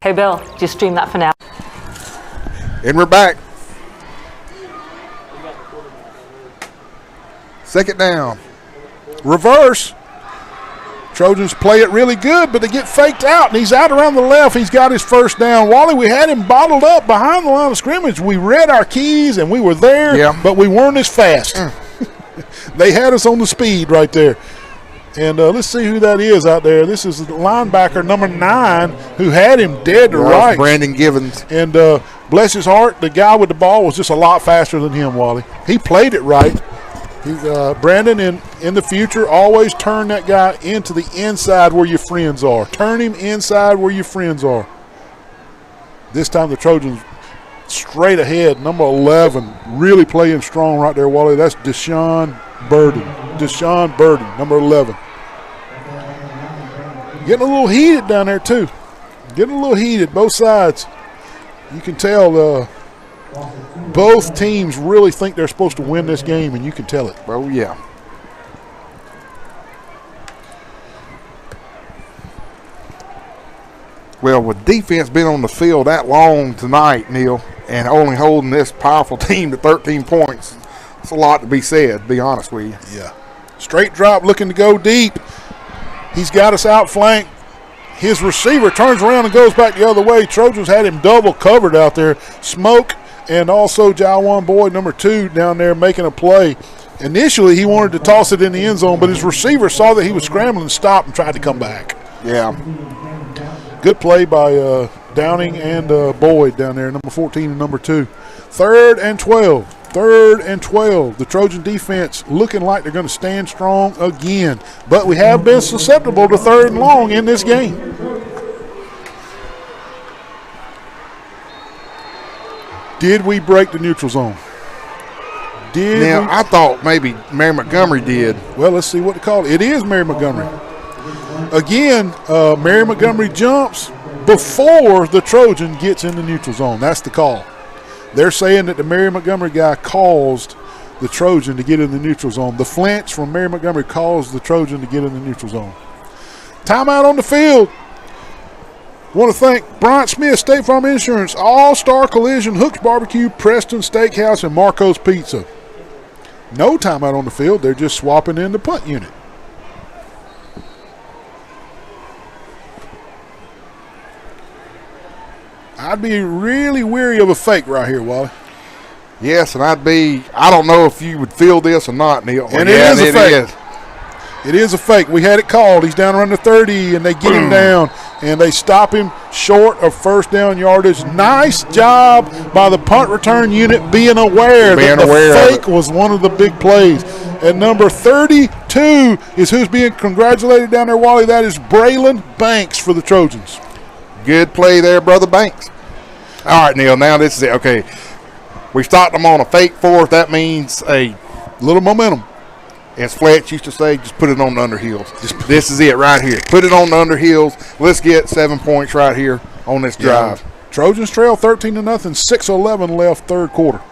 S4: Hey, Bill, did you stream that finale?
S23: And we're back. Second down.
S14: Reverse. Trojans play it really good, but they get faked out, and he's out around the left. He's got his first down. Wally, we had him bottled up behind the line of scrimmage. We read our keys, and we were there, but we weren't as fast. They had us on the speed right there. And let's see who that is out there. This is the linebacker, number 9, who had him dead to rights.
S23: Brandon Givens.
S14: And bless his heart, the guy with the ball was just a lot faster than him, Wally. He played it right. Brandon, in the future, always turn that guy into the inside where your friends are. Turn him inside where your friends are. This time the Trojans straight ahead. Number 11, really playing strong right there, Wally. That's Deshaun Burden. Deshaun Burden, number 11. Getting a little heated down there, too. Getting a little heated, both sides. You can tell both teams really think they're supposed to win this game, and you can tell it.
S23: Oh, yeah. Well, with defense being on the field that long tonight, Neil, and only holding this powerful team to 13 points, it's a lot to be said, to be honest with you.
S14: Yeah. Straight drop, looking to go deep. He's got us outflanked. His receiver turns around and goes back the other way. Trojans had him double covered out there. Smoke and also Jawan Boyd, number 2, down there making a play. Initially, he wanted to toss it in the end zone, but his receiver saw that he was scrambling, stopped, and tried to come back.
S23: Yeah.
S14: Good play by Downing and Boyd down there, number 14 and number 2. 3rd and 12. 3rd and 12. The Trojan defense looking like they're going to stand strong again. But we have been susceptible to 3rd and long in this game. Did we break the neutral zone?
S23: I thought maybe Mary Montgomery did.
S14: Well, let's see what to call it. It is Mary Montgomery. Again, Mary Montgomery jumps before the Trojan gets in the neutral zone. That's the call. They're saying that the Mary Montgomery guy caused the Trojan to get in the neutral zone. The flinch from Mary Montgomery caused the Trojan to get in the neutral zone. Timeout on the field. Want to thank Bryant Smith, State Farm Insurance, All-Star Collision, Hooks Barbecue, Preston Steakhouse, and Marco's Pizza. No timeout on the field. They're just swapping in the punt unit. I'd be really weary of a fake right here, Wally.
S23: Yes, and I don't know if you would feel this or not, Neil.
S14: And it is a fake. It is a fake. We had it called. He's down around the 30, and they get him down, and they stop him short of first down yardage. Nice job by the punt return unit being aware that the fake was one of the big plays. And number 32 is who's being congratulated down there, Wally. That is Braylon Banks for the Trojans.
S23: Good play there, Brother Banks. All right, Neil, now this is it. Okay, we stopped them on a fake fourth. That means a
S14: little momentum.
S23: As Fletch used to say, just put it on the underhills. This is it right here. Put it on the underhills. Let's get 7 points right here on this drive.
S14: Yeah. Trojans trail 13-0, 6:11 left, 3rd quarter.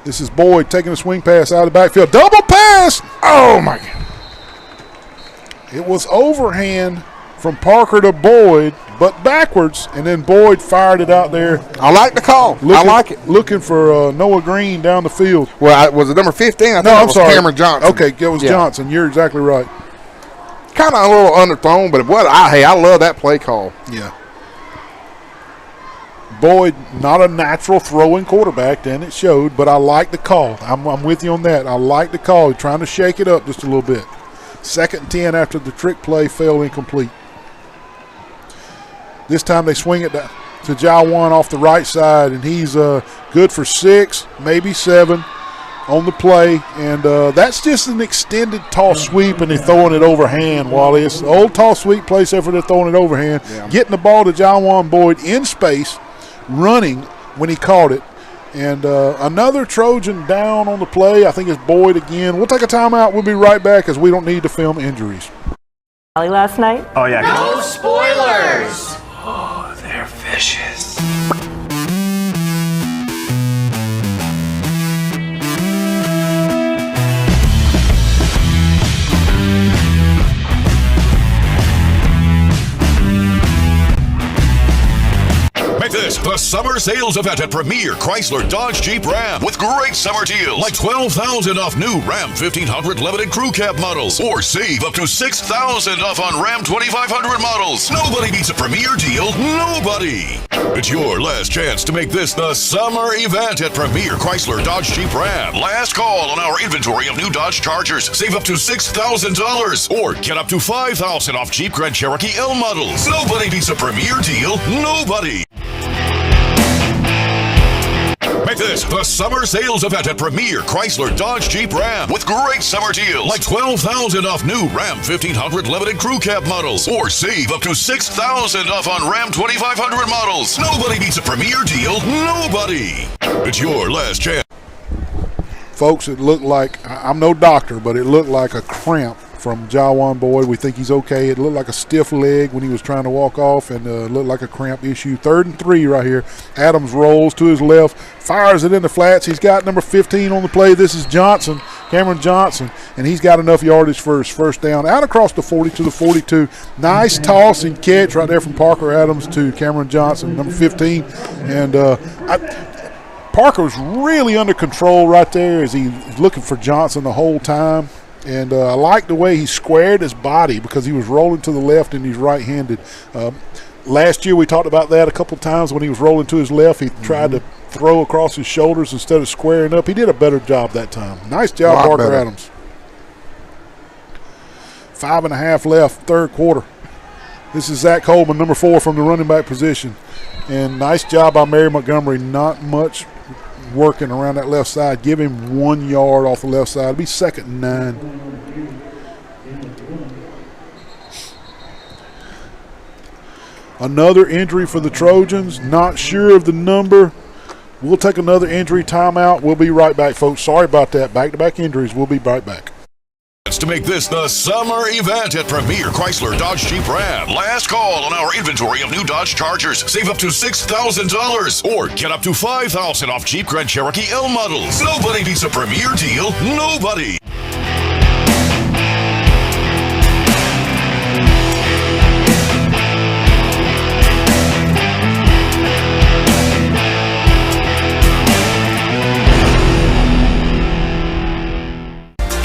S14: This is Boyd taking a swing pass out of the backfield. Double pass!
S23: Oh, my God.
S14: It was overhand from Parker to Boyd, but backwards, and then Boyd fired it out there.
S23: I like the call. I like it.
S14: Looking for Noah Green down the field.
S23: Well, was it number 15? I think it was Cameron Johnson.
S14: Okay, it was Johnson. You're exactly right.
S23: Kind of a little underthrown, but I love that play call.
S14: Yeah. Boyd, not a natural throwing quarterback, then it showed, but I like the call. I'm with you on that. I like the call. He's trying to shake it up just a little bit. 2nd and 10 after the trick play fell incomplete. This time they swing it to Jawan off the right side, and he's good for 6, maybe 7 on the play. And that's just an extended toss sweep, and they're throwing it overhand, Wally. It's the old toss sweep place there, they're throwing it overhand. Yeah. Getting the ball to Jawan Boyd in space, running when he caught it. And another Trojan down on the play. I think it's Boyd again. We'll take a timeout. We'll be right back as we don't need to film injuries.
S4: Last night?
S22: Oh, yeah. No spoilers! Oh, they're vicious.
S12: Make this the summer sales event at Premier Chrysler Dodge Jeep Ram with great summer deals like $12,000 off new Ram 1500 Limited Crew Cab models, or save up to $6,000 off on Ram 2500 models. Nobody beats a Premier deal. Nobody. It's your last chance to make this the summer event at Premier Chrysler Dodge Jeep Ram. Last call on our inventory of new Dodge Chargers. Save up to $6,000 or get up to $5,000 off Jeep Grand Cherokee L models. Nobody beats a Premier deal. Nobody. Make this the summer sales event at Premier Chrysler Dodge Jeep Ram with great summer deals like $12,000 off new Ram 1500 Limited Crew Cab models, or save up to $6,000 off on Ram 2500 models. Nobody beats a Premier deal. Nobody. It's your last chance.
S14: Folks, it looked like, I'm no doctor, but it looked like a cramp from Jawan Boyd. We think he's okay. It looked like a stiff leg when he was trying to walk off, and looked like a cramp issue. 3rd and 3 right here. Adams rolls to his left, fires it in the flats. He's got number 15 on the play. This is Johnson, Cameron Johnson, and he's got enough yardage for his first down. Out across the 40 to the 42. Nice toss and catch right there from Parker Adams to Cameron Johnson, number 15. And Parker was really under control right there as he's looking for Johnson the whole time. And I like the way he squared his body because he was rolling to the left and he's right-handed. Last year we talked about that a couple times. When he was rolling to his left, he tried to throw across his shoulders instead of squaring up. He did a better job that time. Nice job, Parker Adams. 5.5 left, 3rd quarter. This is Zach Coleman, number 4 from the running back position. And nice job by Mary Montgomery. Not much working around that left side. Give him 1 yard off the left side. It'll be 2nd and 9. Another injury for the Trojans. Not sure of the number. We'll take another injury timeout. We'll be right back, folks. Sorry about that. Back-to-back injuries. We'll be right back.
S12: To make this the summer event at Premier Chrysler Dodge Jeep Ram. Last call on our inventory of new Dodge Chargers. Save up to $6,000 or get up to $5,000 off Jeep Grand Cherokee L models. Nobody beats a Premier deal. Nobody.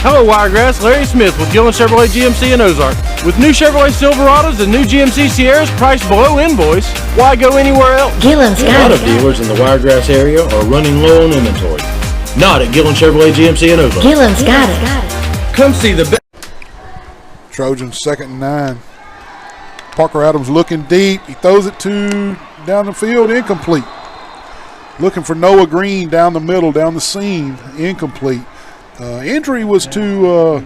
S11: Hello, Wiregrass. Larry Smith with Gillen Chevrolet GMC in Ozark. With new Chevrolet Silverados and new GMC Sierras priced below invoice, why go anywhere else?
S6: Gillen's got it. A lot of dealers in the Wiregrass area are running low on inventory. Not at Gillen Chevrolet GMC in Ozark.
S16: Gillen's got it.
S11: Come see the
S14: Trojans 2nd and 9. Parker Adams looking deep. He throws it down the field, incomplete. Looking for Noah Green down the middle, down the seam, incomplete. Injury was to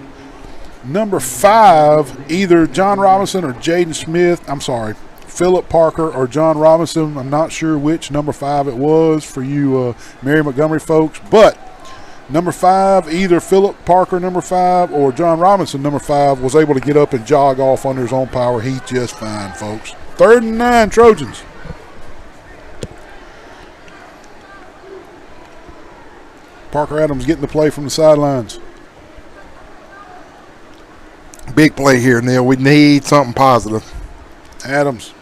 S14: number 5, either John Robinson or Jaden Smith. I'm sorry, Philip Parker or John Robinson. I'm not sure which number 5 it was for you Mary Montgomery folks, but number 5, either Philip Parker, number 5, or John Robinson, number 5, was able to get up and jog off under his own power. He's just fine, folks. 3rd and 9, Trojans. Parker Adams getting the play from the sidelines.
S23: Big play here, Neil. We need something positive.
S14: Adams.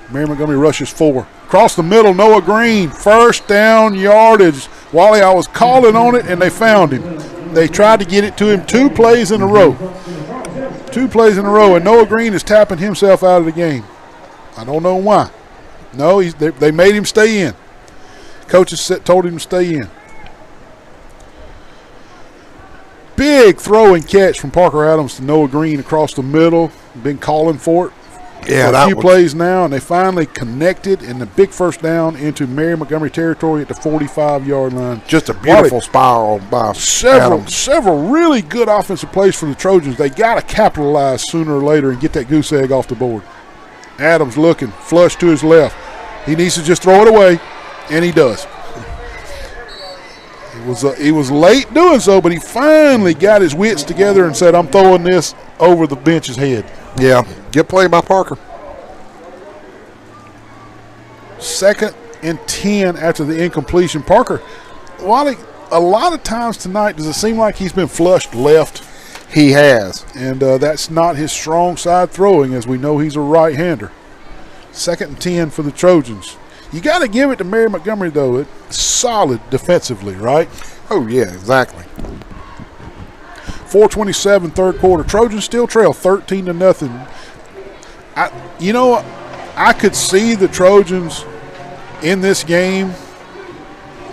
S14: Mary Montgomery rushes 4. Across the middle, Noah Green. First down yardage. Wally, I was calling on it, and they found him. They tried to get it to him 2 plays in a row. 2 plays in a row, and Noah Green is tapping himself out of the game. I don't know why. No, they made him stay in. Coaches told him to stay in. Big throw and catch from Parker Adams to Noah Green across the middle. Been calling for it.
S23: Yeah,
S14: for a few plays now, and they finally connected in the big first down into Mary Montgomery territory at the 45-yard line.
S23: Just a beautiful spiral by
S14: several really good offensive plays for the Trojans. They got to capitalize sooner or later and get that goose egg off the board. Adams looking, flush to his left. He needs to just throw it away, and he does. He was late doing so, but he finally got his wits together and said, I'm throwing this over the bench's head.
S23: Yeah, good play by Parker.
S14: 2nd and 10 after the incompletion. Parker, Wally, a lot of times tonight, does it seem like he's been flushed left?
S23: He has.
S14: And that's not his strong side throwing, as we know he's a right-hander. 2nd and 10 for the Trojans. You got to give it to Mary Montgomery, though. It's solid defensively, right?
S23: Oh, yeah, exactly.
S14: 4:27, third quarter. Trojans still trail 13-0. I could see the Trojans in this game.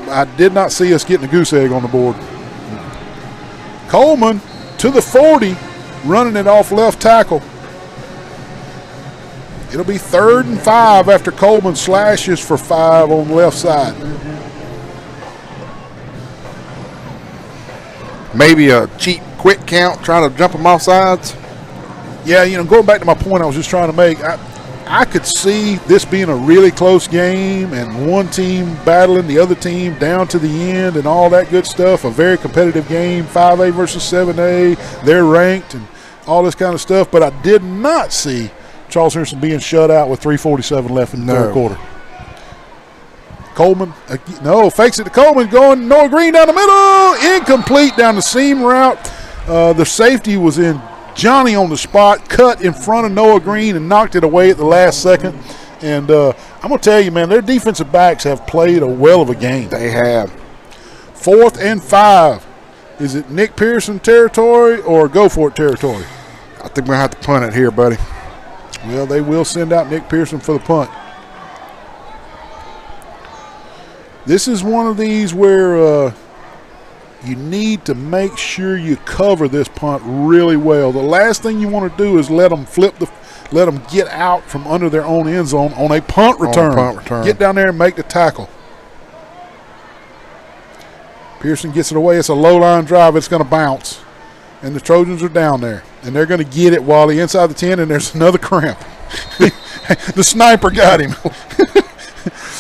S14: I did not see us getting a goose egg on the board. Coleman to the 40, running it off left tackle. It'll be 3rd and 5 after Coleman slashes for 5 on the left side.
S23: Maybe a cheap quick count, trying to jump them off sides.
S14: Yeah, going back to my point I was just trying to make, I could see this being a really close game and one team battling the other team down to the end and all that good stuff. A very competitive game, 5A versus 7A. They're ranked and all this kind of stuff. But I did not see Charles Henderson being shut out with 3:47 left in the third quarter. Coleman, fakes it to Coleman, going Noah Green down the middle. Incomplete down the seam route. The safety was in Johnny on the spot, cut in front of Noah Green and knocked it away at the last second. And I'm going to tell you, man, their defensive backs have played a well of a game.
S23: They have.
S14: 4th and 5. Is it Nick Pearson territory or go for it territory?
S23: I think we're going to have to punt it here, buddy.
S14: Well, they will send out Nick Pearson for the punt. This is one of these where you need to make sure you cover this punt really well. The last thing you want to do is let them get out from under their own end zone on a punt return. Get down there and make the tackle. Pearson gets it away. It's a low line drive. It's going to bounce. And the Trojans are down there. And they're going to get it while he's inside the 10, and there's another cramp. The sniper got him.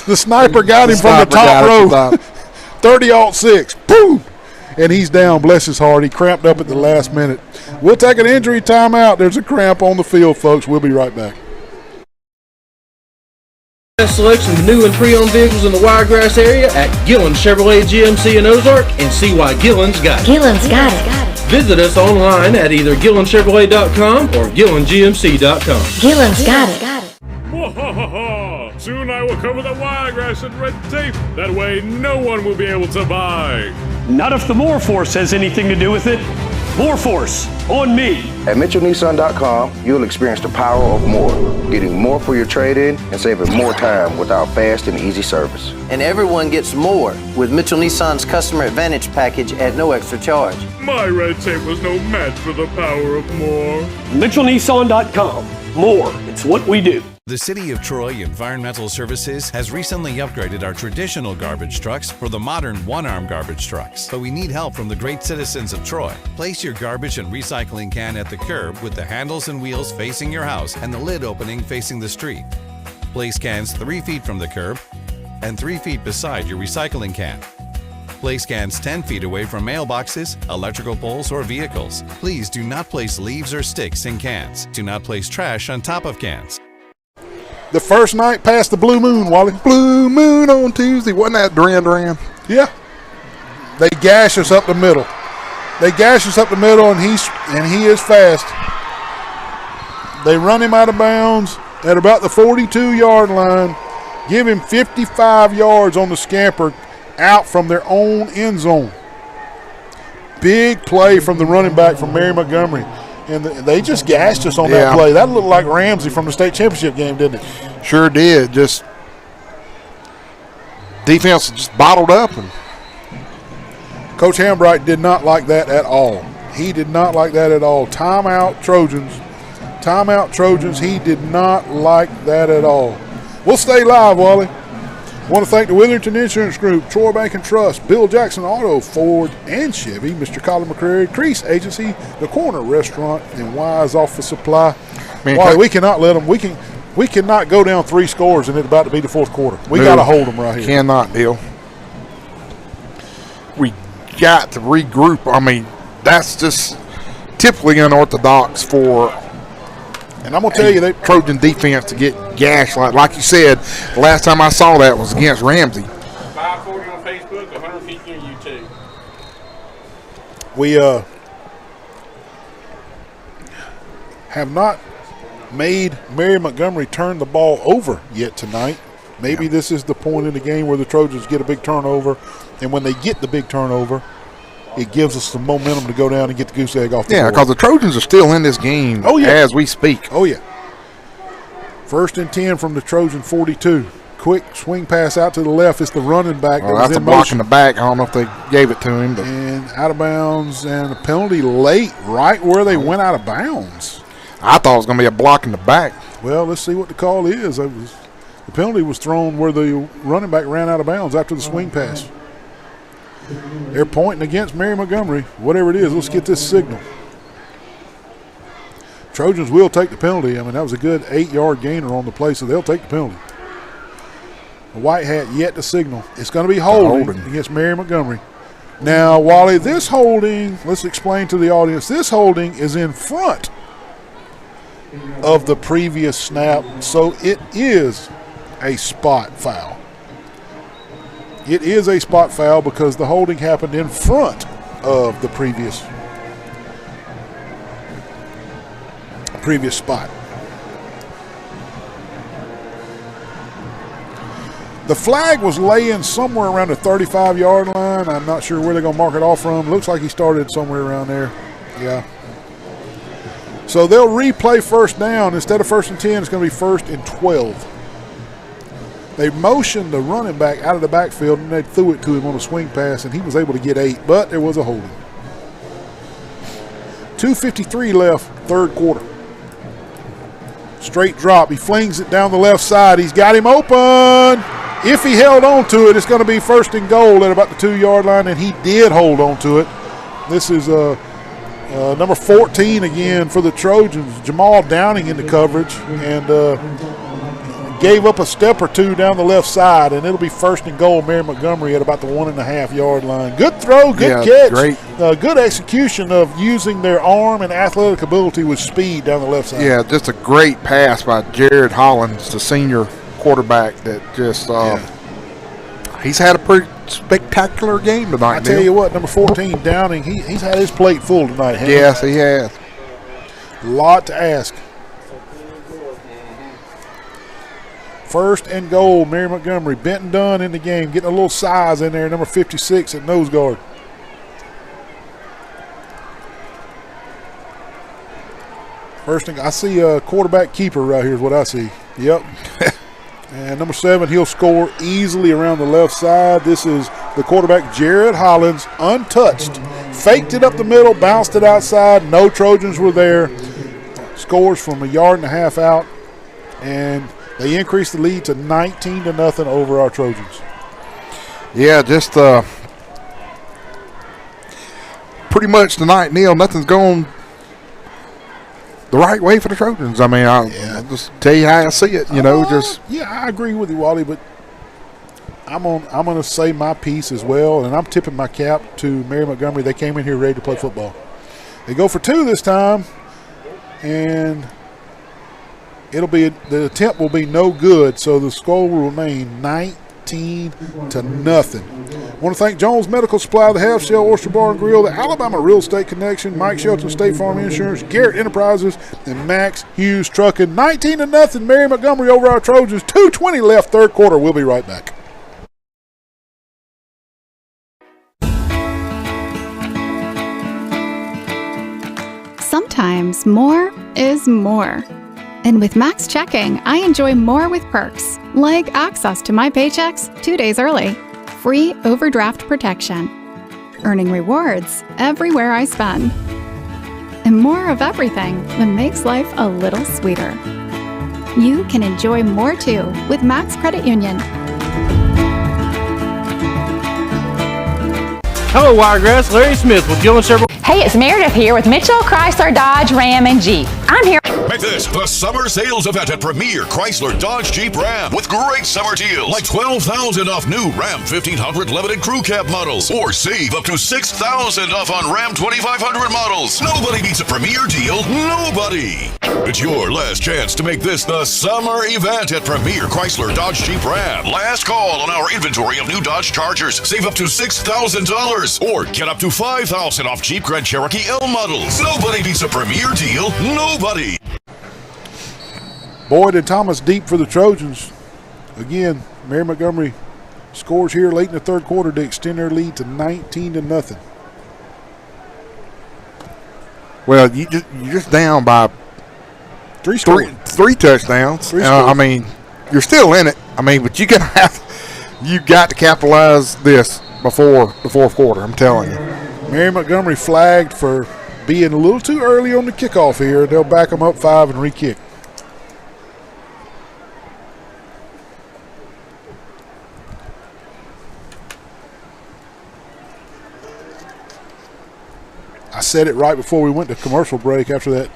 S14: The sniper got him from the top row. 30-6. Boom! And he's down, bless his heart. He cramped up at the last minute. We'll take an injury timeout. There's a cramp on the field, folks. We'll be right back.
S11: Best selection of new and pre-owned vehicles in the Wiregrass area at Gillen Chevrolet GMC in Ozark, and see why Gillen's got it.
S13: Gillen's got it.
S11: Visit us online at either GillenChevrolet.com or GillenGMC.com.
S13: Gillen's got it.
S8: Soon I will cover the wiregrass and red tape. That way no one will be able to buy.
S15: Not if the More Force has anything to do with it. More Force, on me.
S9: At MitchellNissan.com, you'll experience the power of more, getting more for your trade-in and saving more time with our fast and easy service.
S10: And everyone gets more with Mitchell Nissan's Customer Advantage package at no extra charge.
S8: My red tape was no match for the power of more.
S15: MitchellNissan.com. More, it's what we do.
S28: The City of Troy Environmental Services has recently upgraded our traditional garbage trucks for the modern one-arm garbage trucks. But we need help from the great citizens of Troy. Place your garbage and recycling can at the curb with the handles and wheels facing your house and the lid opening facing the street. Place cans 3 feet from the curb and 3 feet beside your recycling can. Place cans 10 feet away from mailboxes, electrical poles, or vehicles. Please do not place leaves or sticks in cans. Do not place trash on top of cans.
S14: The first night past the blue moon, Wally.
S23: Blue moon on Tuesday. Wasn't that Duran?
S14: Yeah. They gash us up the middle. And he is fast. They run him out of bounds at about the 42-yard line. Give him 55 yards on the scamper out from their own end zone. Big play from the running back from Mary Montgomery. And they just gashed us on that play. That looked like Ramsey from the state championship game, didn't it?
S23: Sure did. Just defense just bottled up. And
S14: Coach Hambright did not like that at all. He did not like that at all. Timeout, Trojans. Timeout, Trojans. He did not like that at all. We'll stay live, Wally. Want to thank the Witherington Insurance Group, Troy Bank and Trust, Bill Jackson Auto, Ford and Chevy, Mr. Colin McCrary, Crease Agency, The Corner Restaurant, and Wise Office Supply.
S23: Man,
S14: Wally, we cannot let them. We cannot go down 3 scores and it's about to be the fourth quarter. We got to hold them right here.
S23: Cannot, Bill. We got to regroup. I mean, that's just typically unorthodox for.
S14: And I'm going to tell you that
S23: Trojan defense to get gashed. Like you said, the last time I saw that was against Ramsey.
S11: 540 on Facebook, 150 on YouTube.
S14: We have not made Mary Montgomery turn the ball over yet tonight. Maybe this is the point in the game where the Trojans get a big turnover, and when they get the big turnover, it gives us some momentum to go down and get the goose egg off the board.
S23: Yeah, because the Trojans are still in this game as we speak.
S14: Oh, yeah. 1st and 10 from the Trojan 42. Quick swing pass out to the left. It's the running back.
S23: That's a block in the back. I don't know if they gave it to him. But.
S14: And out of bounds, and a penalty late, right where they went out of bounds.
S23: I thought it was going to be a block in the back.
S14: Well, let's see what the call is. The penalty was thrown where the running back ran out of bounds after the swing pass. They're pointing against Mary Montgomery. Whatever it is, let's get this signal. Trojans will take the penalty. I mean, that was a good 8-yard gainer on the play, so they'll take the penalty. The white hat yet to signal. It's going to be holding against Mary Montgomery. Now, Wally, this holding, let's explain to the audience, this holding is in front of the previous snap, so it is a spot foul. It is a spot foul because the holding happened in front of the previous spot. The flag was laying somewhere around the 35-yard line. I'm not sure where they're going to mark it off from. Looks like he started somewhere around there. Yeah. So they'll replay first down. Instead of 1st and 10, it's going to be 1st and 12. They motioned the running back out of the backfield, and they threw it to him on a swing pass, and he was able to get 8, but there was a holding. 2:53 left, third quarter. Straight drop. He flings it down the left side. He's got him open. If he held on to it, it's going to be 1st and goal at about the 2-yard line, and he did hold on to it. This is number 14 again for the Trojans. Jamal Downing in the coverage, and gave up a step or two down the left side, and it'll be 1st and goal, Mary Montgomery at about the 1.5-yard line. Good throw, good catch.
S23: Great.
S14: Good execution of using their arm and athletic ability with speed down the left side.
S23: Yeah, just a great pass by Jared Hollins, the senior quarterback that just he's had a pretty spectacular game tonight.
S14: I tell you what, number 14, Downing, he's had his plate full tonight.
S23: Yes, he has.
S14: A lot to ask. 1st and goal, Mary Montgomery. Benton Dunn in the game, getting a little size in there, number 56 at nose guard. First thing, I see a quarterback keeper right here is what I see. Yep. And number 7, he'll score easily around the left side. This is the quarterback, Jared Hollins, untouched. Faked it up the middle, bounced it outside. No Trojans were there. Scores from 1.5 yards out. And they increased the lead to 19-0 over our Trojans.
S23: Yeah, just pretty much tonight, Neil, nothing's going the right way for the Trojans. I mean, I'll just tell you how I see it,
S14: Yeah, I agree with you, Wally, but I'm going to say my piece as well, and I'm tipping my cap to Mary Montgomery. They came in here ready to play football. They go for 2 this time, and the attempt will be no good, so the score will remain 19-0. I want to thank Jones Medical Supply, the Half Shell Oyster Bar and Grill, the Alabama Real Estate Connection, Mike Shelton State Farm Insurance, Garrett Enterprises, and Max Hughes Trucking. 19-0, Mary Montgomery over our Trojans. 2:20 left, third quarter. We'll be right back.
S7: Sometimes more is more. And with Max Checking, I enjoy more with perks, like access to my paychecks 2 days early, free overdraft protection, earning rewards everywhere I spend, and more of everything that makes life a little sweeter. You can enjoy more too with Max Credit Union.
S11: Hello, Wiregrass. Larry Smith with Gillen Chevrolet.
S19: Hey, it's Meredith here with Mitchell, Chrysler, Dodge, Ram, and Jeep. I'm here.
S12: Make this the summer sales event at Premier Chrysler Dodge Jeep Ram with great summer deals like $12,000 off new Ram 1500 limited crew cab models, or save up to $6,000 off on Ram 2500 models. Nobody beats a Premier deal. Nobody. It's your last chance to make this the summer event at Premier Chrysler Dodge Jeep Ram. Last call on our inventory of new Dodge Chargers. Save up to $6,000 or get up to $5,000 off Jeep Grand Cherokee L models. Nobody beats a Premier deal. Nobody.
S14: Boyd and Thomas deep for the Trojans. Again, Mary Montgomery scores here late in the third quarter to extend their lead to 19-0.
S23: Well, you're just down by three touchdowns. I mean, you're still in it. I mean, but you got to capitalize this before the fourth quarter. I'm telling you.
S14: Mary Montgomery flagged for being a little too early on the kickoff here. They'll back them up 5 and re-kick. I said it right before we went to commercial break. After that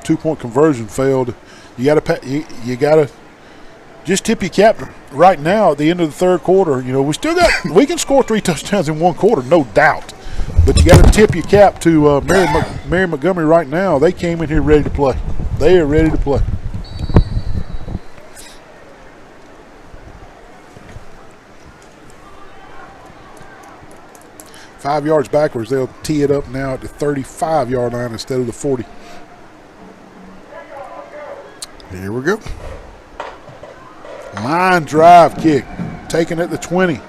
S14: 2-point conversion failed, you got to just tip your cap right now at the end of the third quarter. You know, we can score 3 touchdowns in one quarter, no doubt. But you got to tip your cap to Mary Montgomery right now. They came in here ready to play. They are ready to play. Five yards backwards, they'll tee it up now at the 35-yard line instead of the 40.
S23: Here we go.
S14: Line drive kick, taken at the 20.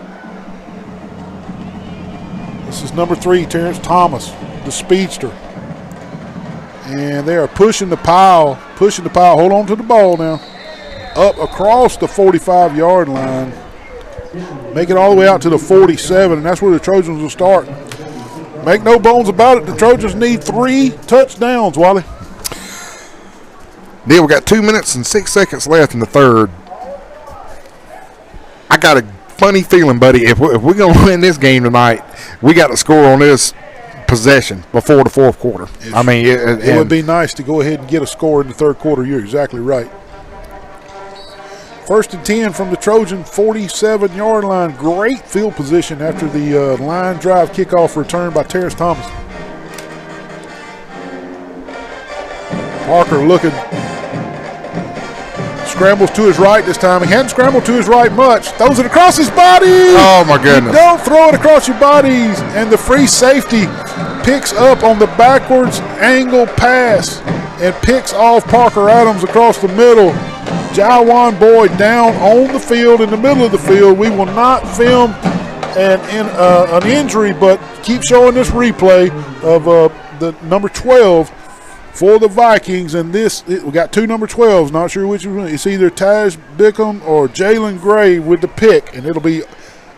S14: This is number 3, Terrence Thomas, the speedster. And they are pushing the pile. Hold on to the ball now. Up across the 45-yard line. Make it all the way out to the 47, and that's where the Trojans will start. Make no bones about it, the Trojans need 3 touchdowns, Wally.
S23: Neil, we got 2 minutes and 6 seconds left in the third. I got a funny feeling, buddy, if we're going to win this game tonight, we got to score on this possession before the fourth quarter.
S14: It would be nice to go ahead and get a score in the third quarter. You're exactly right. 1st and 10 from the Trojan 47-yard line. Great field position after the line drive kickoff return by Terrence Thomas. Parker looking. Scrambles to his right this time. He hadn't scrambled to his right much. Throws it across his body.
S23: Oh, my goodness.
S14: Don't throw it across your bodies. And the free safety picks up on the backwards angle pass and picks off Parker Adams across the middle. Jawan Boyd down on the field, in the middle of the field. We will not film an injury, but keep showing this replay of the number 12 for the Vikings. And we got 2 number 12s, not sure which one. It's either Taj Bickham or Jalen Gray with the pick, and it'll be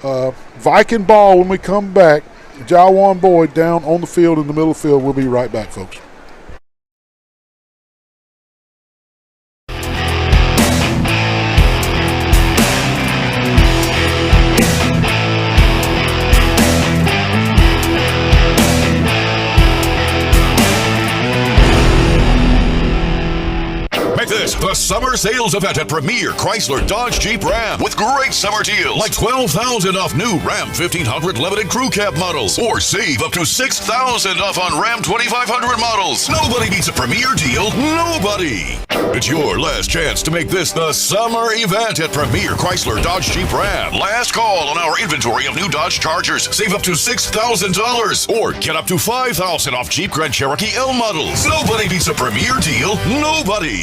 S14: Viking ball when we come back. Jawan Boyd down on the field, in the middle of the field. We'll be right back, folks.
S12: This the summer sales event at Premier Chrysler Dodge Jeep Ram with great summer deals like $12,000 off new Ram 1500 limited crew cab models, or save up to $6,000 off on Ram 2500 models. Nobody beats a Premier deal. Nobody. It's your last chance to make this the summer event at Premier Chrysler Dodge Jeep Ram. Last call on our inventory of new Dodge Chargers. Save up to $6,000 or get up to $5,000 off Jeep Grand Cherokee L models. Nobody beats a Premier deal. Nobody.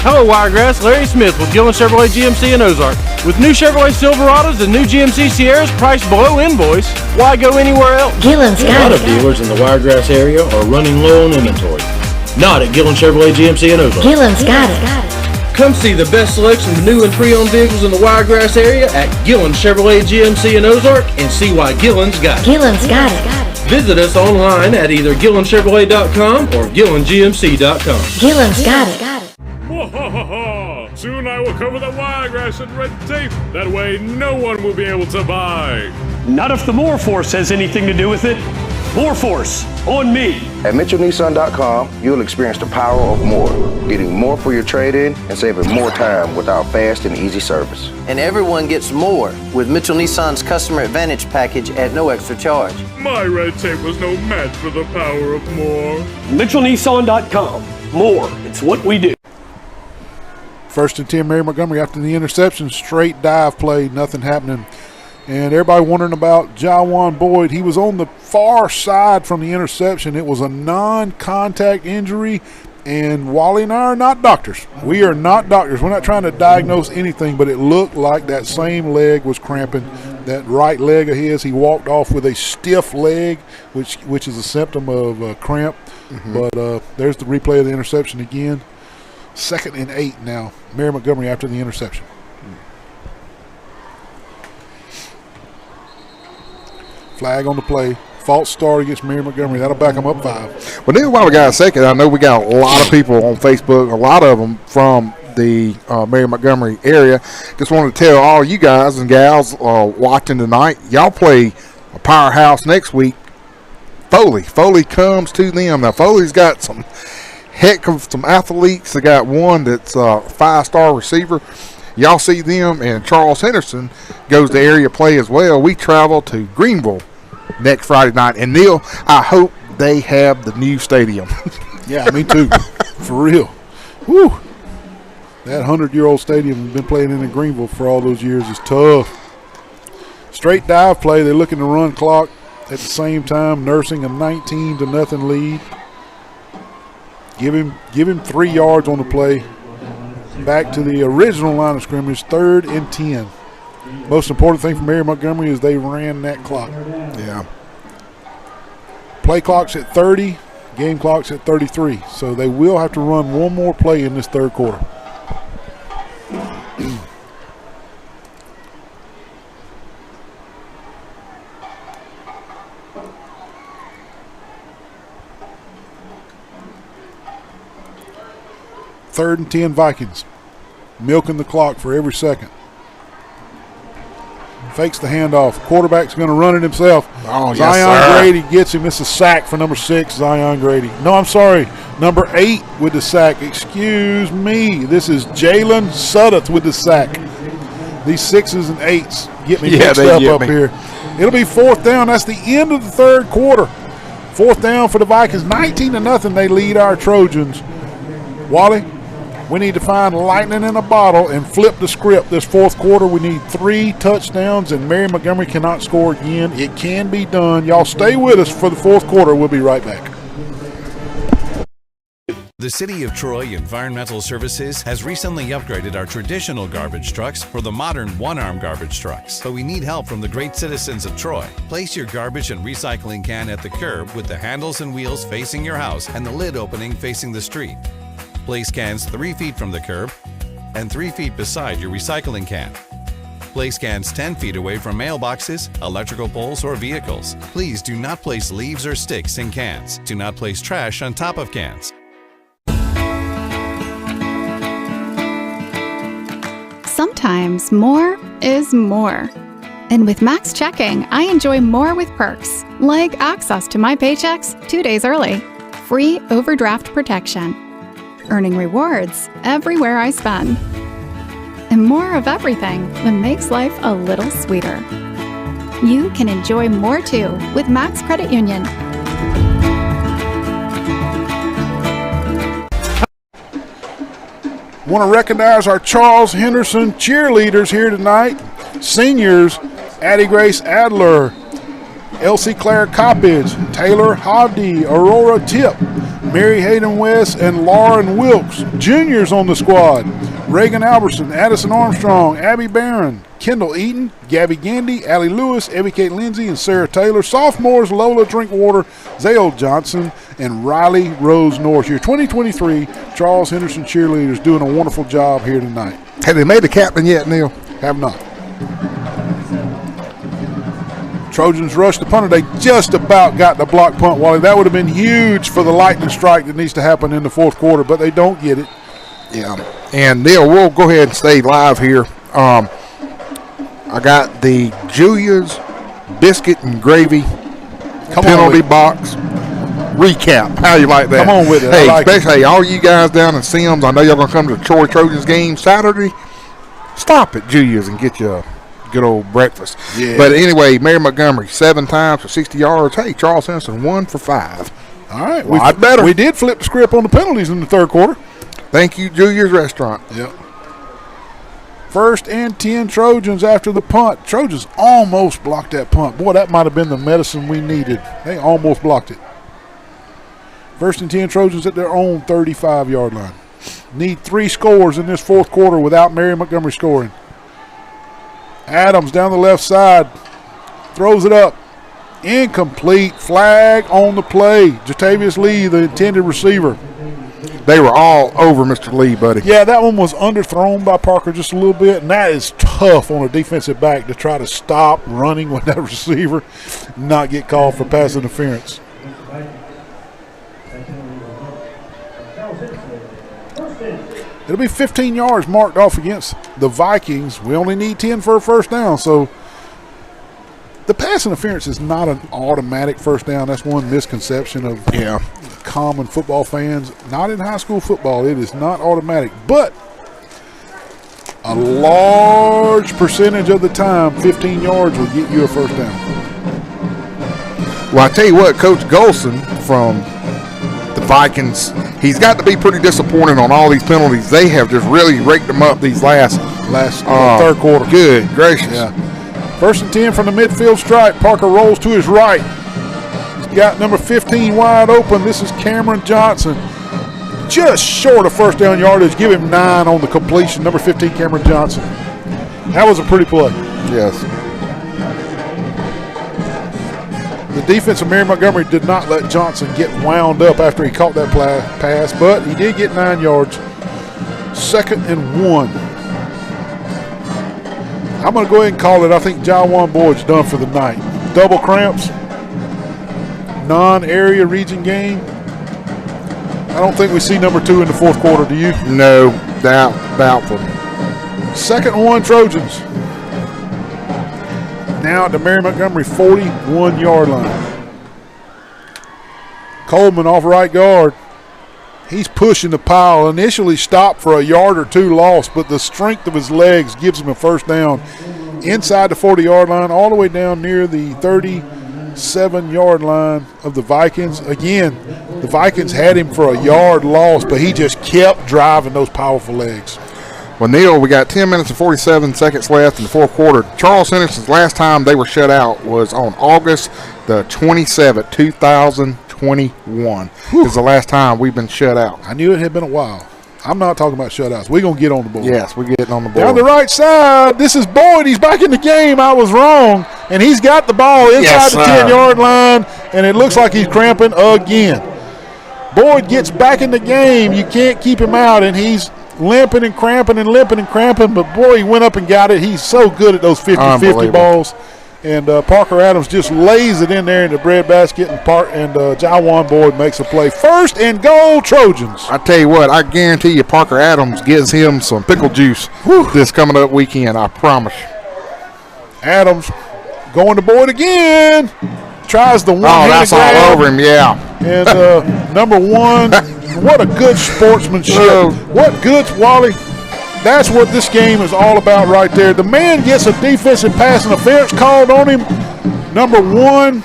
S11: Hello, Wiregrass. Larry Smith with Gillen Chevrolet GMC in Ozark. With new Chevrolet Silverados and new GMC Sierras priced below invoice, why go anywhere else?
S6: A lot of dealers in the Wiregrass area are running low on inventory. Not at Gillen Chevrolet GMC in Ozark.
S2: Gillen's got it.
S11: Come see the best selection of new and pre-owned vehicles in the Wiregrass area at Gillen Chevrolet GMC in Ozark and see why Gillen's got it.
S2: Gillen's got it.
S11: Visit us online at either GillenChevrolet.com or GillenGMC.com.
S2: Gillen's got it.
S8: Soon I will cover the wiregrass and red tape. That way no one will be able to buy.
S15: Not if the More Force has anything to do with it. More Force, on me.
S9: At MitchellNissan.com, you'll experience the power of more, getting more for your trade-in and saving more time without fast and easy service.
S10: And everyone gets more with Mitchell Nissan's Customer Advantage package at no extra charge.
S8: My red tape was no match for the power of more.
S15: MitchellNissan.com. More, it's what we do.
S14: 1st and 10, Mary Montgomery after the interception. Straight dive play, nothing happening. And everybody wondering about Jawan Boyd. He was on the far side from the interception. It was a non-contact injury, and Wally and I are not doctors. We are not doctors. We're not trying to diagnose anything, but it looked like that same leg was cramping. That right leg of his, he walked off with a stiff leg, which is a symptom of cramp. But there's the replay of the interception again. 2nd and 8 now. Mary Montgomery after the interception. Flag on the play. False start against Mary Montgomery. That'll back them up 5.
S23: Well, then while we got a second, I know we got a lot of people on Facebook, a lot of them from the Mary Montgomery area. Just wanted to tell all you guys and gals watching tonight, y'all play a powerhouse next week. Foley comes to them. Now, Foley's got some heck of some athletes. They got one that's a 5-star receiver. Y'all see them, and Charles Henderson goes to area play as well. We travel to Greenville next Friday night. And, Neil, I hope they have the new stadium.
S14: Yeah, me too. For real. Woo. That 100-year-old stadium has been playing in Greenville for all those years is tough. Straight dive play. They're looking to run clock at the same time, nursing a 19-0 lead. Give him 3 yards on the play. Back to the original line of scrimmage, 3rd and 10. Most important thing for Mary Montgomery is they ran that clock.
S23: Yeah.
S14: Play clock's at 30, game clock's at 33. So they will have to run one more play in this 3rd quarter. Third and 10 Vikings. Milking the clock for every second. Fakes the handoff. Quarterback's going to run it himself.
S23: Oh, yes,
S14: Zion Grady gets him. It's a sack for number 6, Zion Grady. No, I'm sorry. Number 8 with the sack. Excuse me. This is Jalen Sudduth with the sack. These 6s and 8s get me mixed up here. It'll be 4th down. That's the end of the 3rd quarter. 4th down for the Vikings. 19-0. They lead our Trojans. Wally, we need to find lightning in a bottle and flip the script this 4th quarter. We need 3 touchdowns, and Mary Montgomery cannot score again. It can be done. Y'all stay with us for the 4th quarter. We'll be right back.
S28: The City of Troy Environmental Services has recently upgraded our traditional garbage trucks for the modern one-arm garbage trucks. But we need help from the great citizens of Troy. Place your garbage and recycling can at the curb with the handles and wheels facing your house and the lid opening facing the street. Place cans 3 feet from the curb and 3 feet beside your recycling can. Place cans 10 feet away from mailboxes, electrical poles, or vehicles. Please do not place leaves or sticks in cans. Do not place trash on top of cans.
S7: Sometimes more is more. And with Max Checking, I enjoy more with perks, like access to my paychecks 2 days early, free overdraft protection, earning rewards everywhere I spend, and more of everything that makes life a little sweeter. You can enjoy more too with Max Credit Union.
S14: Want to recognize our Charles Henderson cheerleaders here tonight. Seniors, Addie Grace Adler, Elsie Claire Coppage, Taylor Hovde, Aurora Tip, Mary Hayden West, and Lauren Wilkes. Juniors on the squad, Reagan Albertson, Addison Armstrong, Abby Barron, Kendall Eaton, Gabby Gandy, Allie Lewis, Evie Kate Lindsay, and Sarah Taylor. Sophomores, Lola Drinkwater, Zale Johnson, and Riley Rose North. Your 2023 Charles Henderson cheerleaders doing a wonderful job here tonight.
S23: Have they made the captain yet, Neil?
S14: Have not. Trojans rushed the punter. They just about got the block punt, Wally. That would have been huge for the lightning strike that needs to happen in the fourth quarter, but they don't get it.
S23: Yeah. And Neil, we'll go ahead and stay live here. I got the Julia's biscuit and gravy penalty box recap. How you like that?
S14: Come on with it.
S23: Hey,
S14: like
S23: especially all you guys down in Sims. I know y'all gonna come to the Troy Trojans game Saturday. Stop at Julia's and get you a good old breakfast.
S14: Yeah.
S23: But anyway, Mary Montgomery 7 times for 60 yards. Hey, Charles Henderson 1 for 5.
S14: All right,
S23: better.
S14: We did flip the script on the penalties in the third quarter.
S23: Thank you, Julia's Restaurant.
S14: Yep. 1st and 10 Trojans after the punt. Trojans almost blocked that punt. Boy, that might have been the medicine we needed. They almost blocked it. 1st and 10 Trojans at their own 35-yard line. Need 3 scores in this fourth quarter without Mary Montgomery scoring. Adams down the left side. Throws it up. Incomplete. Flag on the play. Jatavius Lee, the intended receiver.
S23: They were all over Mr. Lee, buddy.
S14: Yeah, that one was underthrown by Parker just a little bit, and that is tough on a defensive back to try to stop running with that receiver and not get called for pass interference. It'll be 15 yards marked off against the Vikings. We only need 10 for a first down, so the pass interference is not an automatic first down. That's one misconception of common football fans. Not in high school football. It is not automatic. But a large percentage of the time, 15 yards will get you a first down.
S23: Well, I tell you what, Coach Golson from the Vikings, he's got to be pretty disappointed on all these penalties. They have just really raked them up these last
S14: third quarter.
S23: Good gracious.
S14: Yeah. 1st and 10 from the midfield stripe. Parker rolls to his right. He's got number 15 wide open. This is Cameron Johnson. Just short of first down yardage. Give him 9 on the completion. Number 15, Cameron Johnson. That was a pretty play.
S23: Yes.
S14: The defense of Mary Montgomery did not let Johnson get wound up after he caught that pass, but he did get 9 yards. 2nd and 1. I'm going to go ahead and call it. I think Jawan Boyd's done for the night. Double cramps, non-area region game. I don't think we see number 2 in the fourth quarter, do you?
S23: No, doubtful.
S14: 2nd and 1 Trojans. Now at the Mary Montgomery 41-yard line. Coleman off right guard. He's pushing the pile. Initially stopped for a yard or 2 lost, but the strength of his legs gives him a first down inside the 40-yard line, all the way down near the 37-yard line of the Vikings. Again, the Vikings had him for a yard lost, but he just kept driving those powerful legs.
S23: Well, Neil, we got 10 minutes and 47 seconds left in the fourth quarter. Charles Henderson's last time they were shut out was on August the 27th, 2021. Is the last time we've been shut out.
S14: I knew it had been a while. I'm not talking about shutouts. We're going to get on the board.
S23: Yes, we're getting on the board.
S14: Down the right side, this is Boyd. He's back in the game. I was wrong. And he's got the ball inside the 10-yard line, and it looks like he's cramping again. Boyd gets back in the game. You can't keep him out, and he's limping and cramping and limping and cramping, but boy, he went up and got it. He's so good at those 50-50 balls. And Parker Adams just lays it in there in the breadbasket, and Jawan Boyd makes a play. 1st and goal, Trojans.
S23: I tell you what, I guarantee you Parker Adams gives him some pickle juice this coming up weekend, I promise.
S14: Adams going to Boyd again. Tries the one-handed
S23: grab. That's all over him, yeah.
S14: And number 1, what a good sportsmanship. What good, Wally. That's what this game is all about right there. The man gets a defensive pass interference called on him. Number 1,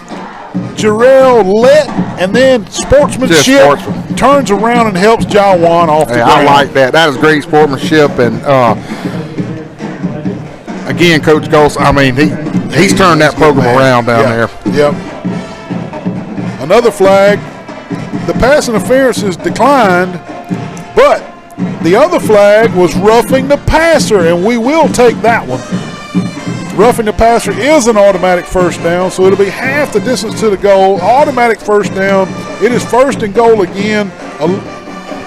S14: Jarrell Lett, and then sportsmanship turns around and helps Jawan off the ground.
S23: I like that. That is great sportsmanship. And, again, Coach Ghost, I mean, he's turned that program around down there.
S14: Yep. Another flag. The pass interference is declined, but the other flag was roughing the passer, and we will take that one. Roughing the passer is an automatic first down, so it'll be half the distance to the goal. Automatic first down. It is first and goal again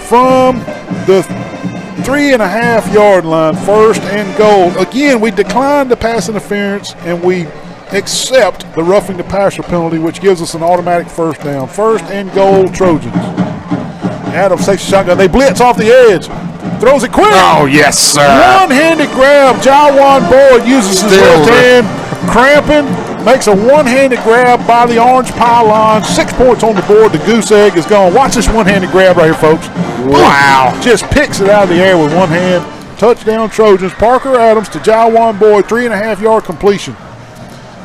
S14: from the 3.5-yard line. First and goal. Again, we decline the pass interference, and we accept the roughing the passer penalty, which gives us an automatic first down. First and goal, Trojans. Adams takes a shotgun. They blitz off the edge. Throws it quick.
S23: Oh, yes, sir.
S14: One-handed grab. Jawan Boyd uses his left hand. Cramping. Makes a one-handed grab by the orange pylon. 6 points on the board. The goose egg is gone. Watch this one-handed grab right here, folks.
S23: Wow.
S14: Just picks it out of the air with one hand. Touchdown, Trojans. Parker Adams to Jawan Boyd. 3.5-yard completion.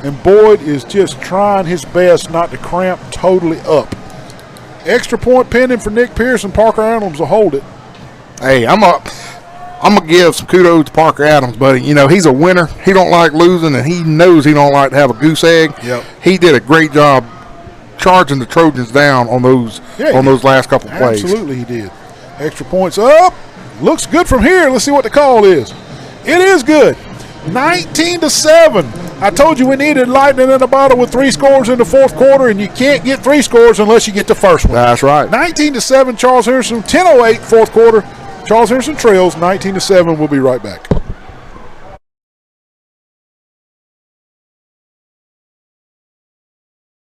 S14: And Boyd is just trying his best not to cramp totally up. Extra point pending for Nick Pearson. Parker Adams will hold it.
S23: Hey, I'm gonna give some kudos to Parker Adams, buddy. You know, he's a winner. He don't like losing, and he knows he don't like to have a goose egg.
S14: Yep.
S23: He did a great job charging the Trojans down on those those last couple plays.
S14: Absolutely, he did. Extra points up. Looks good from here. Let's see what the call is. It is good. 19-7. I told you we needed lightning in a bottle with 3 scores in the fourth quarter, and you can't get 3 scores unless you get the first one.
S23: That's right.
S14: 19-7, Charles Henderson. 10:08, fourth quarter. Charles Henderson trails 19-7. We'll be right back.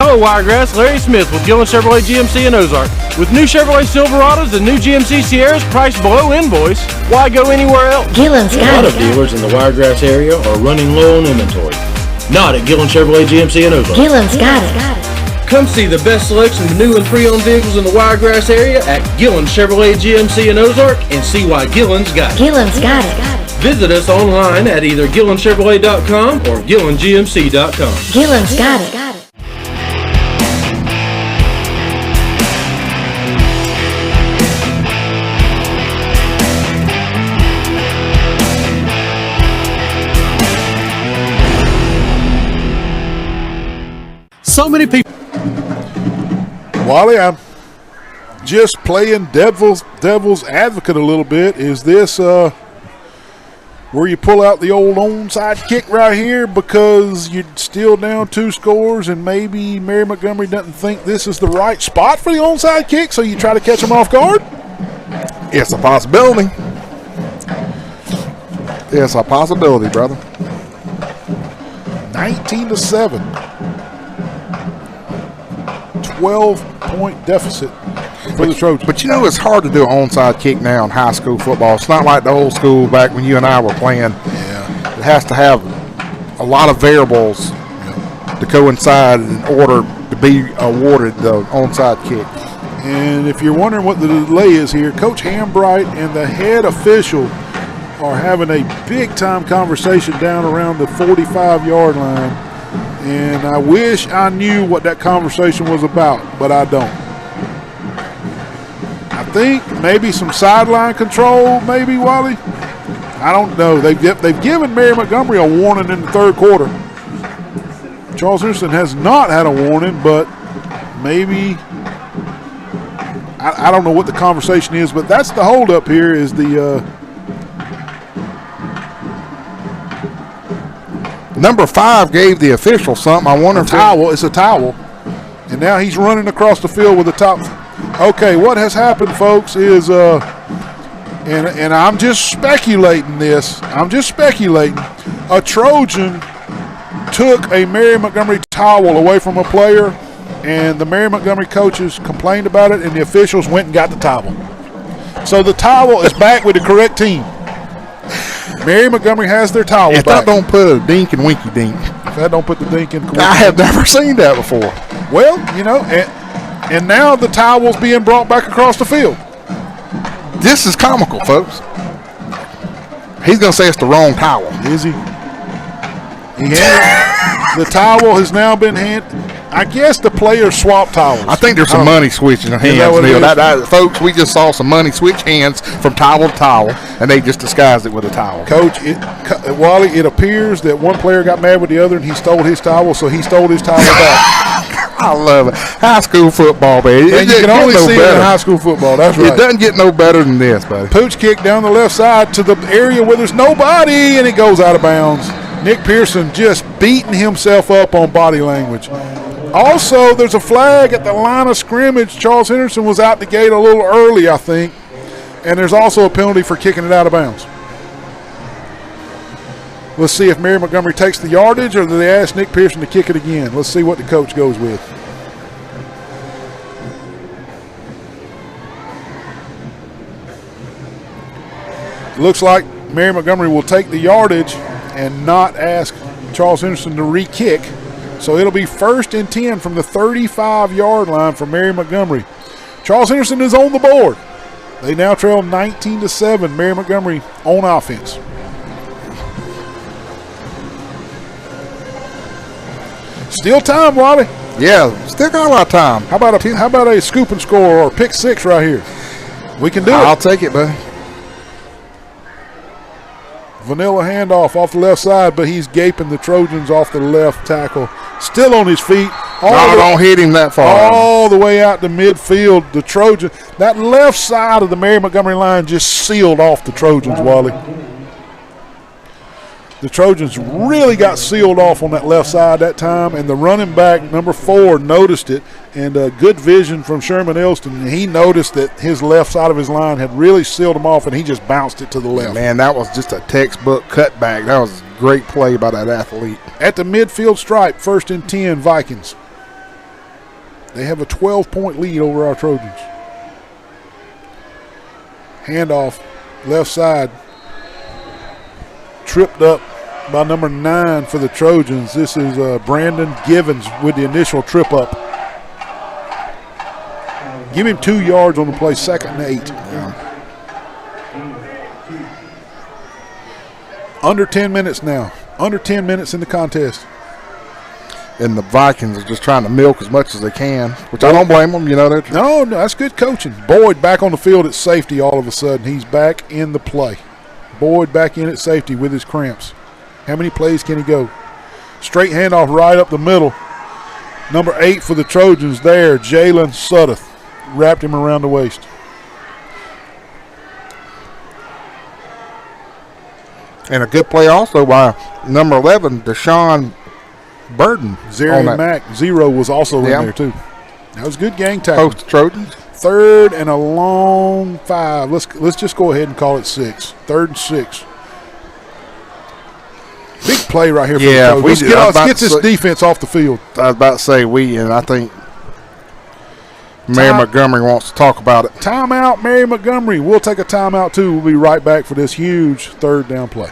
S11: Hello, Wiregrass. Larry Smith with Gillen Chevrolet GMC in Ozark. With new Chevrolet Silverados and new GMC Sierras priced below invoice, why go anywhere else?
S2: Gillen's
S6: A
S2: got
S6: lot
S2: it.
S6: of dealers in the Wiregrass area are running low on inventory. Not at Gillen Chevrolet GMC in Ozark.
S2: Gillen's got it.
S11: Come see the best selection of new and pre-owned vehicles in the Wiregrass area at Gillen Chevrolet GMC in Ozark and see why Gillen's got it.
S2: Gillen's got it.
S11: Visit us online at either GillenChevrolet.com or GillenGMC.com.
S2: Gillen's got it.
S1: So many people.
S14: Wally, I'm just playing devil's advocate a little bit. Is this where you pull out the old onside kick right here because you're still down 2 scores and maybe Mary Montgomery doesn't think this is the right spot for the onside kick, so you try to catch them off guard?
S23: It's a possibility. It's a possibility, brother.
S14: 19-7. 12-point deficit for the Trojans.
S23: But you know, it's hard to do an onside kick now in high school football. It's not like the old school back when you and I were playing.
S14: Yeah.
S23: It has to have a lot of variables to coincide in order to be awarded the onside kick.
S14: And if you're wondering what the delay is here, Coach Hambright and the head official are having a big-time conversation down around the 45-yard line. And I wish I knew what that conversation was about, but I don't. I think maybe some sideline control, maybe, Wally. I don't know. They've given Mary Montgomery a warning in the third quarter. Charles Henderson has not had a warning, but maybe I don't know what the conversation is, but that's the holdup here is the
S23: Number 5 gave the official something. I wonder if
S14: it's a towel. And now he's running across the field with the top. Okay, what has happened, folks, is and I'm just speculating this. A Trojan took a Mary Montgomery towel away from a player, and the Mary Montgomery coaches complained about it, and the officials went and got the towel. So the towel is back with the correct team. Mary Montgomery has their towel
S23: if
S14: back.
S23: that don't put a dink and winky dink.
S14: If that don't put the dink in.
S23: I have never seen that before.
S14: Well, you know, and now the towel's being brought back across the field.
S23: This is comical, folks. He's going to say it's the wrong towel.
S14: Is he? The towel has now been handed. I guess the players swap towels.
S23: I think there's some money switching hands. Folks, we just saw some money switch hands from towel to towel, and they just disguised it with a towel.
S14: Coach, Wally, it appears that one player got mad with the other, and he stole his towel, so he stole his towel back.
S23: I love it. High school football, baby.
S14: And you can only see it in high school football. That's right.
S23: It doesn't get no better than this, buddy.
S14: Pooch kick down the left side to the area where there's nobody, and it goes out of bounds. Nick Pearson just beating himself up on body language. Also, there's a flag at the line of scrimmage. Charles Henderson was out the gate a little early, I think. And there's also a penalty for kicking it out of bounds. Let's see if Mary Montgomery takes the yardage or do they ask Nick Pearson to kick it again. Let's see what the coach goes with. Looks like Mary Montgomery will take the yardage and not ask Charles Henderson to re-kick. So it'll be 1st and 10 from the 35-yard line for Mary Montgomery. Charles Henderson is on the board. They now trail 19-7. Mary Montgomery on offense. Still time, Wally.
S23: Yeah, still got a lot of time.
S14: How about a scoop and score or pick 6 right here? We can do it.
S23: I'll take it, buddy.
S14: Vanilla handoff off the left side, but he's gaping the Trojans off the left tackle. Still on his feet.
S23: Don't hit him that far.
S14: All the way out to midfield. The Trojans, that left side of the Mary Montgomery line just sealed off the Trojans, Wally. The Trojans really got sealed off on that left side that time, and the running back, number 4, noticed it, and good vision from Sherman Elston. He noticed that his left side of his line had really sealed him off, and he just bounced it to the left.
S23: Man, that was just a textbook cutback. That was a great play by that athlete.
S14: At the midfield stripe, 1st and 10, Vikings. They have a 12-point lead over our Trojans. Handoff, left side. Tripped up by number 9 for the Trojans. This is Brandon Givens with the initial trip up. Give him 2 yards on the play, 2nd and 8. Yeah. Under 10 minutes now. Under 10 minutes in the contest.
S23: And the Vikings are just trying to milk as much as they can, which I don't blame them. You know,
S14: no, that's good coaching. Boyd back on the field at safety all of a sudden. He's back in the play. Boyd back in at safety with his cramps. How many plays can he go? Straight handoff right up the middle. Number 8 for the Trojans there, Jalen Suddeth. Wrapped him around the waist.
S23: And a good play also by number 11, Deshaun Burden.
S14: Zarian Mack, 0, was also in there too. That was good gang tackle.
S23: Post Trojans.
S14: 3rd and a long 5. Let's just go ahead and call it 6. 3rd and 6. Big play right here for the Trojans. Let's get this defense off the field.
S23: I was about to say and I think Mary Montgomery wants to talk about it.
S14: Timeout, Mary Montgomery. We'll take a timeout too. We'll be right back for this huge 3rd down play.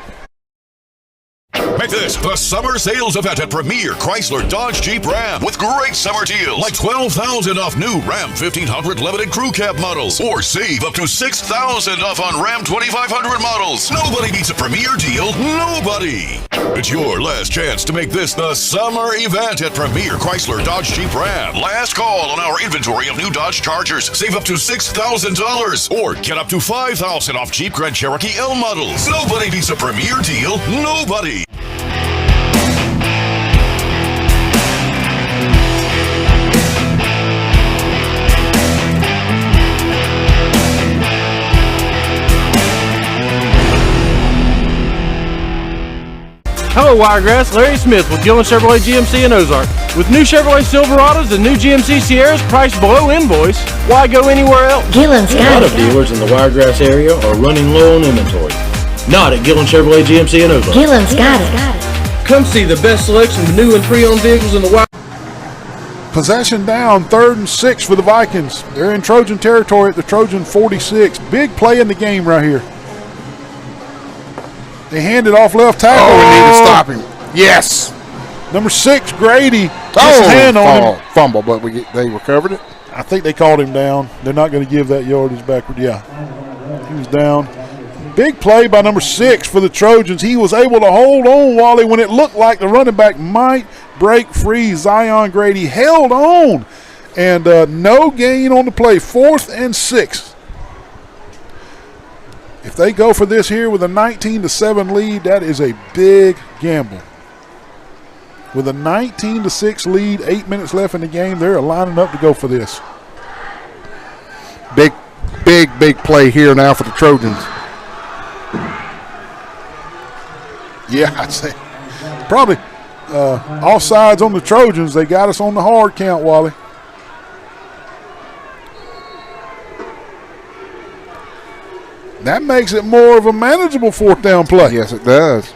S12: Make this the summer sales event at Premier Chrysler Dodge Jeep Ram with great summer deals like $12,000 off new Ram 1500 limited crew cab models, or save up to $6,000 off on Ram 2500 models. Nobody beats a Premier deal. Nobody. It's your last chance to make this the summer event at Premier Chrysler Dodge Jeep Ram. Last call on our inventory of new Dodge Chargers. Save up to $6,000 or get up to $5,000 off Jeep Grand Cherokee L models. Nobody beats a Premier deal. Nobody.
S11: Hello, Wiregrass. Larry Smith with Gillen Chevrolet GMC in Ozark. With new Chevrolet Silverados and new GMC Sierras priced below invoice, why go anywhere else?
S2: Gillen's
S6: A
S2: got
S6: lot
S2: it.
S6: of dealers in the Wiregrass area are running low on inventory. Not at Gillen Chevrolet GMC in Ozark.
S2: Gillen's got it.
S11: Come see the best selection of new and pre-owned vehicles in the Wire.
S14: Possession down, 3rd and 6 for the Vikings. They're in Trojan territory at the Trojan 46. Big play in the game right here. They hand it off left tackle.
S23: Oh, we need to stop him. Yes.
S14: Number 6, Grady. Hand on him.
S23: Fumble, but they recovered it.
S14: I think they called him down. They're not going to give that yardage backward. Yeah, he was down. Big play by number 6 for the Trojans. He was able to hold on, Wally, when it looked like the running back might break free. Zion Grady held on, and no gain on the play. 4th and 6. If they go for this here with a 19-7 lead, that is a big gamble. With a 19-6 lead, 8 minutes left in the game, they're lining up to go for this.
S23: Big play here now for the Trojans.
S14: Yeah, I'd say Probably offsides on the Trojans. They got us on the hard count, Wally. That makes it more of a manageable fourth down play.
S23: Yes, it does.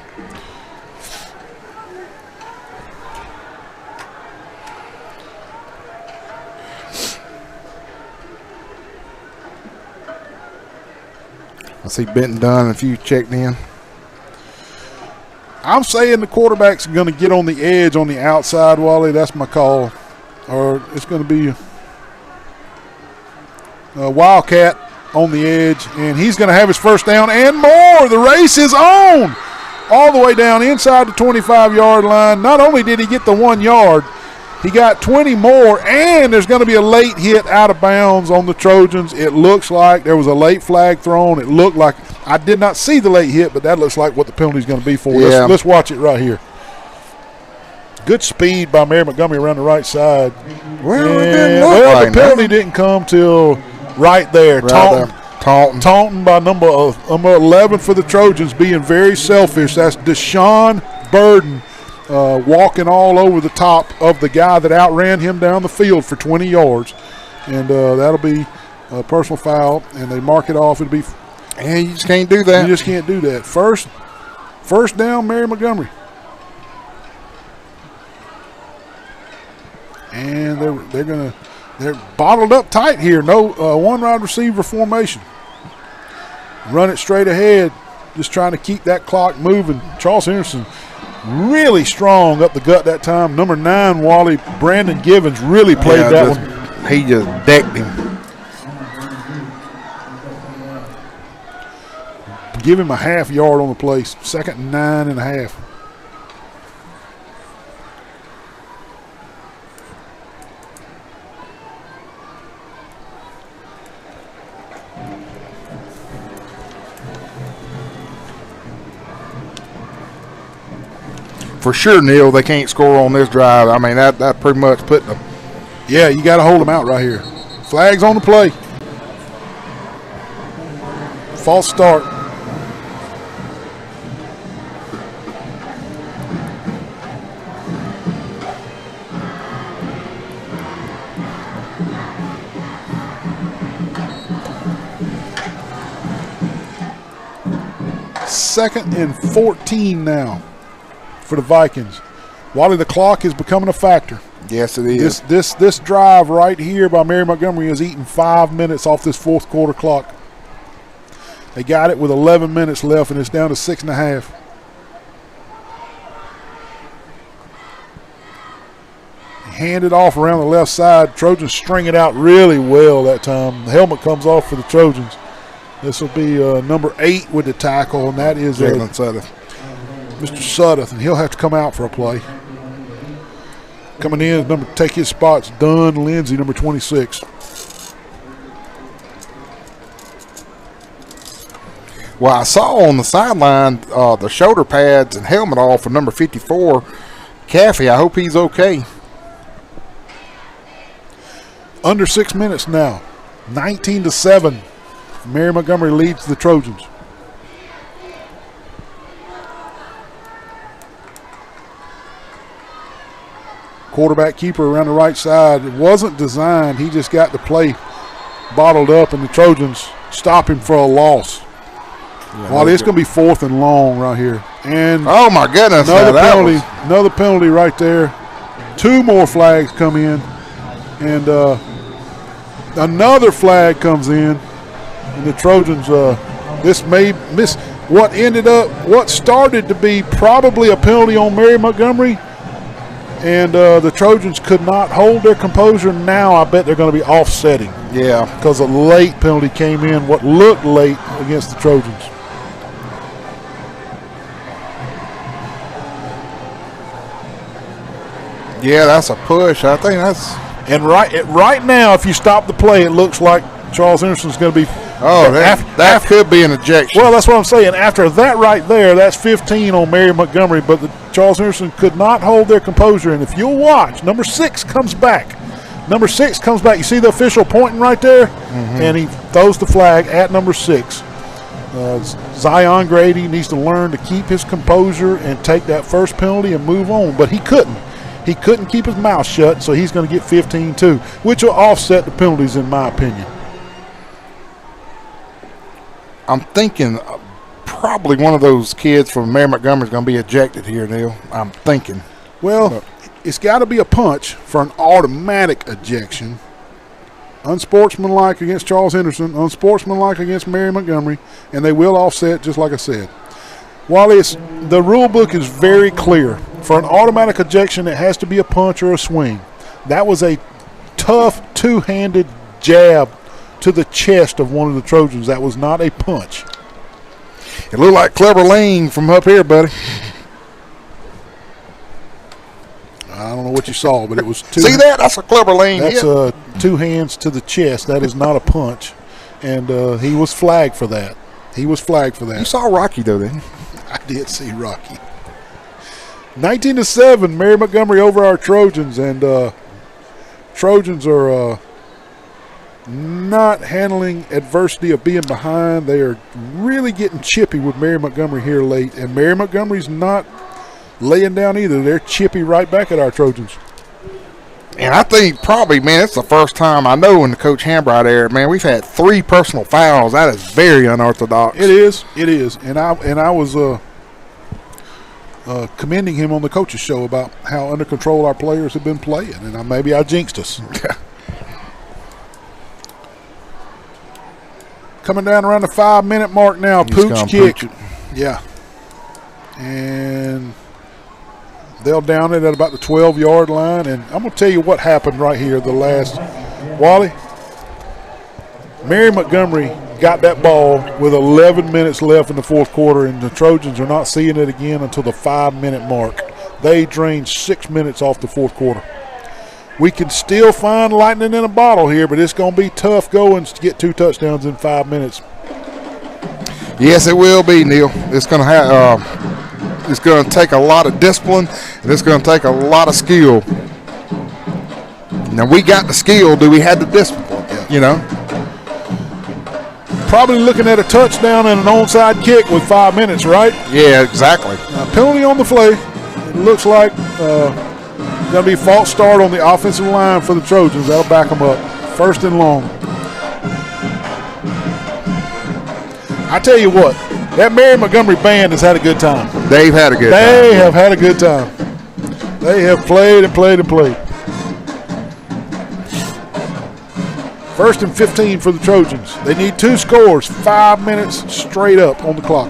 S23: I see Benton Dunn, if you checked in.
S14: I'm saying the quarterback's going to get on the edge on the outside, Wally. That's my call. Or it's going to be a Wildcat on the edge, and he's going to have his first down and more. The race is on all the way down inside the 25-yard line. Not only did he get the 1 yard, he got 20 more, and there's going to be a late hit out of bounds on the Trojans. It looks like there was a late flag thrown. It looked like – I did not see the late hit, but that looks like what the penalty is going to be for.
S23: Yeah.
S14: Let's watch it right here. Good speed by Mary Montgomery around the right side. The penalty didn't come till right there. Taunton by number 11 for the Trojans, being very selfish. That's Deshaun Burden. Walking all over the top of the guy that outran him down the field for 20 yards. And that'll be a personal foul, and they mark it off. It'll be –
S23: and you just can't do that.
S14: You just can't do that. First down, Mary Montgomery. And they're bottled up tight here. No one wide receiver formation. Run it straight ahead, just trying to keep that clock moving. Charles Henderson really strong up the gut that time. Number 9, Wally, Brandon Givens really played that one.
S23: He just decked him.
S14: Give him a half yard on the play. 2nd and 9.5.
S23: For sure, Neil, they can't score on this drive. I mean, that pretty much put them.
S14: Yeah, you got to hold them out right here. Flags on the play. False start. Second and 14 now for the Vikings. Wally, the clock is becoming a factor.
S23: Yes, it is.
S14: This drive right here by Mary Montgomery is eating 5 minutes off this fourth quarter clock. They got it with 11 minutes left, and it's down to 6.5. Hand it off around the left side. Trojans string it out really well that time. The helmet comes off for the Trojans. This will be number 8 with the tackle, and that is
S23: Jalen Sudduth.
S14: Mr. Sudduth, and he'll have to come out for a play. Coming in, take his spots, Dunn Lindsay, number 26.
S23: Well, I saw on the sideline the shoulder pads and helmet off for number 54, Caffey. I hope he's okay.
S14: Under 6 minutes now, 19-7. Mary Montgomery leads the Trojans. Quarterback keeper around the right side. It wasn't designed. He just got the play bottled up, and the Trojans stop him for a loss. Well, it's going to be 4th and long right here. And
S23: oh my goodness,
S14: another penalty right there. 2 more flags come in, and another flag comes in, and the Trojans. This may miss what started to be probably a penalty on Mary Montgomery, and the Trojans could not hold their composure. Now I bet they're going to be offsetting.
S23: Yeah,
S14: because a late penalty came in, what looked late against the Trojans.
S23: Yeah, that's a push. I think that's.
S14: And right now, if you stop the play, it looks like Charles Henderson's going to be.
S23: Oh, that could be an ejection.
S14: Well, that's what I'm saying. After that right there, that's 15 on Mary Montgomery, but Charles Henderson could not hold their composure. And if you'll watch, number 6 comes back. Number 6 comes back. You see the official pointing right there? Mm-hmm. And he throws the flag at number 6. Zion Grady needs to learn to keep his composure and take that first penalty and move on, but he couldn't. He couldn't keep his mouth shut, so he's going to get 15 too, which will offset the penalties in my opinion.
S23: I'm thinking probably one of those kids from Mary Montgomery is going to be ejected here, Neil. I'm thinking.
S14: Well, it's got to be a punch for an automatic ejection. Unsportsmanlike against Charles Henderson, unsportsmanlike against Mary Montgomery, and they will offset just like I said. While the rule book is very clear, for an automatic ejection it has to be a punch or a swing. That was a tough two-handed jab to the chest of one of the Trojans. That was not a punch.
S23: It looked like Clever Lane from up here, buddy.
S14: I don't know what you saw, but it was two.
S23: See that? That's a Clever Lane.
S14: That's two hands to the chest. That is not a punch. And he was flagged for that. He was flagged for that.
S23: You saw Rocky, though, didn't you?
S14: I did see Rocky. 19-7, Mary Montgomery over our Trojans, and Trojans are not handling adversity of being behind. They are really getting chippy with Mary Montgomery here late, and Mary Montgomery's not laying down either. They're chippy right back at our Trojans.
S23: And I think probably, man, it's the first time I know in the Coach Hambright era, man, we've had 3 personal fouls. That is very unorthodox.
S14: It is. And I was commending him on the coach's show about how under control our players have been playing, and maybe I jinxed us. Coming down around the 5-minute mark now. Pooch kick. Yeah. And they'll down it at about the 12-yard line. And I'm going to tell you what happened right here the last. Wally, Mary Montgomery got that ball with 11 minutes left in the fourth quarter, and the Trojans are not seeing it again until the 5-minute mark. They drained 6 minutes off the fourth quarter. We can still find lightning in a bottle here, but it's going to be tough going to get 2 touchdowns in 5 minutes.
S23: Yes, it will be, Neil. It's going to have. It's going to take a lot of discipline, and it's going to take a lot of skill. Now, we got the skill. Do we have the discipline? You know?
S14: Probably looking at a touchdown and an onside kick with 5 minutes, right?
S23: Yeah, exactly.
S14: Penalty on the play. It looks like going to be false start on the offensive line for the Trojans. That'll back them up. 1st and long. I tell you what, that Mary Montgomery band has had a good time.
S23: They've had a good time.
S14: They have had a good time. They have played and played and played. 1st and 15 for the Trojans. They need 2 scores, 5 minutes straight up on the clock.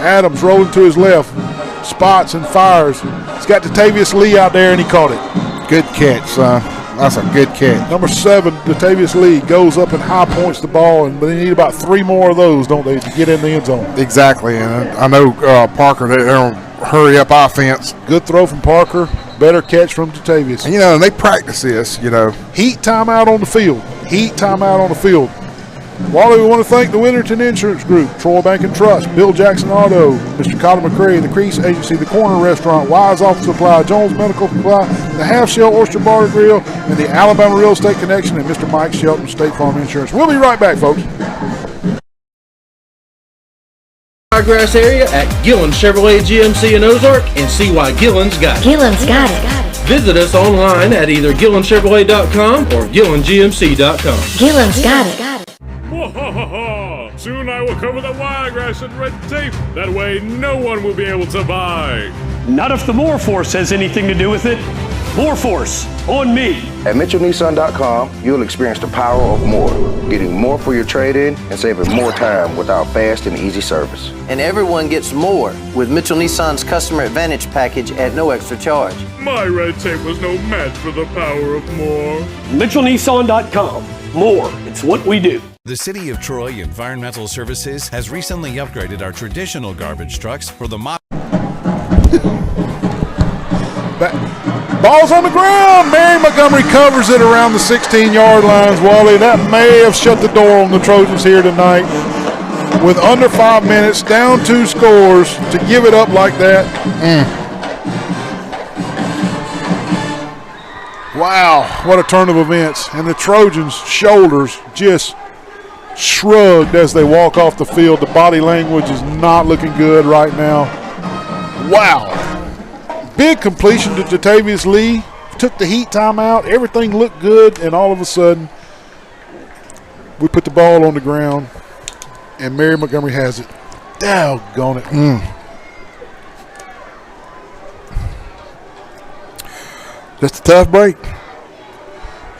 S14: Adams rolling to his left, spots and fires. He's got Datavius Lee out there, and he caught it.
S23: Good catch, son. That's a good catch.
S14: Number 7, Datavius Lee, goes up and high points the ball, and they need about 3 more of those, don't they, to get in the end zone?
S23: Exactly, and I know Parker, they'll hurry up offense.
S14: Good throw from Parker, better catch from Datavius.
S23: And, and they practice this,
S14: Heat timeout on the field. Heat timeout on the field. Wally, we want to thank the Winterton Insurance Group, Troy Bank and Trust, Bill Jackson Auto, Mr. Cotton McCray, the Crease Agency, the Corner Restaurant, Wise Office Supply, Jones Medical Supply, the Half Shell Oyster Bar and Grill, and the Alabama Real Estate Connection, and Mr. Mike Shelton, State Farm Insurance. We'll be right back, folks.
S6: Wiregrass area at Gillen Chevrolet GMC in Ozark, and see why Gillen's got it.
S2: Gillen's got it.
S6: Visit us online at either GillenChevrolet.com or GillenGMC.com.
S2: Gillen's got it.
S8: Soon I will cover the wiregrass and red tape. That way no one will be able to buy.
S15: Not if the More Force has anything to do with it. More Force, on me.
S9: At MitchellNissan.com, you'll experience the power of more, getting more for your trade-in and saving more time with our fast and easy service.
S10: And everyone gets more with Mitchell Nissan's Customer Advantage package at no extra charge.
S8: My red tape was no match for the power of more.
S15: MitchellNissan.com. More, it's what we do.
S28: The City of Troy Environmental Services has recently upgraded our traditional garbage trucks for the modern.
S14: Ball's on the ground. Mary Montgomery covers it around the 16-yard lines, Wally. That may have shut the door on the Trojans here tonight. With under 5 minutes, down 2 scores, to give it up like that. Wow, what a turn of events. And the Trojans' shoulders just shrugged as they walk off the field. The body language is not looking good right now. Wow. Big completion to Jatavius Lee. Took the heat timeout. Everything looked good, and all of a sudden, we put the ball on the ground, and Mary Montgomery has it. Doggone it.
S23: Just a tough break.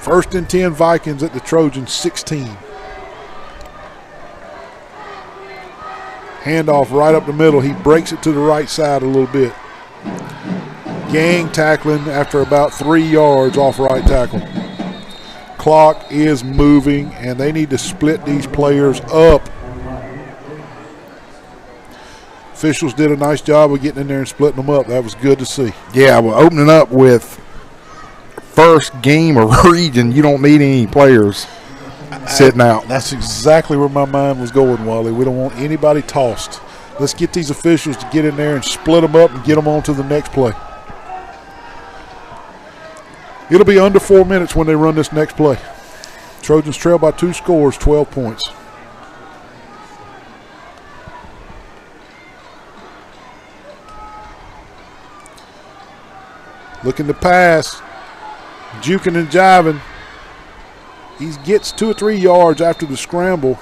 S14: 1st and 10 Vikings at the Trojans 16. Handoff right up the middle. He breaks it to the right side a little bit. Gang tackling after about 3 yards off right tackle. Clock is moving, and they need to split these players up. Officials did a nice job of getting in there and splitting them up. That was good to see.
S23: Yeah, well, opening up with first game of region, you don't need any players sitting out.
S14: That's exactly where my mind was going, Wally. We don't want anybody tossed. Let's get these officials to get in there and split them up and get them on to the next play. It'll be under 4 minutes when they run this next play. Trojans trail by 2 scores, 12 points. Looking to pass. Juking and jiving. He gets 2 or 3 yards after the scramble.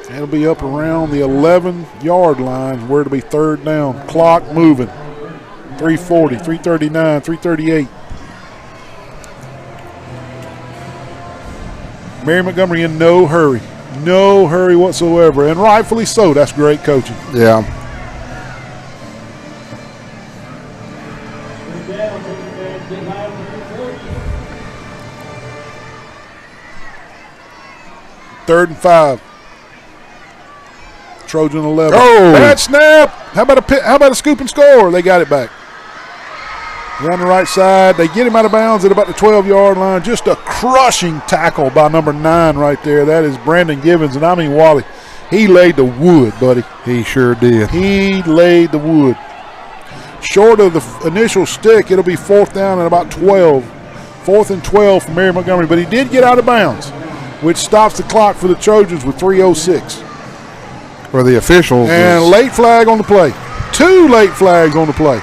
S14: And it'll be up around the 11-yard line where it'll be 3rd down. Clock moving. 3:40, 3:39, 3:38. Mary Montgomery in no hurry. No hurry whatsoever. And rightfully so. That's great coaching.
S23: Yeah.
S14: Third and 5. Trojan 11.
S23: Oh!
S14: Bad snap. How about a scoop and score? They got it back. Around the right side. They get him out of bounds at about the 12-yard line. Just a crushing tackle by number 9 right there. That is Brandon Givens. And I mean, Wally, he laid the wood, buddy.
S23: He sure did.
S14: He laid the wood. Short of the initial stick, it'll be 4th down and about 12. 4th and 12 for Mary Montgomery. But he did get out of bounds, which stops the clock for the Trojans with 3:06.
S23: For the officials.
S14: And late flag on the play. 2 late flags on the play.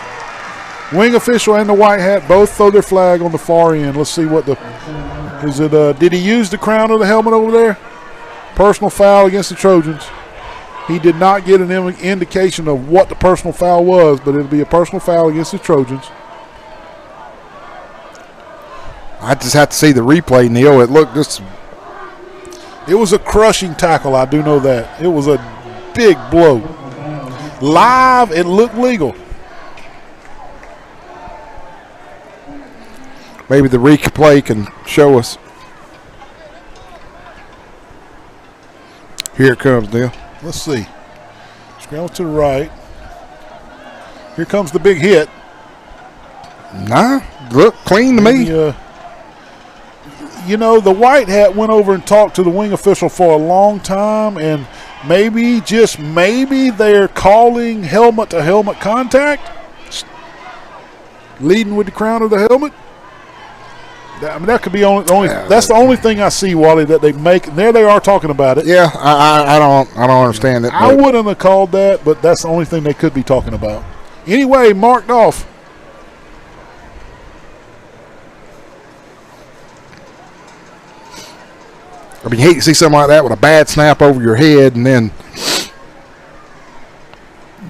S14: Wing official and the white hat both throw their flag on the far end. Let's see what did he use the crown of the helmet over there? Personal foul against the Trojans. He did not get an indication of what the personal foul was, but it'll be a personal foul against the Trojans.
S23: I just have to see the replay, Neil.
S14: It was a crushing tackle, I do know that. It was a big blow. Live, it looked legal.
S23: Maybe the replay can show us. Here it comes, Neil.
S14: Let's see. Scramble to the right. Here comes the big hit.
S23: Nah, look clean to me.
S14: The white hat went over and talked to the wing official for a long time, and maybe, just maybe, they're calling helmet-to-helmet contact, leading with the crown of the helmet. I mean, that could be that's the only thing I see, Wally, that they make. And there they are talking about it.
S23: Yeah, I don't understand it.
S14: I wouldn't have called that, but that's the only thing they could be talking about. Anyway, marked off.
S23: I mean, you hate to see something like that with a bad snap over your head, and then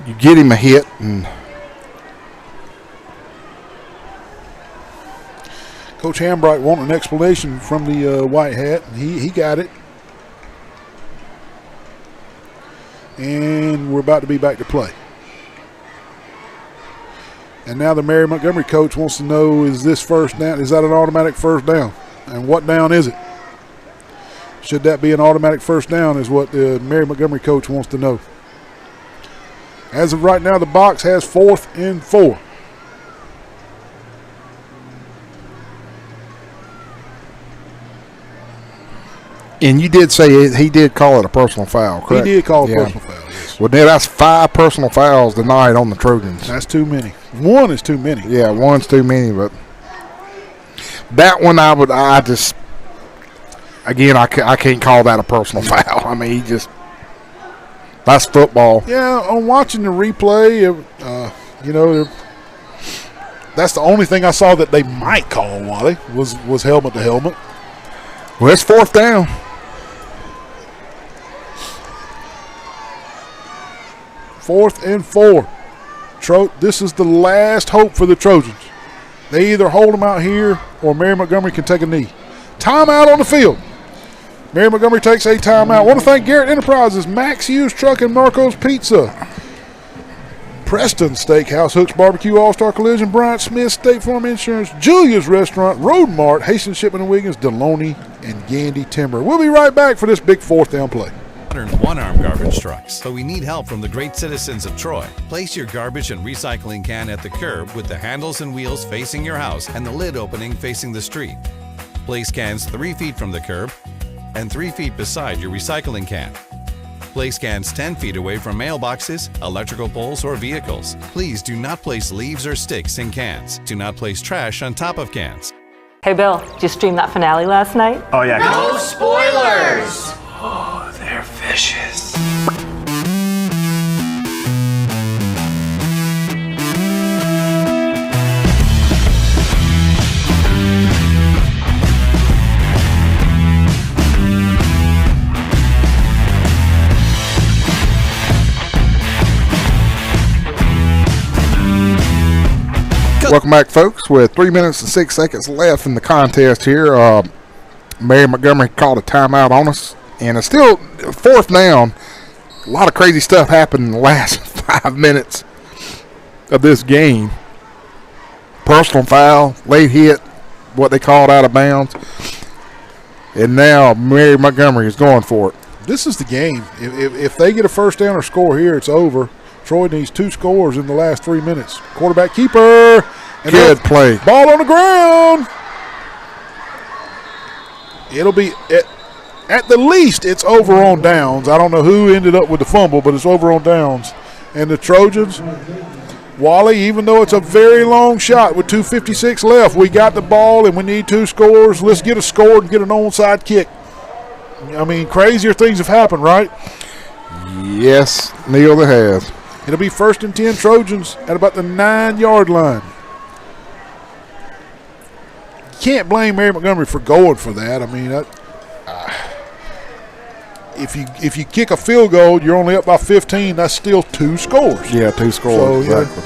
S23: you get him a hit. And
S14: Coach Hambright wanted an explanation from the white hat, and he got it. And we're about to be back to play. And now the Mary Montgomery coach wants to know, is this first down? Is that an automatic first down? And what down is it? Should that be an automatic first down is what the Mary Montgomery coach wants to know. As of right now, the box has 4th and 4.
S23: And you did say he did call it a personal foul, correct?
S14: He did call it a personal foul, yes.
S23: Well, now that's 5 personal fouls tonight on the Trojans.
S14: That's too many. 1 is too many.
S23: Yeah, 1's too many, but that one again, I can't call that a personal foul. I mean, that's football.
S14: Yeah, on watching the replay, that's the only thing I saw that they might call, Wally, was helmet to helmet.
S23: Well, it's 4th down.
S14: Fourth and 4. This is the last hope for the Trojans. They either hold them out here or Mary Montgomery can take a knee. Timeout on the field. Mary Montgomery takes a timeout. I want to thank Garrett Enterprises, Max Hughes Truck and Marco's Pizza, Preston Steakhouse, Hooks Barbecue, All-Star Collision, Bryant Smith, State Farm Insurance, Julia's Restaurant, Road Mart, Hastings Shipment and Wiggins, Deloney, and Gandy Timber. We'll be right back for this big 4th down play.
S28: Modern one-arm garbage trucks, but we need help from the great citizens of Troy. Place your garbage and recycling can at the curb with the handles and wheels facing your house and the lid opening facing the street. Place cans 3 feet from the curb and 3 feet beside your recycling can. Place cans 10 feet away from mailboxes, electrical poles, or vehicles. Please do not place leaves or sticks in cans. Do not place trash on top of cans.
S4: Hey Bill, did you stream that finale last night?
S15: Oh yeah.
S22: No spoilers! Oh, they're vicious.
S23: Welcome back, folks. With 3 minutes and 6 seconds left in the contest here, Mary Montgomery called a timeout on us, and it's still 4th down. A lot of crazy stuff happened in the last 5 minutes of this game. Personal foul, late hit, what they called out of bounds, and now Mary Montgomery is going for it.
S14: This is the game. If they get a first down or score here, it's over. Troy needs 2 scores in the last 3 minutes. Quarterback keeper. And
S23: good play.
S14: Ball on the ground. It'll be, at the least, it's over on downs. I don't know who ended up with the fumble, but it's over on downs. And the Trojans, Wally, even though it's a very long shot with 2:56 left, we got the ball and we need 2 scores. Let's get a score and get an onside kick. I mean, crazier things have happened, right?
S23: Yes, Neil, there has.
S14: It'll be 1st and 10 Trojans at about the 9-yard line. Can't blame Mary Montgomery for going for that. I mean, if you kick a field goal, you're only up by 15. That's still 2 scores.
S23: Yeah, 2 scores.
S14: So,
S23: exactly.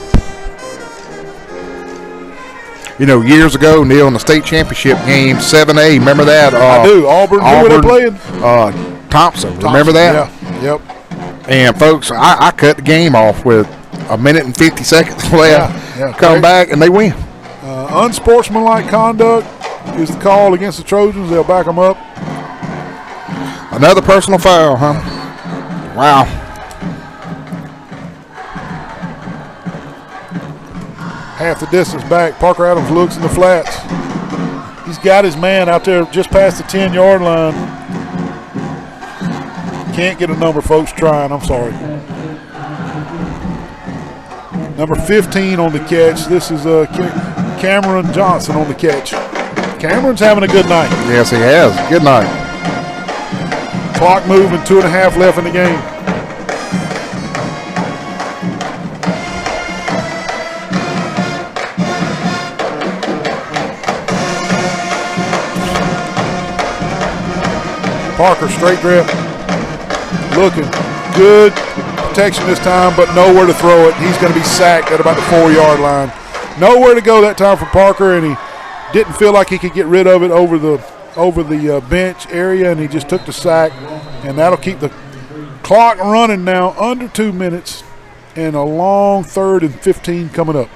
S23: You know, years ago, Neil, in the state championship game, 7A. Remember that?
S14: I do. Auburn. Who were they playing?
S23: Thompson. Remember that?
S14: Yeah. Yep.
S23: And folks, I cut the game off with 1 minute and 50 seconds left. Come back and they win.
S14: Unsportsmanlike conduct is the call against the Trojans. They'll back them up.
S23: Another personal foul, huh? Wow.
S14: Half the distance back. Parker Adams looks in the flats. He's got his man out there just past the 10-yard line. Can't get a number, folks. Trying. I'm sorry. Number 15 on the catch. This is Cameron Johnson on the catch. Cameron's having a good night.
S23: Yes, he has. Good night.
S14: Clock moving, 2.5 left in the game. Parker, straight grip. Looking good. Protection this time, but nowhere to throw it. He's going to be sacked at about the 4-yard line. Nowhere to go that time for Parker, and he didn't feel like he could get rid of it over the bench area, and he just took the sack, and that'll keep the clock running now under 2 minutes, and a long 3rd and 15 coming up.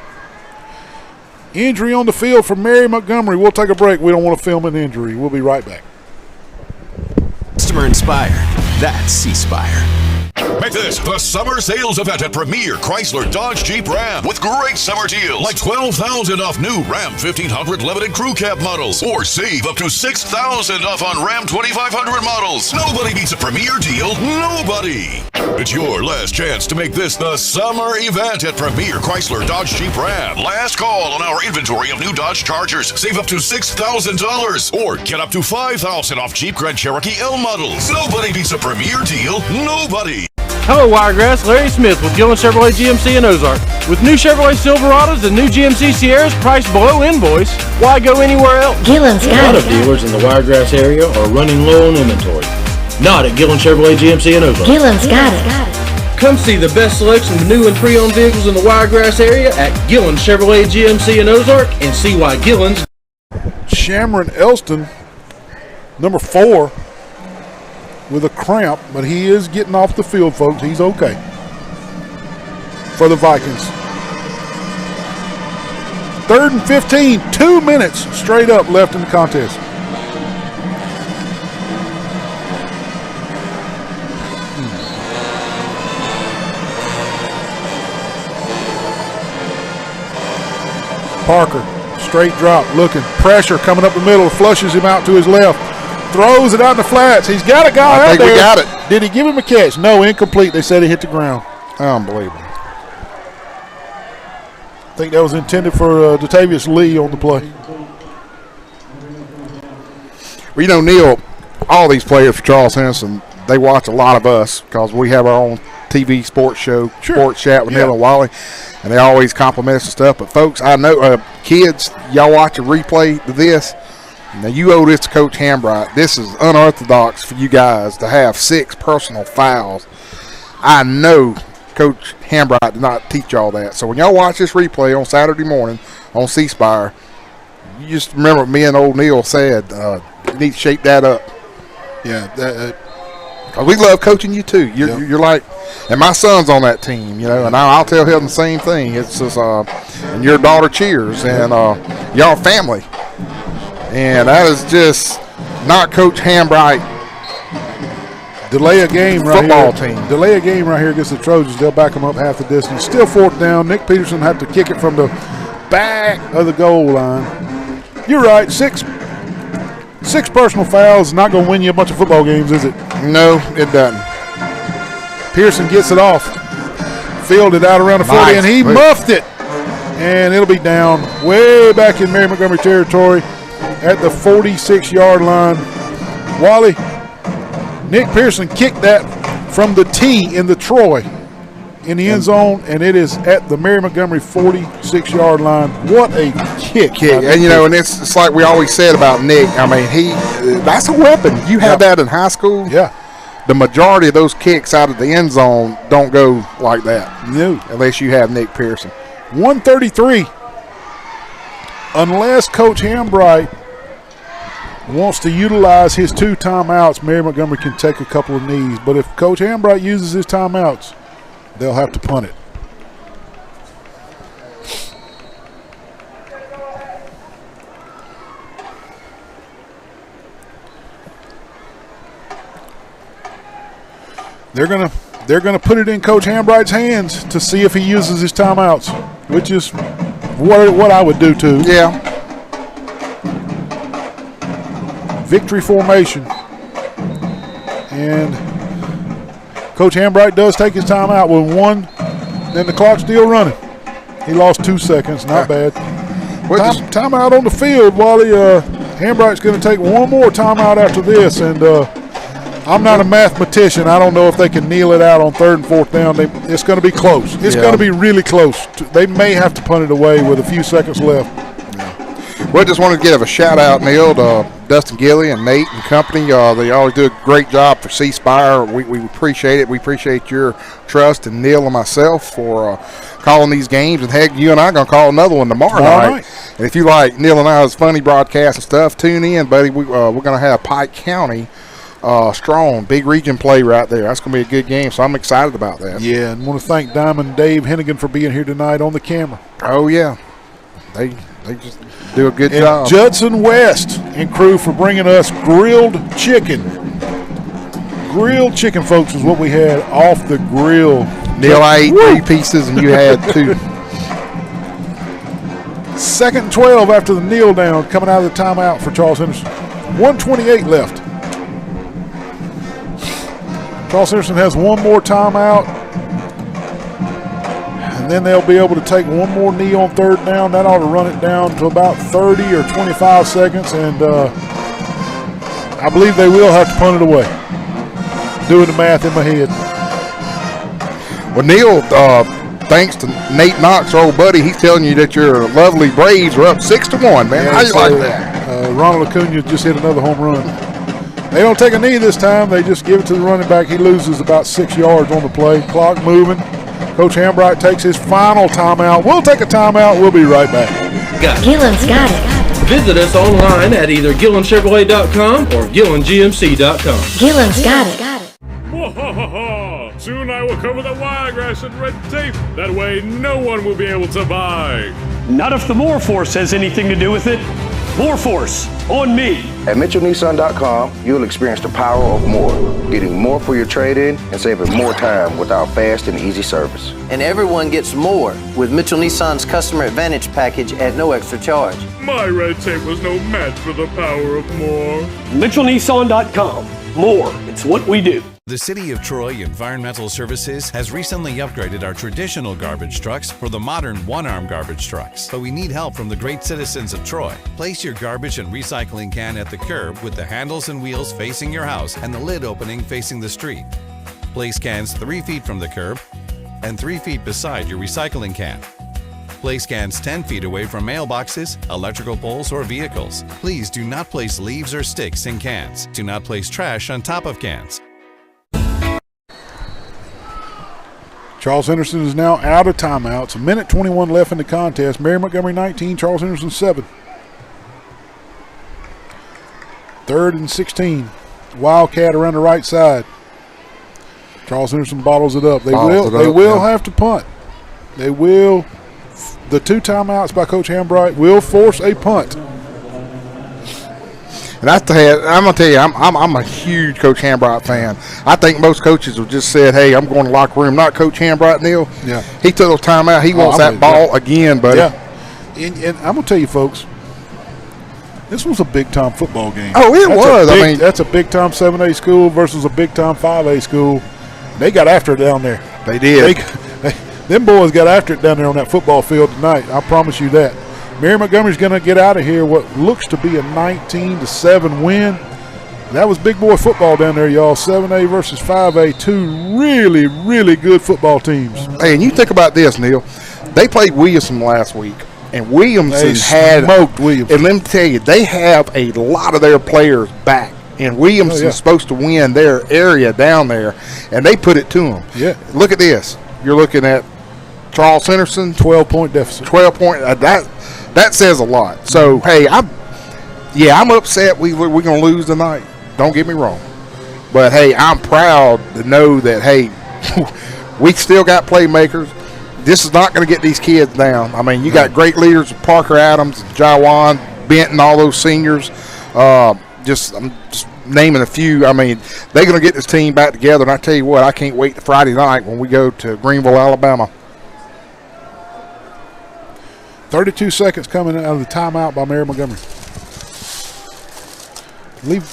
S14: Injury on the field for Mary Montgomery. We'll take a break. We don't want to film an injury. We'll be right back.
S3: Customer inspired. That's C-Spire.
S12: Make this the summer sales event at Premier Chrysler Dodge Jeep Ram with great summer deals like $12,000 off new Ram 1500 limited crew cab models, or save up to $6,000 off on Ram 2500 models. Nobody beats a Premier deal. Nobody. It's your last chance to make this the summer event at Premier Chrysler Dodge Jeep Ram. Last call on our inventory of new Dodge Chargers. Save up to $6,000 or get up to $5,000 off Jeep Grand Cherokee L models. Nobody beats a Premier deal. Nobody.
S11: Hello, Wiregrass. Larry Smith with Gillen Chevrolet GMC in Ozark. With new Chevrolet Silverados and new GMC Sierras priced below invoice, why go anywhere else?
S2: Gillen's
S6: A
S2: got
S6: lot
S2: it.
S6: of dealers in the Wiregrass area are running low on inventory. Not at Gillen Chevrolet GMC in Ozark.
S2: Gillen's got it.
S11: Come see the best selection of new and pre-owned vehicles in the Wiregrass area at Gillen Chevrolet GMC in Ozark and see why Gillen's.
S14: Shamron Elston, number 4, with a cramp, but he is getting off the field, folks. He's okay for the Vikings. 3rd and 15, 2 minutes straight up left in the contest. Parker, straight drop, looking, pressure coming up the middle, flushes him out to his left, throws it out in the flats. He's got a guy out there. I think we got it. Did he give him a catch? No, incomplete. They said he hit the ground.
S23: Unbelievable.
S14: I think that was intended for Datavius Lee on the play.
S23: Well, you know, Neil, all these players for Charles Henderson, they watch a lot of us because we have our own TV sports show, Sports Chat with Neil and Wally, and they always compliment us and stuff. But, folks, I know, kids, y'all watch a replay of this. Now, you owe this to Coach Hambright. This is unorthodox for you guys to have 6 personal fouls. I know Coach Hambright did not teach y'all that. So when y'all watch this replay on Saturday morning on C-Spire, you just remember what me and old Neil said. You need to shape that up.
S14: Yeah,
S23: because we love coaching you too. You're like, and my son's on that team, you know, and I'll tell him the same thing. It's just, and your daughter cheers, and y'all family. And that is just not Coach Hambright.
S14: Delay a game right
S23: football
S14: here.
S23: Team.
S14: Delay a game right here against the Trojans. They'll back them up half the distance. Still 4th down. Nick Peterson have to kick it from the back of the goal line. You're right. 6 personal fouls is not going to win you a bunch of football games, is it?
S23: No, it doesn't.
S14: Pearson gets it off. Fielded out around the 40, and he muffed it. And it'll be down way back in Mary Montgomery territory at the 46-yard line. Wally, Nick Pearson kicked that from the tee in the Troy in the end zone, and it is at the Mary Montgomery 46-yard line. What a kick.
S23: And, you know, and it's like we always said about Nick. I mean, that's a weapon. You had that in high school.
S14: Yeah.
S23: The majority of those kicks out of the end zone don't go like that.
S14: No.
S23: Unless you have Nick Pearson.
S14: 133. Unless Coach Hambright wants to utilize his 2 timeouts, Mary Montgomery can take a couple of knees. But if Coach Hambright uses his timeouts, they'll have to punt it. They're gonna put it in Coach Hambright's hands to see if he uses his timeouts, which is what I would do too.
S23: Yeah.
S14: Victory formation. And Coach Hambright does take his timeout with 1, then the clock's still running. He lost 2 seconds, not bad. Timeout on the field, Wally. Hambright's going to take one more timeout after this, and I'm not a mathematician. I don't know if they can kneel it out on 3rd and 4th down. It's going to be close. It's going to be really close. They may have to punt it away with a few seconds left.
S23: Well, just wanted to give a shout-out, Neil, to Dustin Gilly and Nate and company. They always do a great job for C-Spire. We appreciate it. We appreciate your trust and Neil and myself for calling these games. And, heck, you and I are going to call another one tomorrow night. And if you like Neil and I's funny broadcast and stuff, tune in, buddy. We're going to have Pike County strong, big region play right there. That's going to be a good game, so I'm excited about that.
S14: Yeah, and want to thank Diamond Dave Hennigan for being here tonight on the camera.
S23: Oh, yeah. They just do a good job.
S14: Judson West and crew for bringing us grilled chicken. Grilled chicken, folks, is what we had off the grill.
S23: Neil, I ate 3 pieces and you had 2.
S14: 2nd and 12 after the kneel down, coming out of the timeout for Charles Henderson. 1:28 left. Charles Henderson has one more timeout. And then they'll be able to take one more knee on third down. That ought to run it down to about 30 or 25 seconds. And I believe they will have to punt it away. Doing the math in my head.
S23: Well, Neil, thanks to Nate Knox, our old buddy, he's telling you that your lovely Braves are up 6-1, man.
S14: Yeah,
S23: How you like that?
S14: Ronald Acuna just hit another home run. They don't take a knee this time. They just give it to the running back. He loses about 6 yards on the play. Clock moving. Coach Hambright takes his final timeout. We'll take a timeout. We'll be right back.
S2: Gillen's got it.
S11: Visit us online at either GillenChevrolet.com or GillenGMC.com.
S2: Gillen's got it.
S8: Soon I will cover the wiregrass and red tape. That way no one will be able to buy.
S15: Not if the More Force has anything to do with it. More Force, on me.
S9: At MitchellNissan.com, you'll experience the power of more, getting more for your trade-in and saving more time with our fast and easy service.
S10: And everyone gets more with Mitchell Nissan's Customer Advantage package at no extra charge.
S8: My red tape was no match for the power of more.
S15: MitchellNissan.com. More, it's what we do.
S28: The City of Troy Environmental Services has recently upgraded our traditional garbage trucks for the modern one-arm garbage trucks. But we need help from the great citizens of Troy. Place your garbage and recycling can at the curb with the handles and wheels facing your house and the lid opening facing the street. Place cans 3 feet from the curb and 3 feet beside your recycling can. Place cans 10 feet away from mailboxes, electrical poles, or vehicles. Please do not place leaves or sticks in cans. Do not place trash on top of cans.
S14: Charles Henderson is now out of timeouts. 1:21 left in the contest. Mary Montgomery 19, Charles Henderson 7. 3rd and 16. Wildcat around the right side. Charles Henderson bottles it up. They will have to punt. They will. The 2 timeouts by Coach Hambright will force a punt.
S23: And I'm gonna tell you, I'm a huge Coach Hambright fan. I think most coaches have just said, "Hey, I'm going to the locker room." Not Coach Hambright, Neil.
S14: Yeah.
S23: He took those timeout. He wants that ball again, buddy.
S14: Yeah. And I'm gonna tell you, folks, this was a big time football game.
S23: Oh, it was.
S14: That's a big time 7A school versus a big time 5A school. They got after it down there.
S23: They did.
S14: Them boys got after it down there on that football field tonight. I promise you that. Mary Montgomery's going to get out of here what looks to be a 19-7 win. That was big boy football down there, y'all. 7A versus 5A, 2 really, really good football teams.
S23: Hey, and you think about this, Neil. They played Williamson last week, and Williamson had
S14: smoked Williamson.
S23: And let me tell you, they have a lot of their players back. And Williamson's supposed to win their area down there, and they put it to them.
S14: Yeah.
S23: Look at this. You're looking at Charles Henderson.
S14: 12-point deficit.
S23: 12-point. That says a lot. So, hey, I'm upset we're going to lose tonight. Don't get me wrong. But, hey, I'm proud to know that, hey, we still got playmakers. This is not going to get these kids down. I mean, you got great leaders, Parker Adams, Jawan, Benton, all those seniors. I'm just naming a few. I mean, they're going to get this team back together. And I tell you what, I can't wait to Friday night when we go to Greenville, Alabama.
S14: 32 seconds coming out of the timeout by Mary Montgomery. Leave.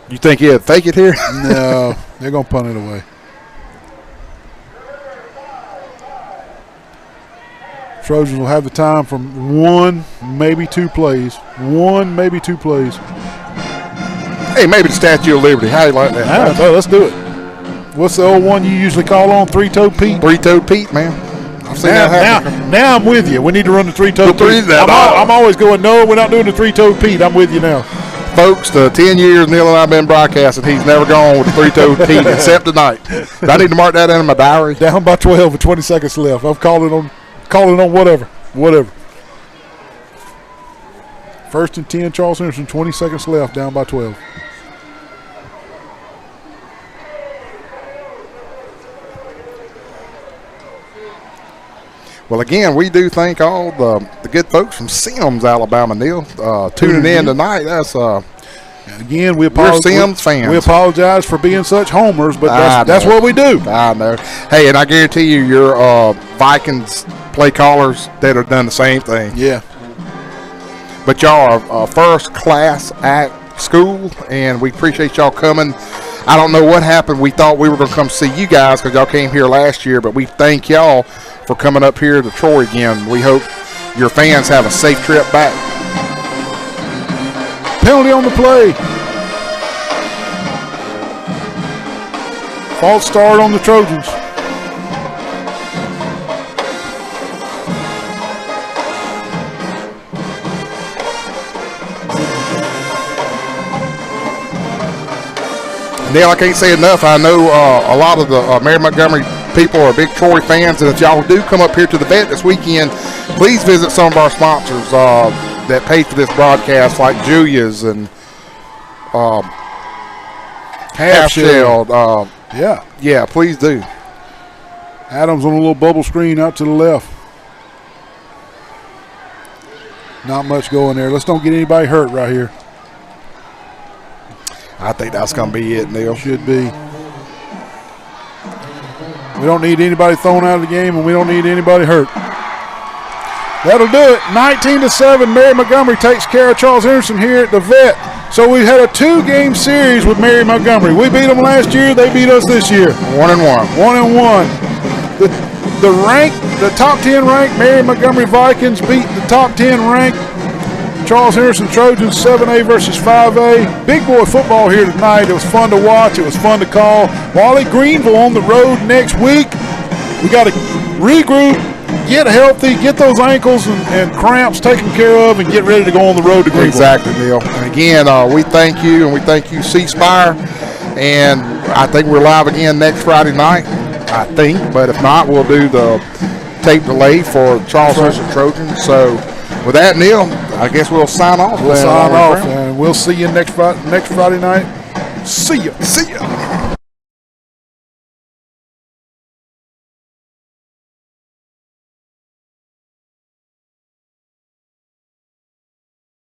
S23: You think he'd fake it here?
S14: No, they're going to punt it away. Trojans will have the time from 1, maybe 2 plays. 1, maybe 2 plays.
S23: Hey, maybe the Statue of Liberty. How do you like that?
S14: Right, let's do it. What's the old one you usually call on? 3-toed Pete?
S23: 3-toed Pete, man. I've seen that happen.
S14: Now I'm with you. We need to run the 3-toed Pete. I'm always going, no, we're not doing the 3-toed Pete. I'm with you now.
S23: Folks, the 10 years Neil and I have been broadcasting, he's never gone with the 3-toed Pete except tonight. Do I need to mark that in my diary?
S14: Down by 12 with 20 seconds left. I'm calling on whatever. 1st and 10, Charles Henderson, 20 seconds left, down by 12.
S23: Well, again, we do thank all the good folks from Sims, Alabama, Neil, tuning in tonight. That's
S14: again,
S23: we're Sims fans.
S14: We apologize for being such homers, but that's what we do.
S23: I know. Hey, and I guarantee you, your Vikings play callers that have done the same thing.
S14: Yeah.
S23: But y'all are a first-class act school, and we appreciate y'all coming. I don't know what happened. We thought we were going to come see you guys because y'all came here last year, but we thank y'all for coming up here to Troy again. We hope your fans have a safe trip back.
S14: Penalty on the play. False start on the Trojans.
S23: Neil, I can't say enough. I know a lot of the Mary Montgomery people are big Troy fans, and if y'all do come up here to the vet this weekend, please visit some of our sponsors that pay for this broadcast, like Julia's and Half Shelled. Yeah, please do.
S14: Adams on a little bubble screen out to the left. Not much going there. Let's don't get anybody hurt right here.
S23: I think that's going to be it, Neil.
S14: Should be. We don't need anybody thrown out of the game, and we don't need anybody hurt. That'll do it. 19-7, Mary Montgomery takes care of Charles Henderson here at the vet. So we had a 2-game series with Mary Montgomery. We beat them last year. They beat us this year.
S23: 1-1.
S14: 1-1. The top 10 ranked Mary Montgomery Vikings beat the top 10 ranked Charles Henderson Trojans, 7A versus 5A. Big boy football here tonight. It was fun to watch. It was fun to call. Wally Greenville on the road next week. We got to regroup, get healthy, get those ankles and cramps taken care of, and get ready to go on the road to Greenville.
S23: Exactly, Neil. And again, we thank you, and we thank you, C Spire. And I think we're live again next Friday night, I think. But if not, we'll do the tape delay for Charles Henderson Trojans. So with that, Neil, I guess we'll sign off.
S14: We'll sign off, and we'll see you next Friday night. See ya.
S23: See ya.